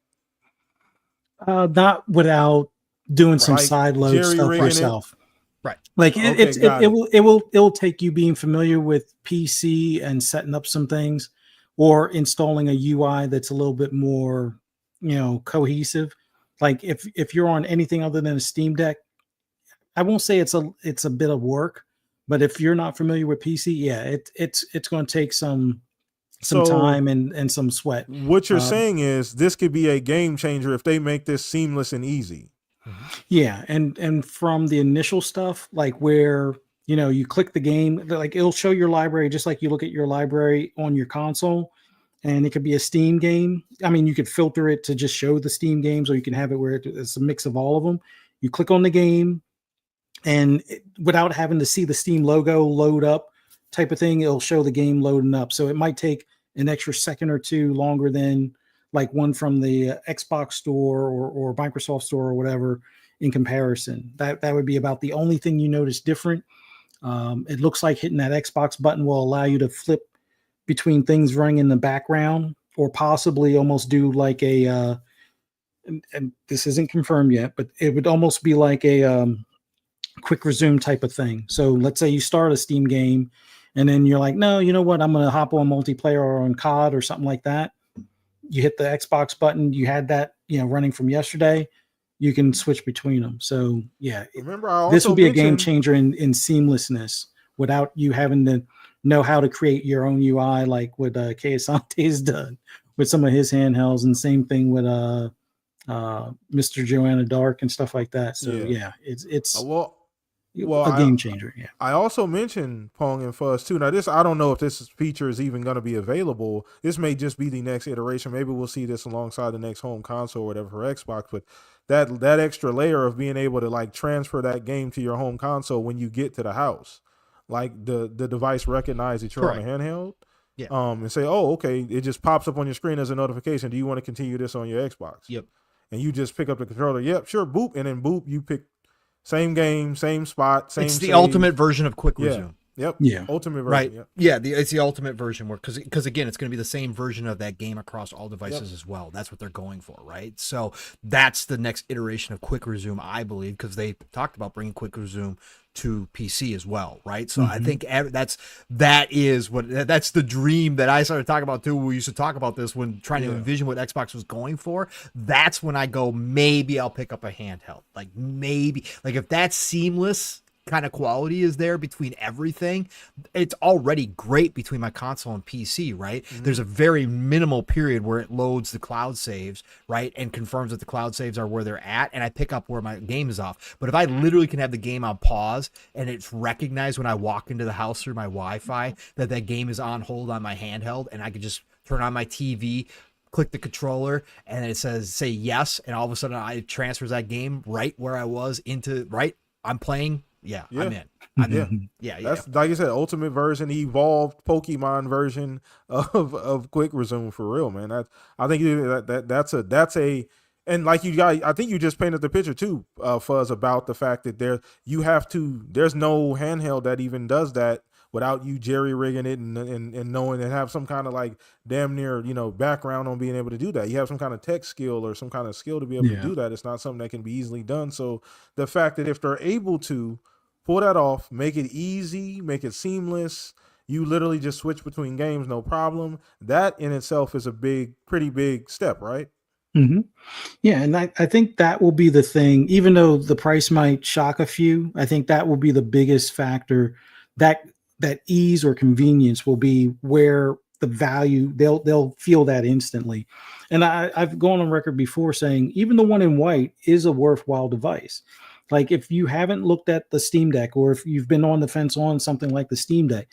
Not without doing some side load stuff yourself. Right. Like it'll take you being familiar with PC and setting up some things, or installing a UI that's a little bit more, cohesive. Like if you're on anything other than a Steam Deck, I won't say it's a bit of work, but if you're not familiar with PC, it's going to take some time and some sweat. What you're saying is this could be a game changer if they make this seamless and easy. Yeah, and from the initial stuff, like where you click the game, like it'll show your library just like you look at your library on your console. And it could be a Steam game. I mean, you could filter it to just show the Steam games, or you can have it where it's a mix of all of them. You click on the game, and without having to see the Steam logo load up type of thing, it'll show the game loading up. So it might take an extra second or two longer than like one from the Xbox store or Microsoft store or whatever in comparison. That would be about the only thing you notice different. It looks like hitting that Xbox button will allow you to flip between things running in the background, or possibly almost do like a and this isn't confirmed yet, but it would almost be like a quick resume type of thing. So let's say you start a Steam game and then you're like, no, you know what? I'm going to hop on multiplayer or on COD or something like that. You hit the Xbox button. You had that, running from yesterday. You can switch between them. So yeah, Remember, this will be a game changer in seamlessness without you having to know how to create your own UI, like what Kei Asante has done with some of his handhelds, and same thing with Mr. Joanna Dark and stuff like that. So yeah, it's a game changer. Yeah. I also mentioned Pong and Fuzz too. Now I don't know if this feature is even going to be available. This may just be the next iteration. Maybe we'll see this alongside the next home console or whatever for Xbox. But that extra layer of being able to like transfer that game to your home console when you get to the house, like the device recognizes that you're on a handheld. Yeah. And say, oh, okay, it just pops up on your screen as a notification. Do you want to continue this on your Xbox? Yep. And you just pick up the controller. Yep, sure, boop, and then boop, you pick same game, same spot, same. It's the ultimate version of quick resume. Yep. Yeah. Ultimate version. Right. Yep. Yeah. It's the ultimate version where, because again, it's going to be the same version of that game across all devices as well. That's what they're going for, right? So that's the next iteration of quick resume, I believe, because they talked about bringing quick resume to PC as well, right? So I think that's the dream that I started talking about too. We used to talk about this when trying to envision what Xbox was going for. That's when I go, maybe I'll pick up a handheld. Like maybe, like if that seamless kind of quality is there between everything, it's already great between my console and PC, right? There's a very minimal period where it loads the cloud saves, right, and confirms that the cloud saves are where they're at, and I pick up where my game is off. But if I literally can have the game on pause and it's recognized when I walk into the house through my Wi-Fi that game is on hold on my handheld, and I can just turn on my TV, click the controller, and it says say yes, and all of a sudden it transfers that game right where I was into, right, I'm playing. Yeah, I'm in. I'm in. Yeah. That's like I said, ultimate version, evolved Pokemon version of quick resume for real, man. I think that's a and like you guys, I think you just painted the picture too, Fuzz, about the fact that there's no handheld that even does that without you jerry rigging it and knowing and have some kind of like damn near, background on being able to do that. You have some kind of tech skill or some kind of skill to be able to do that. It's not something that can be easily done. So the fact that if they're able to pull that off, make it easy, make it seamless, you literally just switch between games, no problem. That in itself is a pretty big step, right? Mm-hmm. Yeah, and I think that will be the thing, even though the price might shock a few, I think that will be the biggest factor. That ease or convenience will be where the value, they'll feel that instantly. And I've gone on record before saying even the one in white is a worthwhile device. Like if you haven't looked at the Steam Deck, or if you've been on the fence on something like the Steam Deck,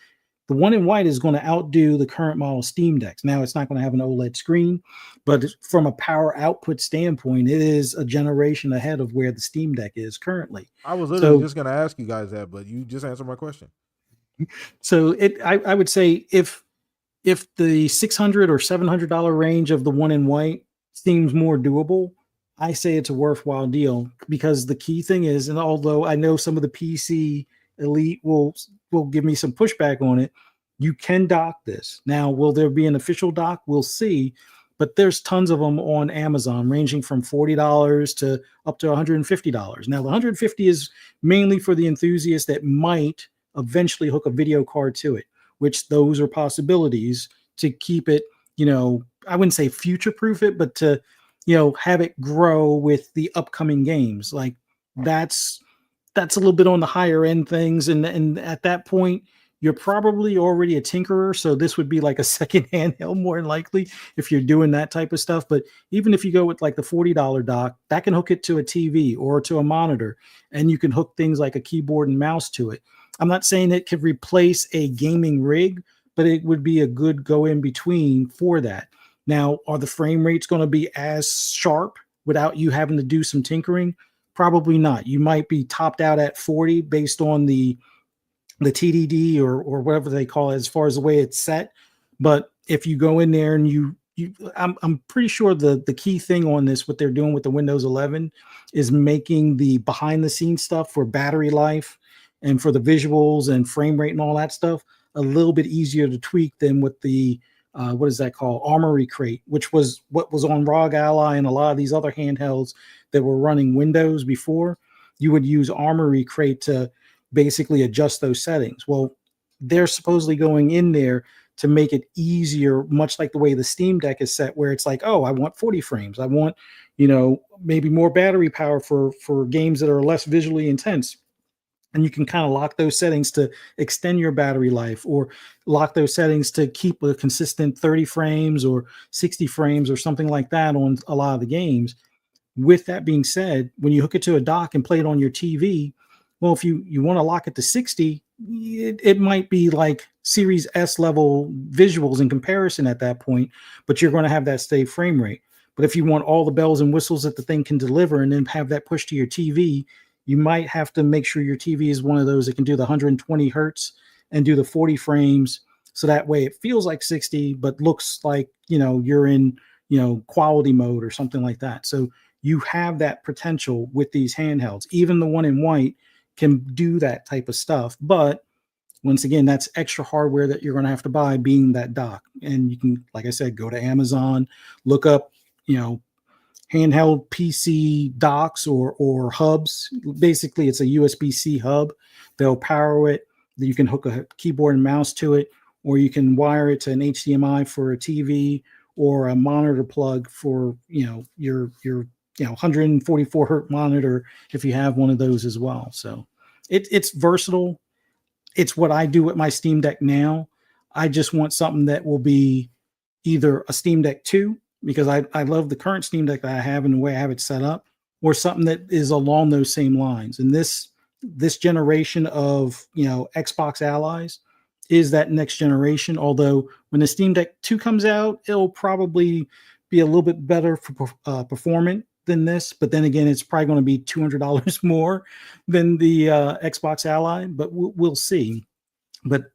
the one in white is going to outdo the current model Steam Decks. Now it's not going to have an OLED screen, but from a power output standpoint, it is a generation ahead of where the Steam Deck is currently. I was literally just going to ask you guys that, but you just answered my question. So I would say if the $600 or $700 range of the one in white seems more doable, I say it's a worthwhile deal, because the key thing is, and although I know some of the PC elite will give me some pushback on it, you can dock this. Now, will there be an official dock? We'll see, but there's tons of them on Amazon, ranging from $40 to up to $150. Now, the $150 is mainly for the enthusiast that might eventually hook a video card to it, which those are possibilities to keep it, I wouldn't say future-proof it, but to, have it grow with the upcoming games. Like that's a little bit on the higher end things. And at that point, you're probably already a tinkerer. So this would be like a second handheld more than likely if you're doing that type of stuff. But even if you go with like the $40 dock, that can hook it to a TV or to a monitor, and you can hook things like a keyboard and mouse to it. I'm not saying it could replace a gaming rig, but it would be a good go in between for that. Now, are the frame rates going to be as sharp without you having to do some tinkering? Probably not. You might be topped out at 40 based on the TDD or whatever they call it as far as the way it's set. But if you go in there and I'm pretty sure the key thing on this, what they're doing with the Windows 11, is making the behind the scenes stuff for battery life and for the visuals and frame rate and all that stuff a little bit easier to tweak than with the what is that called? Armory Crate, which was what was on ROG Ally and a lot of these other handhelds that were running Windows before. You would use Armory Crate to basically adjust those settings. Well, they're supposedly going in there to make it easier, much like the way the Steam Deck is set, where it's like, oh, I want 40 frames. I want, maybe more battery power for games that are less visually intense. And you can kind of lock those settings to extend your battery life, or lock those settings to keep a consistent 30 frames or 60 frames or something like that on a lot of the games. With that being said, when you hook it to a dock and play it on your TV, well, if you want to lock it to 60, it might be like Series S level visuals in comparison at that point, but you're going to have that stay frame rate. But if you want all the bells and whistles that the thing can deliver and then have that pushed to your TV, you might have to make sure your TV is one of those that can do the 120 hertz and do the 40 frames. So that way it feels like 60, but looks like, you're in, quality mode or something like that. So you have that potential with these handhelds. Even the one in white can do that type of stuff. But once again, that's extra hardware that you're going to have to buy, being that dock. And you can, like I said, go to Amazon, look up, handheld PC docks or hubs. Basically, it's a USB-C hub. They'll power it. You can hook a keyboard and mouse to it, or you can wire it to an HDMI for a TV, or a monitor plug for your 144 hertz monitor if you have one of those as well. So it's versatile. It's what I do with my Steam Deck now. I just want something that will be either a Steam Deck 2, because I love the current Steam Deck that I have and the way I have it set up, or something that is along those same lines. And this generation of Xbox allies is that next generation. Although when the Steam Deck 2 comes out, it'll probably be a little bit better for performant than this. But then again, it's probably going to be $200 more than the Xbox Ally. But we'll see. But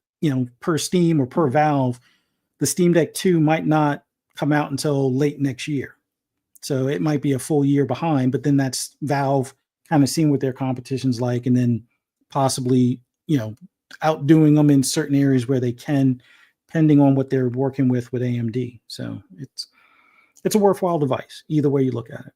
per Steam or per Valve, the Steam Deck 2 might not come out until late next year. So it might be a full year behind, but then that's Valve kind of seeing what their competition's like, and then possibly, outdoing them in certain areas where they can, depending on what they're working with AMD. So it's a worthwhile device, either way you look at it.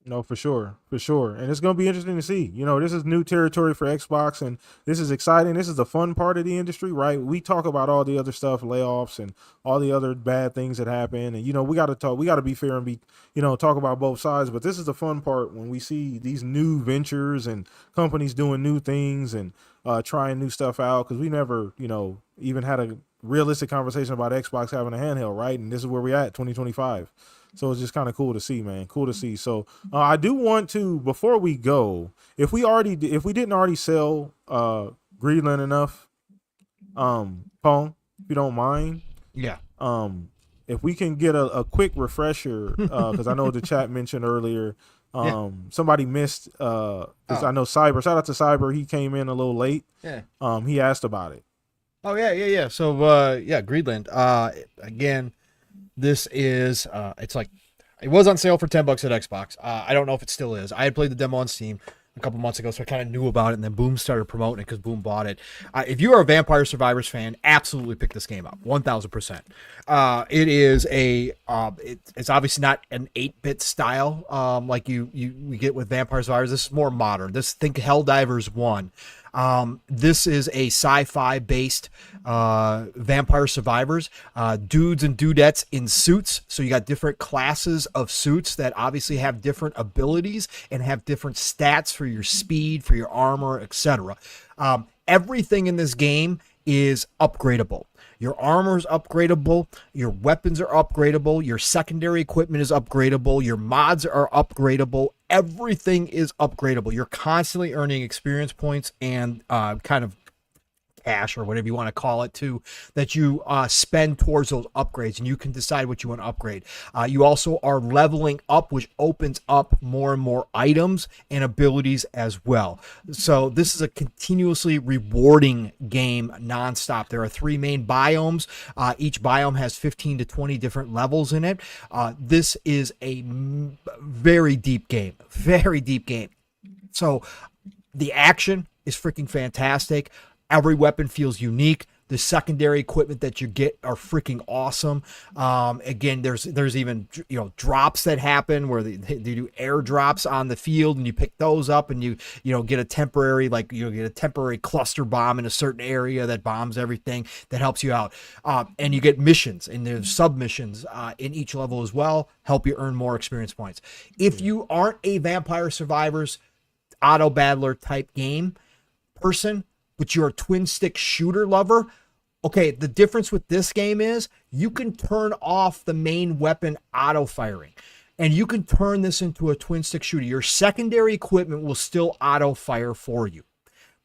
No, for sure. And it's going to be interesting to see. This is new territory for Xbox, and this is exciting. This is the fun part of the industry, right? We talk about all the other stuff, layoffs and all the other bad things that happen. And, we got to be fair and be, talk about both sides. But this is the fun part, when we see these new ventures and companies doing new things and trying new stuff out, because we never, even had a realistic conversation about Xbox having a handheld, right? And this is where we're at, 2025. So it's just kind of cool to see, man. Cool to see. So I do want to, before we go, if we didn't already sell Greenland enough, Pong, if you don't mind. Yeah. If we can get a quick refresher, because I know the chat mentioned earlier, somebody missed, because I know Cyber, shout out to Cyber, he came in a little late. Yeah. He asked about it. Oh, yeah. So, Greenland, again, this is, it was on sale for $10 at Xbox. I don't know if it still is. I had played the demo on Steam a couple months ago, so I kind of knew about it, and then Boom started promoting it because Boom bought it. If you are a Vampire Survivors fan, absolutely pick this game up, 1,000%. It is it's obviously not an 8-bit style like we get with Vampire Survivors. This is more modern. Think Helldivers 1. This is a sci-fi based Vampire Survivors, dudes and dudettes in suits. So you got different classes of suits that obviously have different abilities and have different stats for your speed, for your armor, etc. Everything in this game is upgradable. Your armor is upgradable. Your weapons are upgradable. Your secondary equipment is upgradable. Your mods are upgradable. Everything is upgradable. You're constantly earning experience points and kind of cash, or whatever you want to call it, too, that you spend towards those upgrades, and you can decide what you want to upgrade. You also are leveling up, which opens up more and more items and abilities as well. So this is a continuously rewarding game nonstop. There are 3 main biomes. Each biome has 15 to 20 different levels in it. This is a very deep game. So the action is freaking fantastic. Every weapon feels unique. The secondary equipment that you get are freaking awesome. Again, there's even drops that happen where they do airdrops on the field, and you pick those up, and you get a temporary cluster bomb in a certain area that bombs everything, that helps you out. And you get missions, and there's submissions in each level as well, help you earn more experience points. If you aren't a Vampire Survivors auto battler type game person, but you're a twin stick shooter lover, okay, the difference with this game is you can turn off the main weapon auto firing, and you can turn this into a twin stick shooter. Your secondary equipment will still auto fire for you,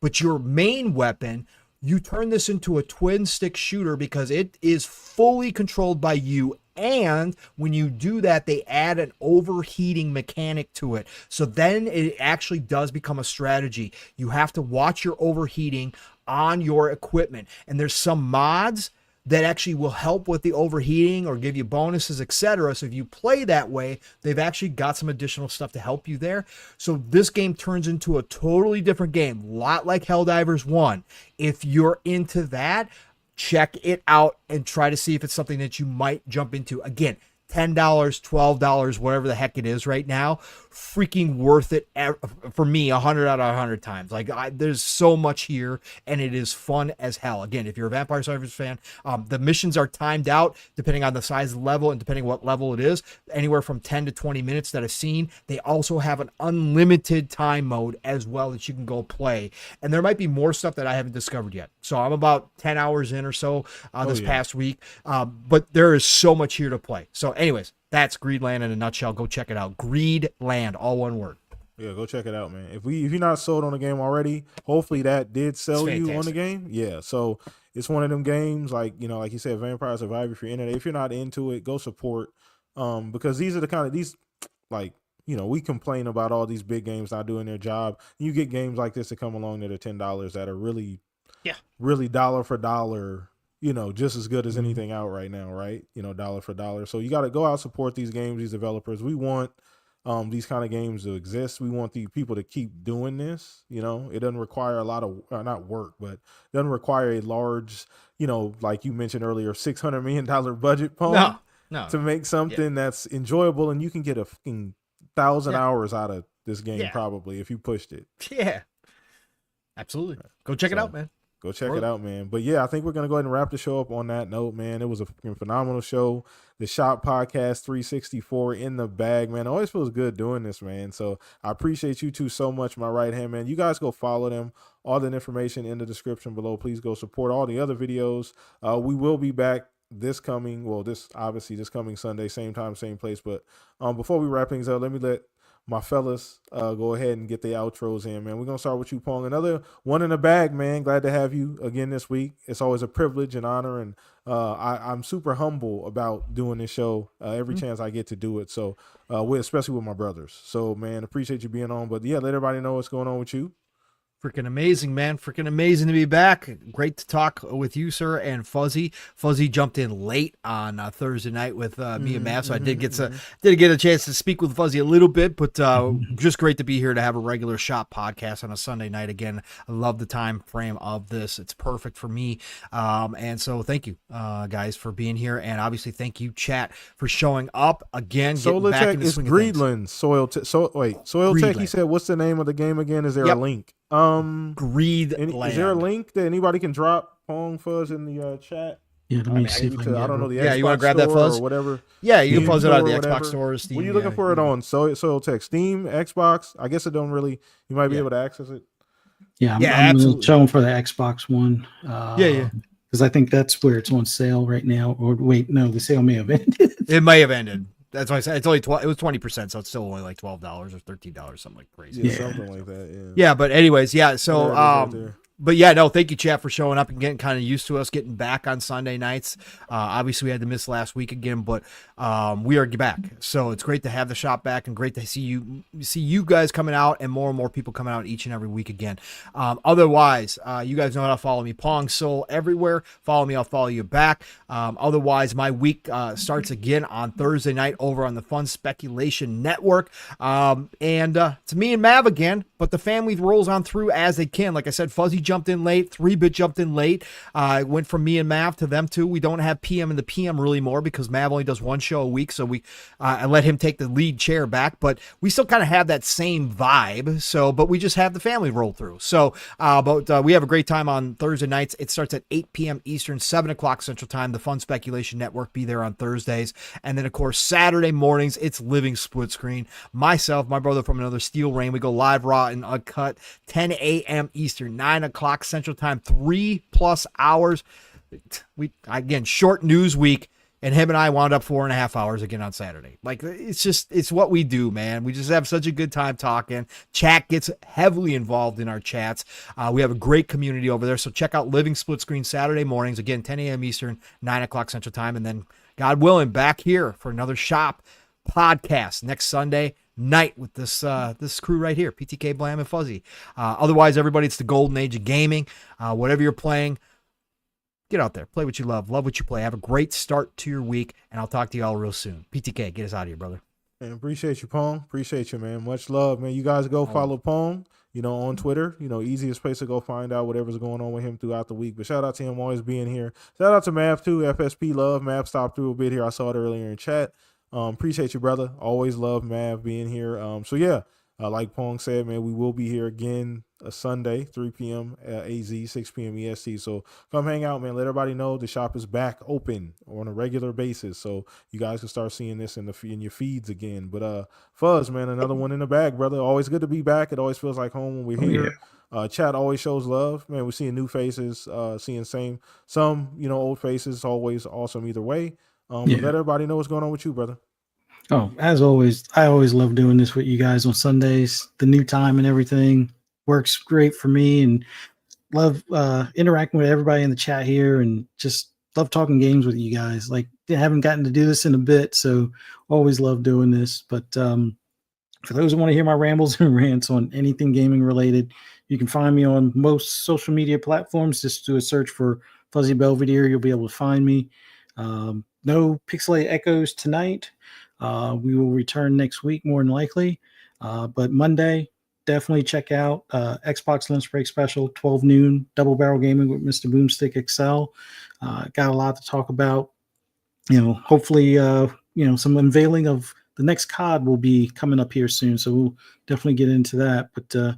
but your main weapon, you turn this into a twin stick shooter because it is fully controlled by you. And when you do that, they add an overheating mechanic to it. So then it actually does become a strategy. You have to watch your overheating on your equipment. And there's some mods that actually will help with the overheating or give you bonuses, etc. So if you play that way, they've actually got some additional stuff to help you there. So this game turns into a totally different game, a lot like Helldivers 1. If you're into that, check it out and try to see if it's something that you might jump into. Again, $10, $12, whatever the heck it is right now, freaking worth it for me, 100 out of 100 times. Like, there's so much here, and it is fun as hell. Again, if you're a Vampire Survivors fan, the missions are timed out depending on the size of the level and depending what level it is, anywhere from 10 to 20 minutes that I've seen. They also have an unlimited time mode as well that you can go play, and there might be more stuff that I haven't discovered yet. So I'm about 10 hours in or so this past week, but there is so much here to play. So anyways, that's Greedland in a nutshell. Go check it out. Greedland, all one word. Yeah, go check it out, man. If you're not sold on the game already, hopefully that did sell you on the game. Yeah, so it's one of them games like you said, Vampire Survivor. If you're in it, if you're not into it, go support. Because these are the kind of we complain about all these big games not doing their job. You get games like this that come along that are $10 that are really dollar for dollar. Just as good as anything out right now, right? Dollar for dollar. So you got to go out, support these games, these developers. We want these kind of games to exist. We want the people to keep doing this. It doesn't require a lot of, not work, but doesn't require a large, like you mentioned earlier, $600 million budget phone to make something that's enjoyable. And you can get 1,000 hours out of this game probably if you pushed it. Yeah, absolutely. Go check it out, man. Go check it out, man. But yeah, I think we're going to go ahead and wrap the show up on that note, man. It was a phenomenal show. The Shop Podcast 364 in the bag, man. It always feels good doing this, man. So I appreciate you two so much, my right hand, man. You guys go follow them. All the information in the description below. Please go support all the other videos. We will be back this coming Sunday, same time, same place. But before we wrap things up, let me let my fellas go ahead and get the outros in, man. We're going to start with you, Pong. Another one in the bag, man. Glad to have you again this week. It's always a privilege and honor, and I'm super humble about doing this show every chance I get to do it. So, especially with my brothers. So, man, appreciate you being on. But, yeah, let everybody know what's going on with you. Freaking amazing, man. Freaking amazing to be back. Great to talk with you, sir, and Fuzzy. Fuzzy jumped in late on Thursday night with me and Matt, so I did get a chance to speak with Fuzzy a little bit, but just great to be here to have a regular Shop podcast on a Sunday night again. I love the time frame of this. It's perfect for me. And so thank you, guys, for being here, and obviously thank you, chat, for showing up again. Solar Tech is Greedland. Soil Tech, he said, what's the name of the game again? Is there a link? Greedland. Is there a link that anybody can drop Pong Fuzz in the chat? Yeah, let me see. I don't know the Xbox you want to grab that Fuzz or whatever. Yeah, you can Fuzz it out of the Xbox store. Steam. What are you looking for it on? Soil Tech, Steam, Xbox. I guess it don't really. You might be able to access it. Yeah, I'm showing for the Xbox One. Because I think that's where it's on sale right now. Or wait, no, the sale may have ended. It may have ended. That's why I said it's only it was 20%, so it's still only like $12 or $13, something like crazy. Something like that. Yeah, but anyways, so but yeah, no, thank you, chat, for showing up and getting kind of used to us getting back on Sunday nights. Obviously, we had to miss last week again, but we are back. So it's great to have the shop back and great to see you guys coming out and more people coming out each and every week again. Otherwise, you guys know how to follow me, Pong Soul, everywhere. Follow me, I'll follow you back. Otherwise, my week starts again on Thursday night over on the Fun Speculation Network. And it's me and Mav again, but the family rolls on through as they can. Like I said, Fuzzy jumped in late. 3-bit jumped in late. It went from me and Mav to them two. We don't have PM and the PM really more because Mav only does one show a week. So I let him take the lead chair back, but we still kind of have that same vibe. So, but we just have the family roll through. So, but we have a great time on Thursday nights. It starts at 8 p.m. Eastern, 7 o'clock Central Time. The Fun Speculation Network be there on Thursdays. And then, of course, Saturday mornings, it's Living Split Screen. Myself, my brother from another Steel Rain, we go live raw and uncut, 10 a.m. Eastern, 9 o'clock Central Time, 3+ hours. Again, short news week. And him and I wound up 4.5 hours again on Saturday. Like, it's what we do, man. We just have such a good time talking. Chat gets heavily involved in our chats. We have a great community over there. So check out Living Split Screen Saturday mornings, again, 10 a.m. Eastern, 9 o'clock Central Time. And then, God willing, back here for another Shop podcast next Sunday night with this crew right here, PTK, Blam, and Fuzzy. Otherwise, everybody, it's the golden age of gaming. Whatever you're playing, get out there, play what you love what you play. Have a great start to your week, and I'll talk to you all real soon. PTK, get us out of here, brother. Man, appreciate you, Pong. Appreciate you, man. Much love, man. You guys go follow Pong, on Twitter. Easiest place to go find out whatever's going on with him throughout the week. But shout out to him always being here. Shout out to Mav, too. FSP love. Mav stopped through a bit here. I saw it earlier in chat. Appreciate you, brother. Always love Mav being here. So, yeah. Like Pong said, man, we will be here again Sunday, 3 p.m. AZ, 6 p.m. EST. So come hang out, man. Let everybody know the shop is back open on a regular basis. So you guys can start seeing this in your feeds again. But Fuzz, man, another one in the bag, brother. Always good to be back. It always feels like home when we're here. Yeah. Chat always shows love, man. We're seeing new faces, seeing some old faces. Always awesome either way. Let everybody know what's going on with you, brother. Oh, as always, I always love doing this with you guys on Sundays. The new time and everything works great for me, and love interacting with everybody in the chat here, and just love talking games with you guys. Like, I haven't gotten to do this in a bit, so always love doing this. But for those who want to hear my rambles and rants on anything gaming related, you can find me on most social media platforms. Just do a search for Fuzzy Belvedere. You'll be able to find me. No Pixelate Echoes tonight. We will return next week, more than likely. But Monday, definitely check out Xbox Lunch Break Special, 12 noon, Double Barrel Gaming with Mr. Boomstick XL. Got a lot to talk about. Hopefully, some unveiling of the next COD will be coming up here soon. So we'll definitely get into that. But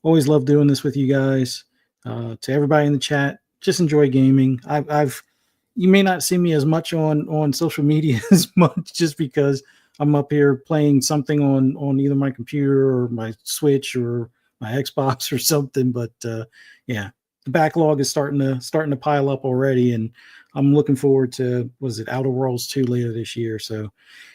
always love doing this with you guys. To everybody in the chat, just enjoy gaming. You may not see me as much on social media as much, just because I'm up here playing something on either my computer or my Switch or my Xbox or something. But the backlog is starting to pile up already, and I'm looking forward to Outer Worlds 2 later this year. So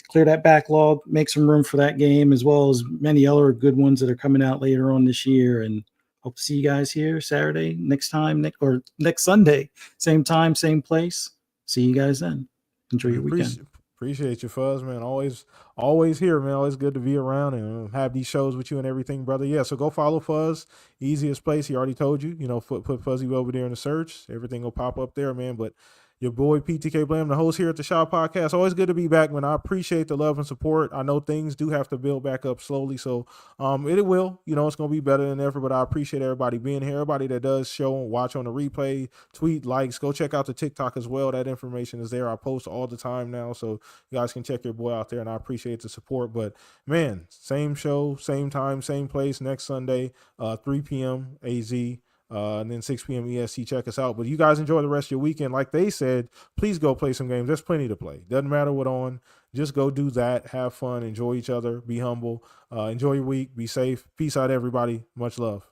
clear that backlog, make some room for that game, as well as many other good ones that are coming out later on this year. And hope to see you guys here Saturday next Sunday, same time, same place. See you guys then. Enjoy your weekend. Appreciate you, Fuzz, man. Always here, man. Always good to be around and have these shows with you and everything, brother. Yeah, so go follow Fuzz. Easiest place. He already told you. Put Fuzzy over there in the search. Everything will pop up there, man. But your boy PTK Blam, the host here at the Shop Podcast. Always good to be back, man. I appreciate the love and support. I know things do have to build back up slowly, so it will. It's going to be better than ever, but I appreciate everybody being here. Everybody that does show and watch on the replay, tweet, likes, go check out the TikTok as well. That information is there. I post all the time now, so you guys can check your boy out there, and I appreciate the support. But, man, same show, same time, same place next Sunday, 3 p.m. AZ. And then 6 p.m. EST, check us out. But you guys enjoy the rest of your weekend. Like they said, please go play some games. There's plenty to play. Doesn't matter what on. Just go do that. Have fun. Enjoy each other. Be humble. Enjoy your week. Be safe. Peace out, everybody. Much love.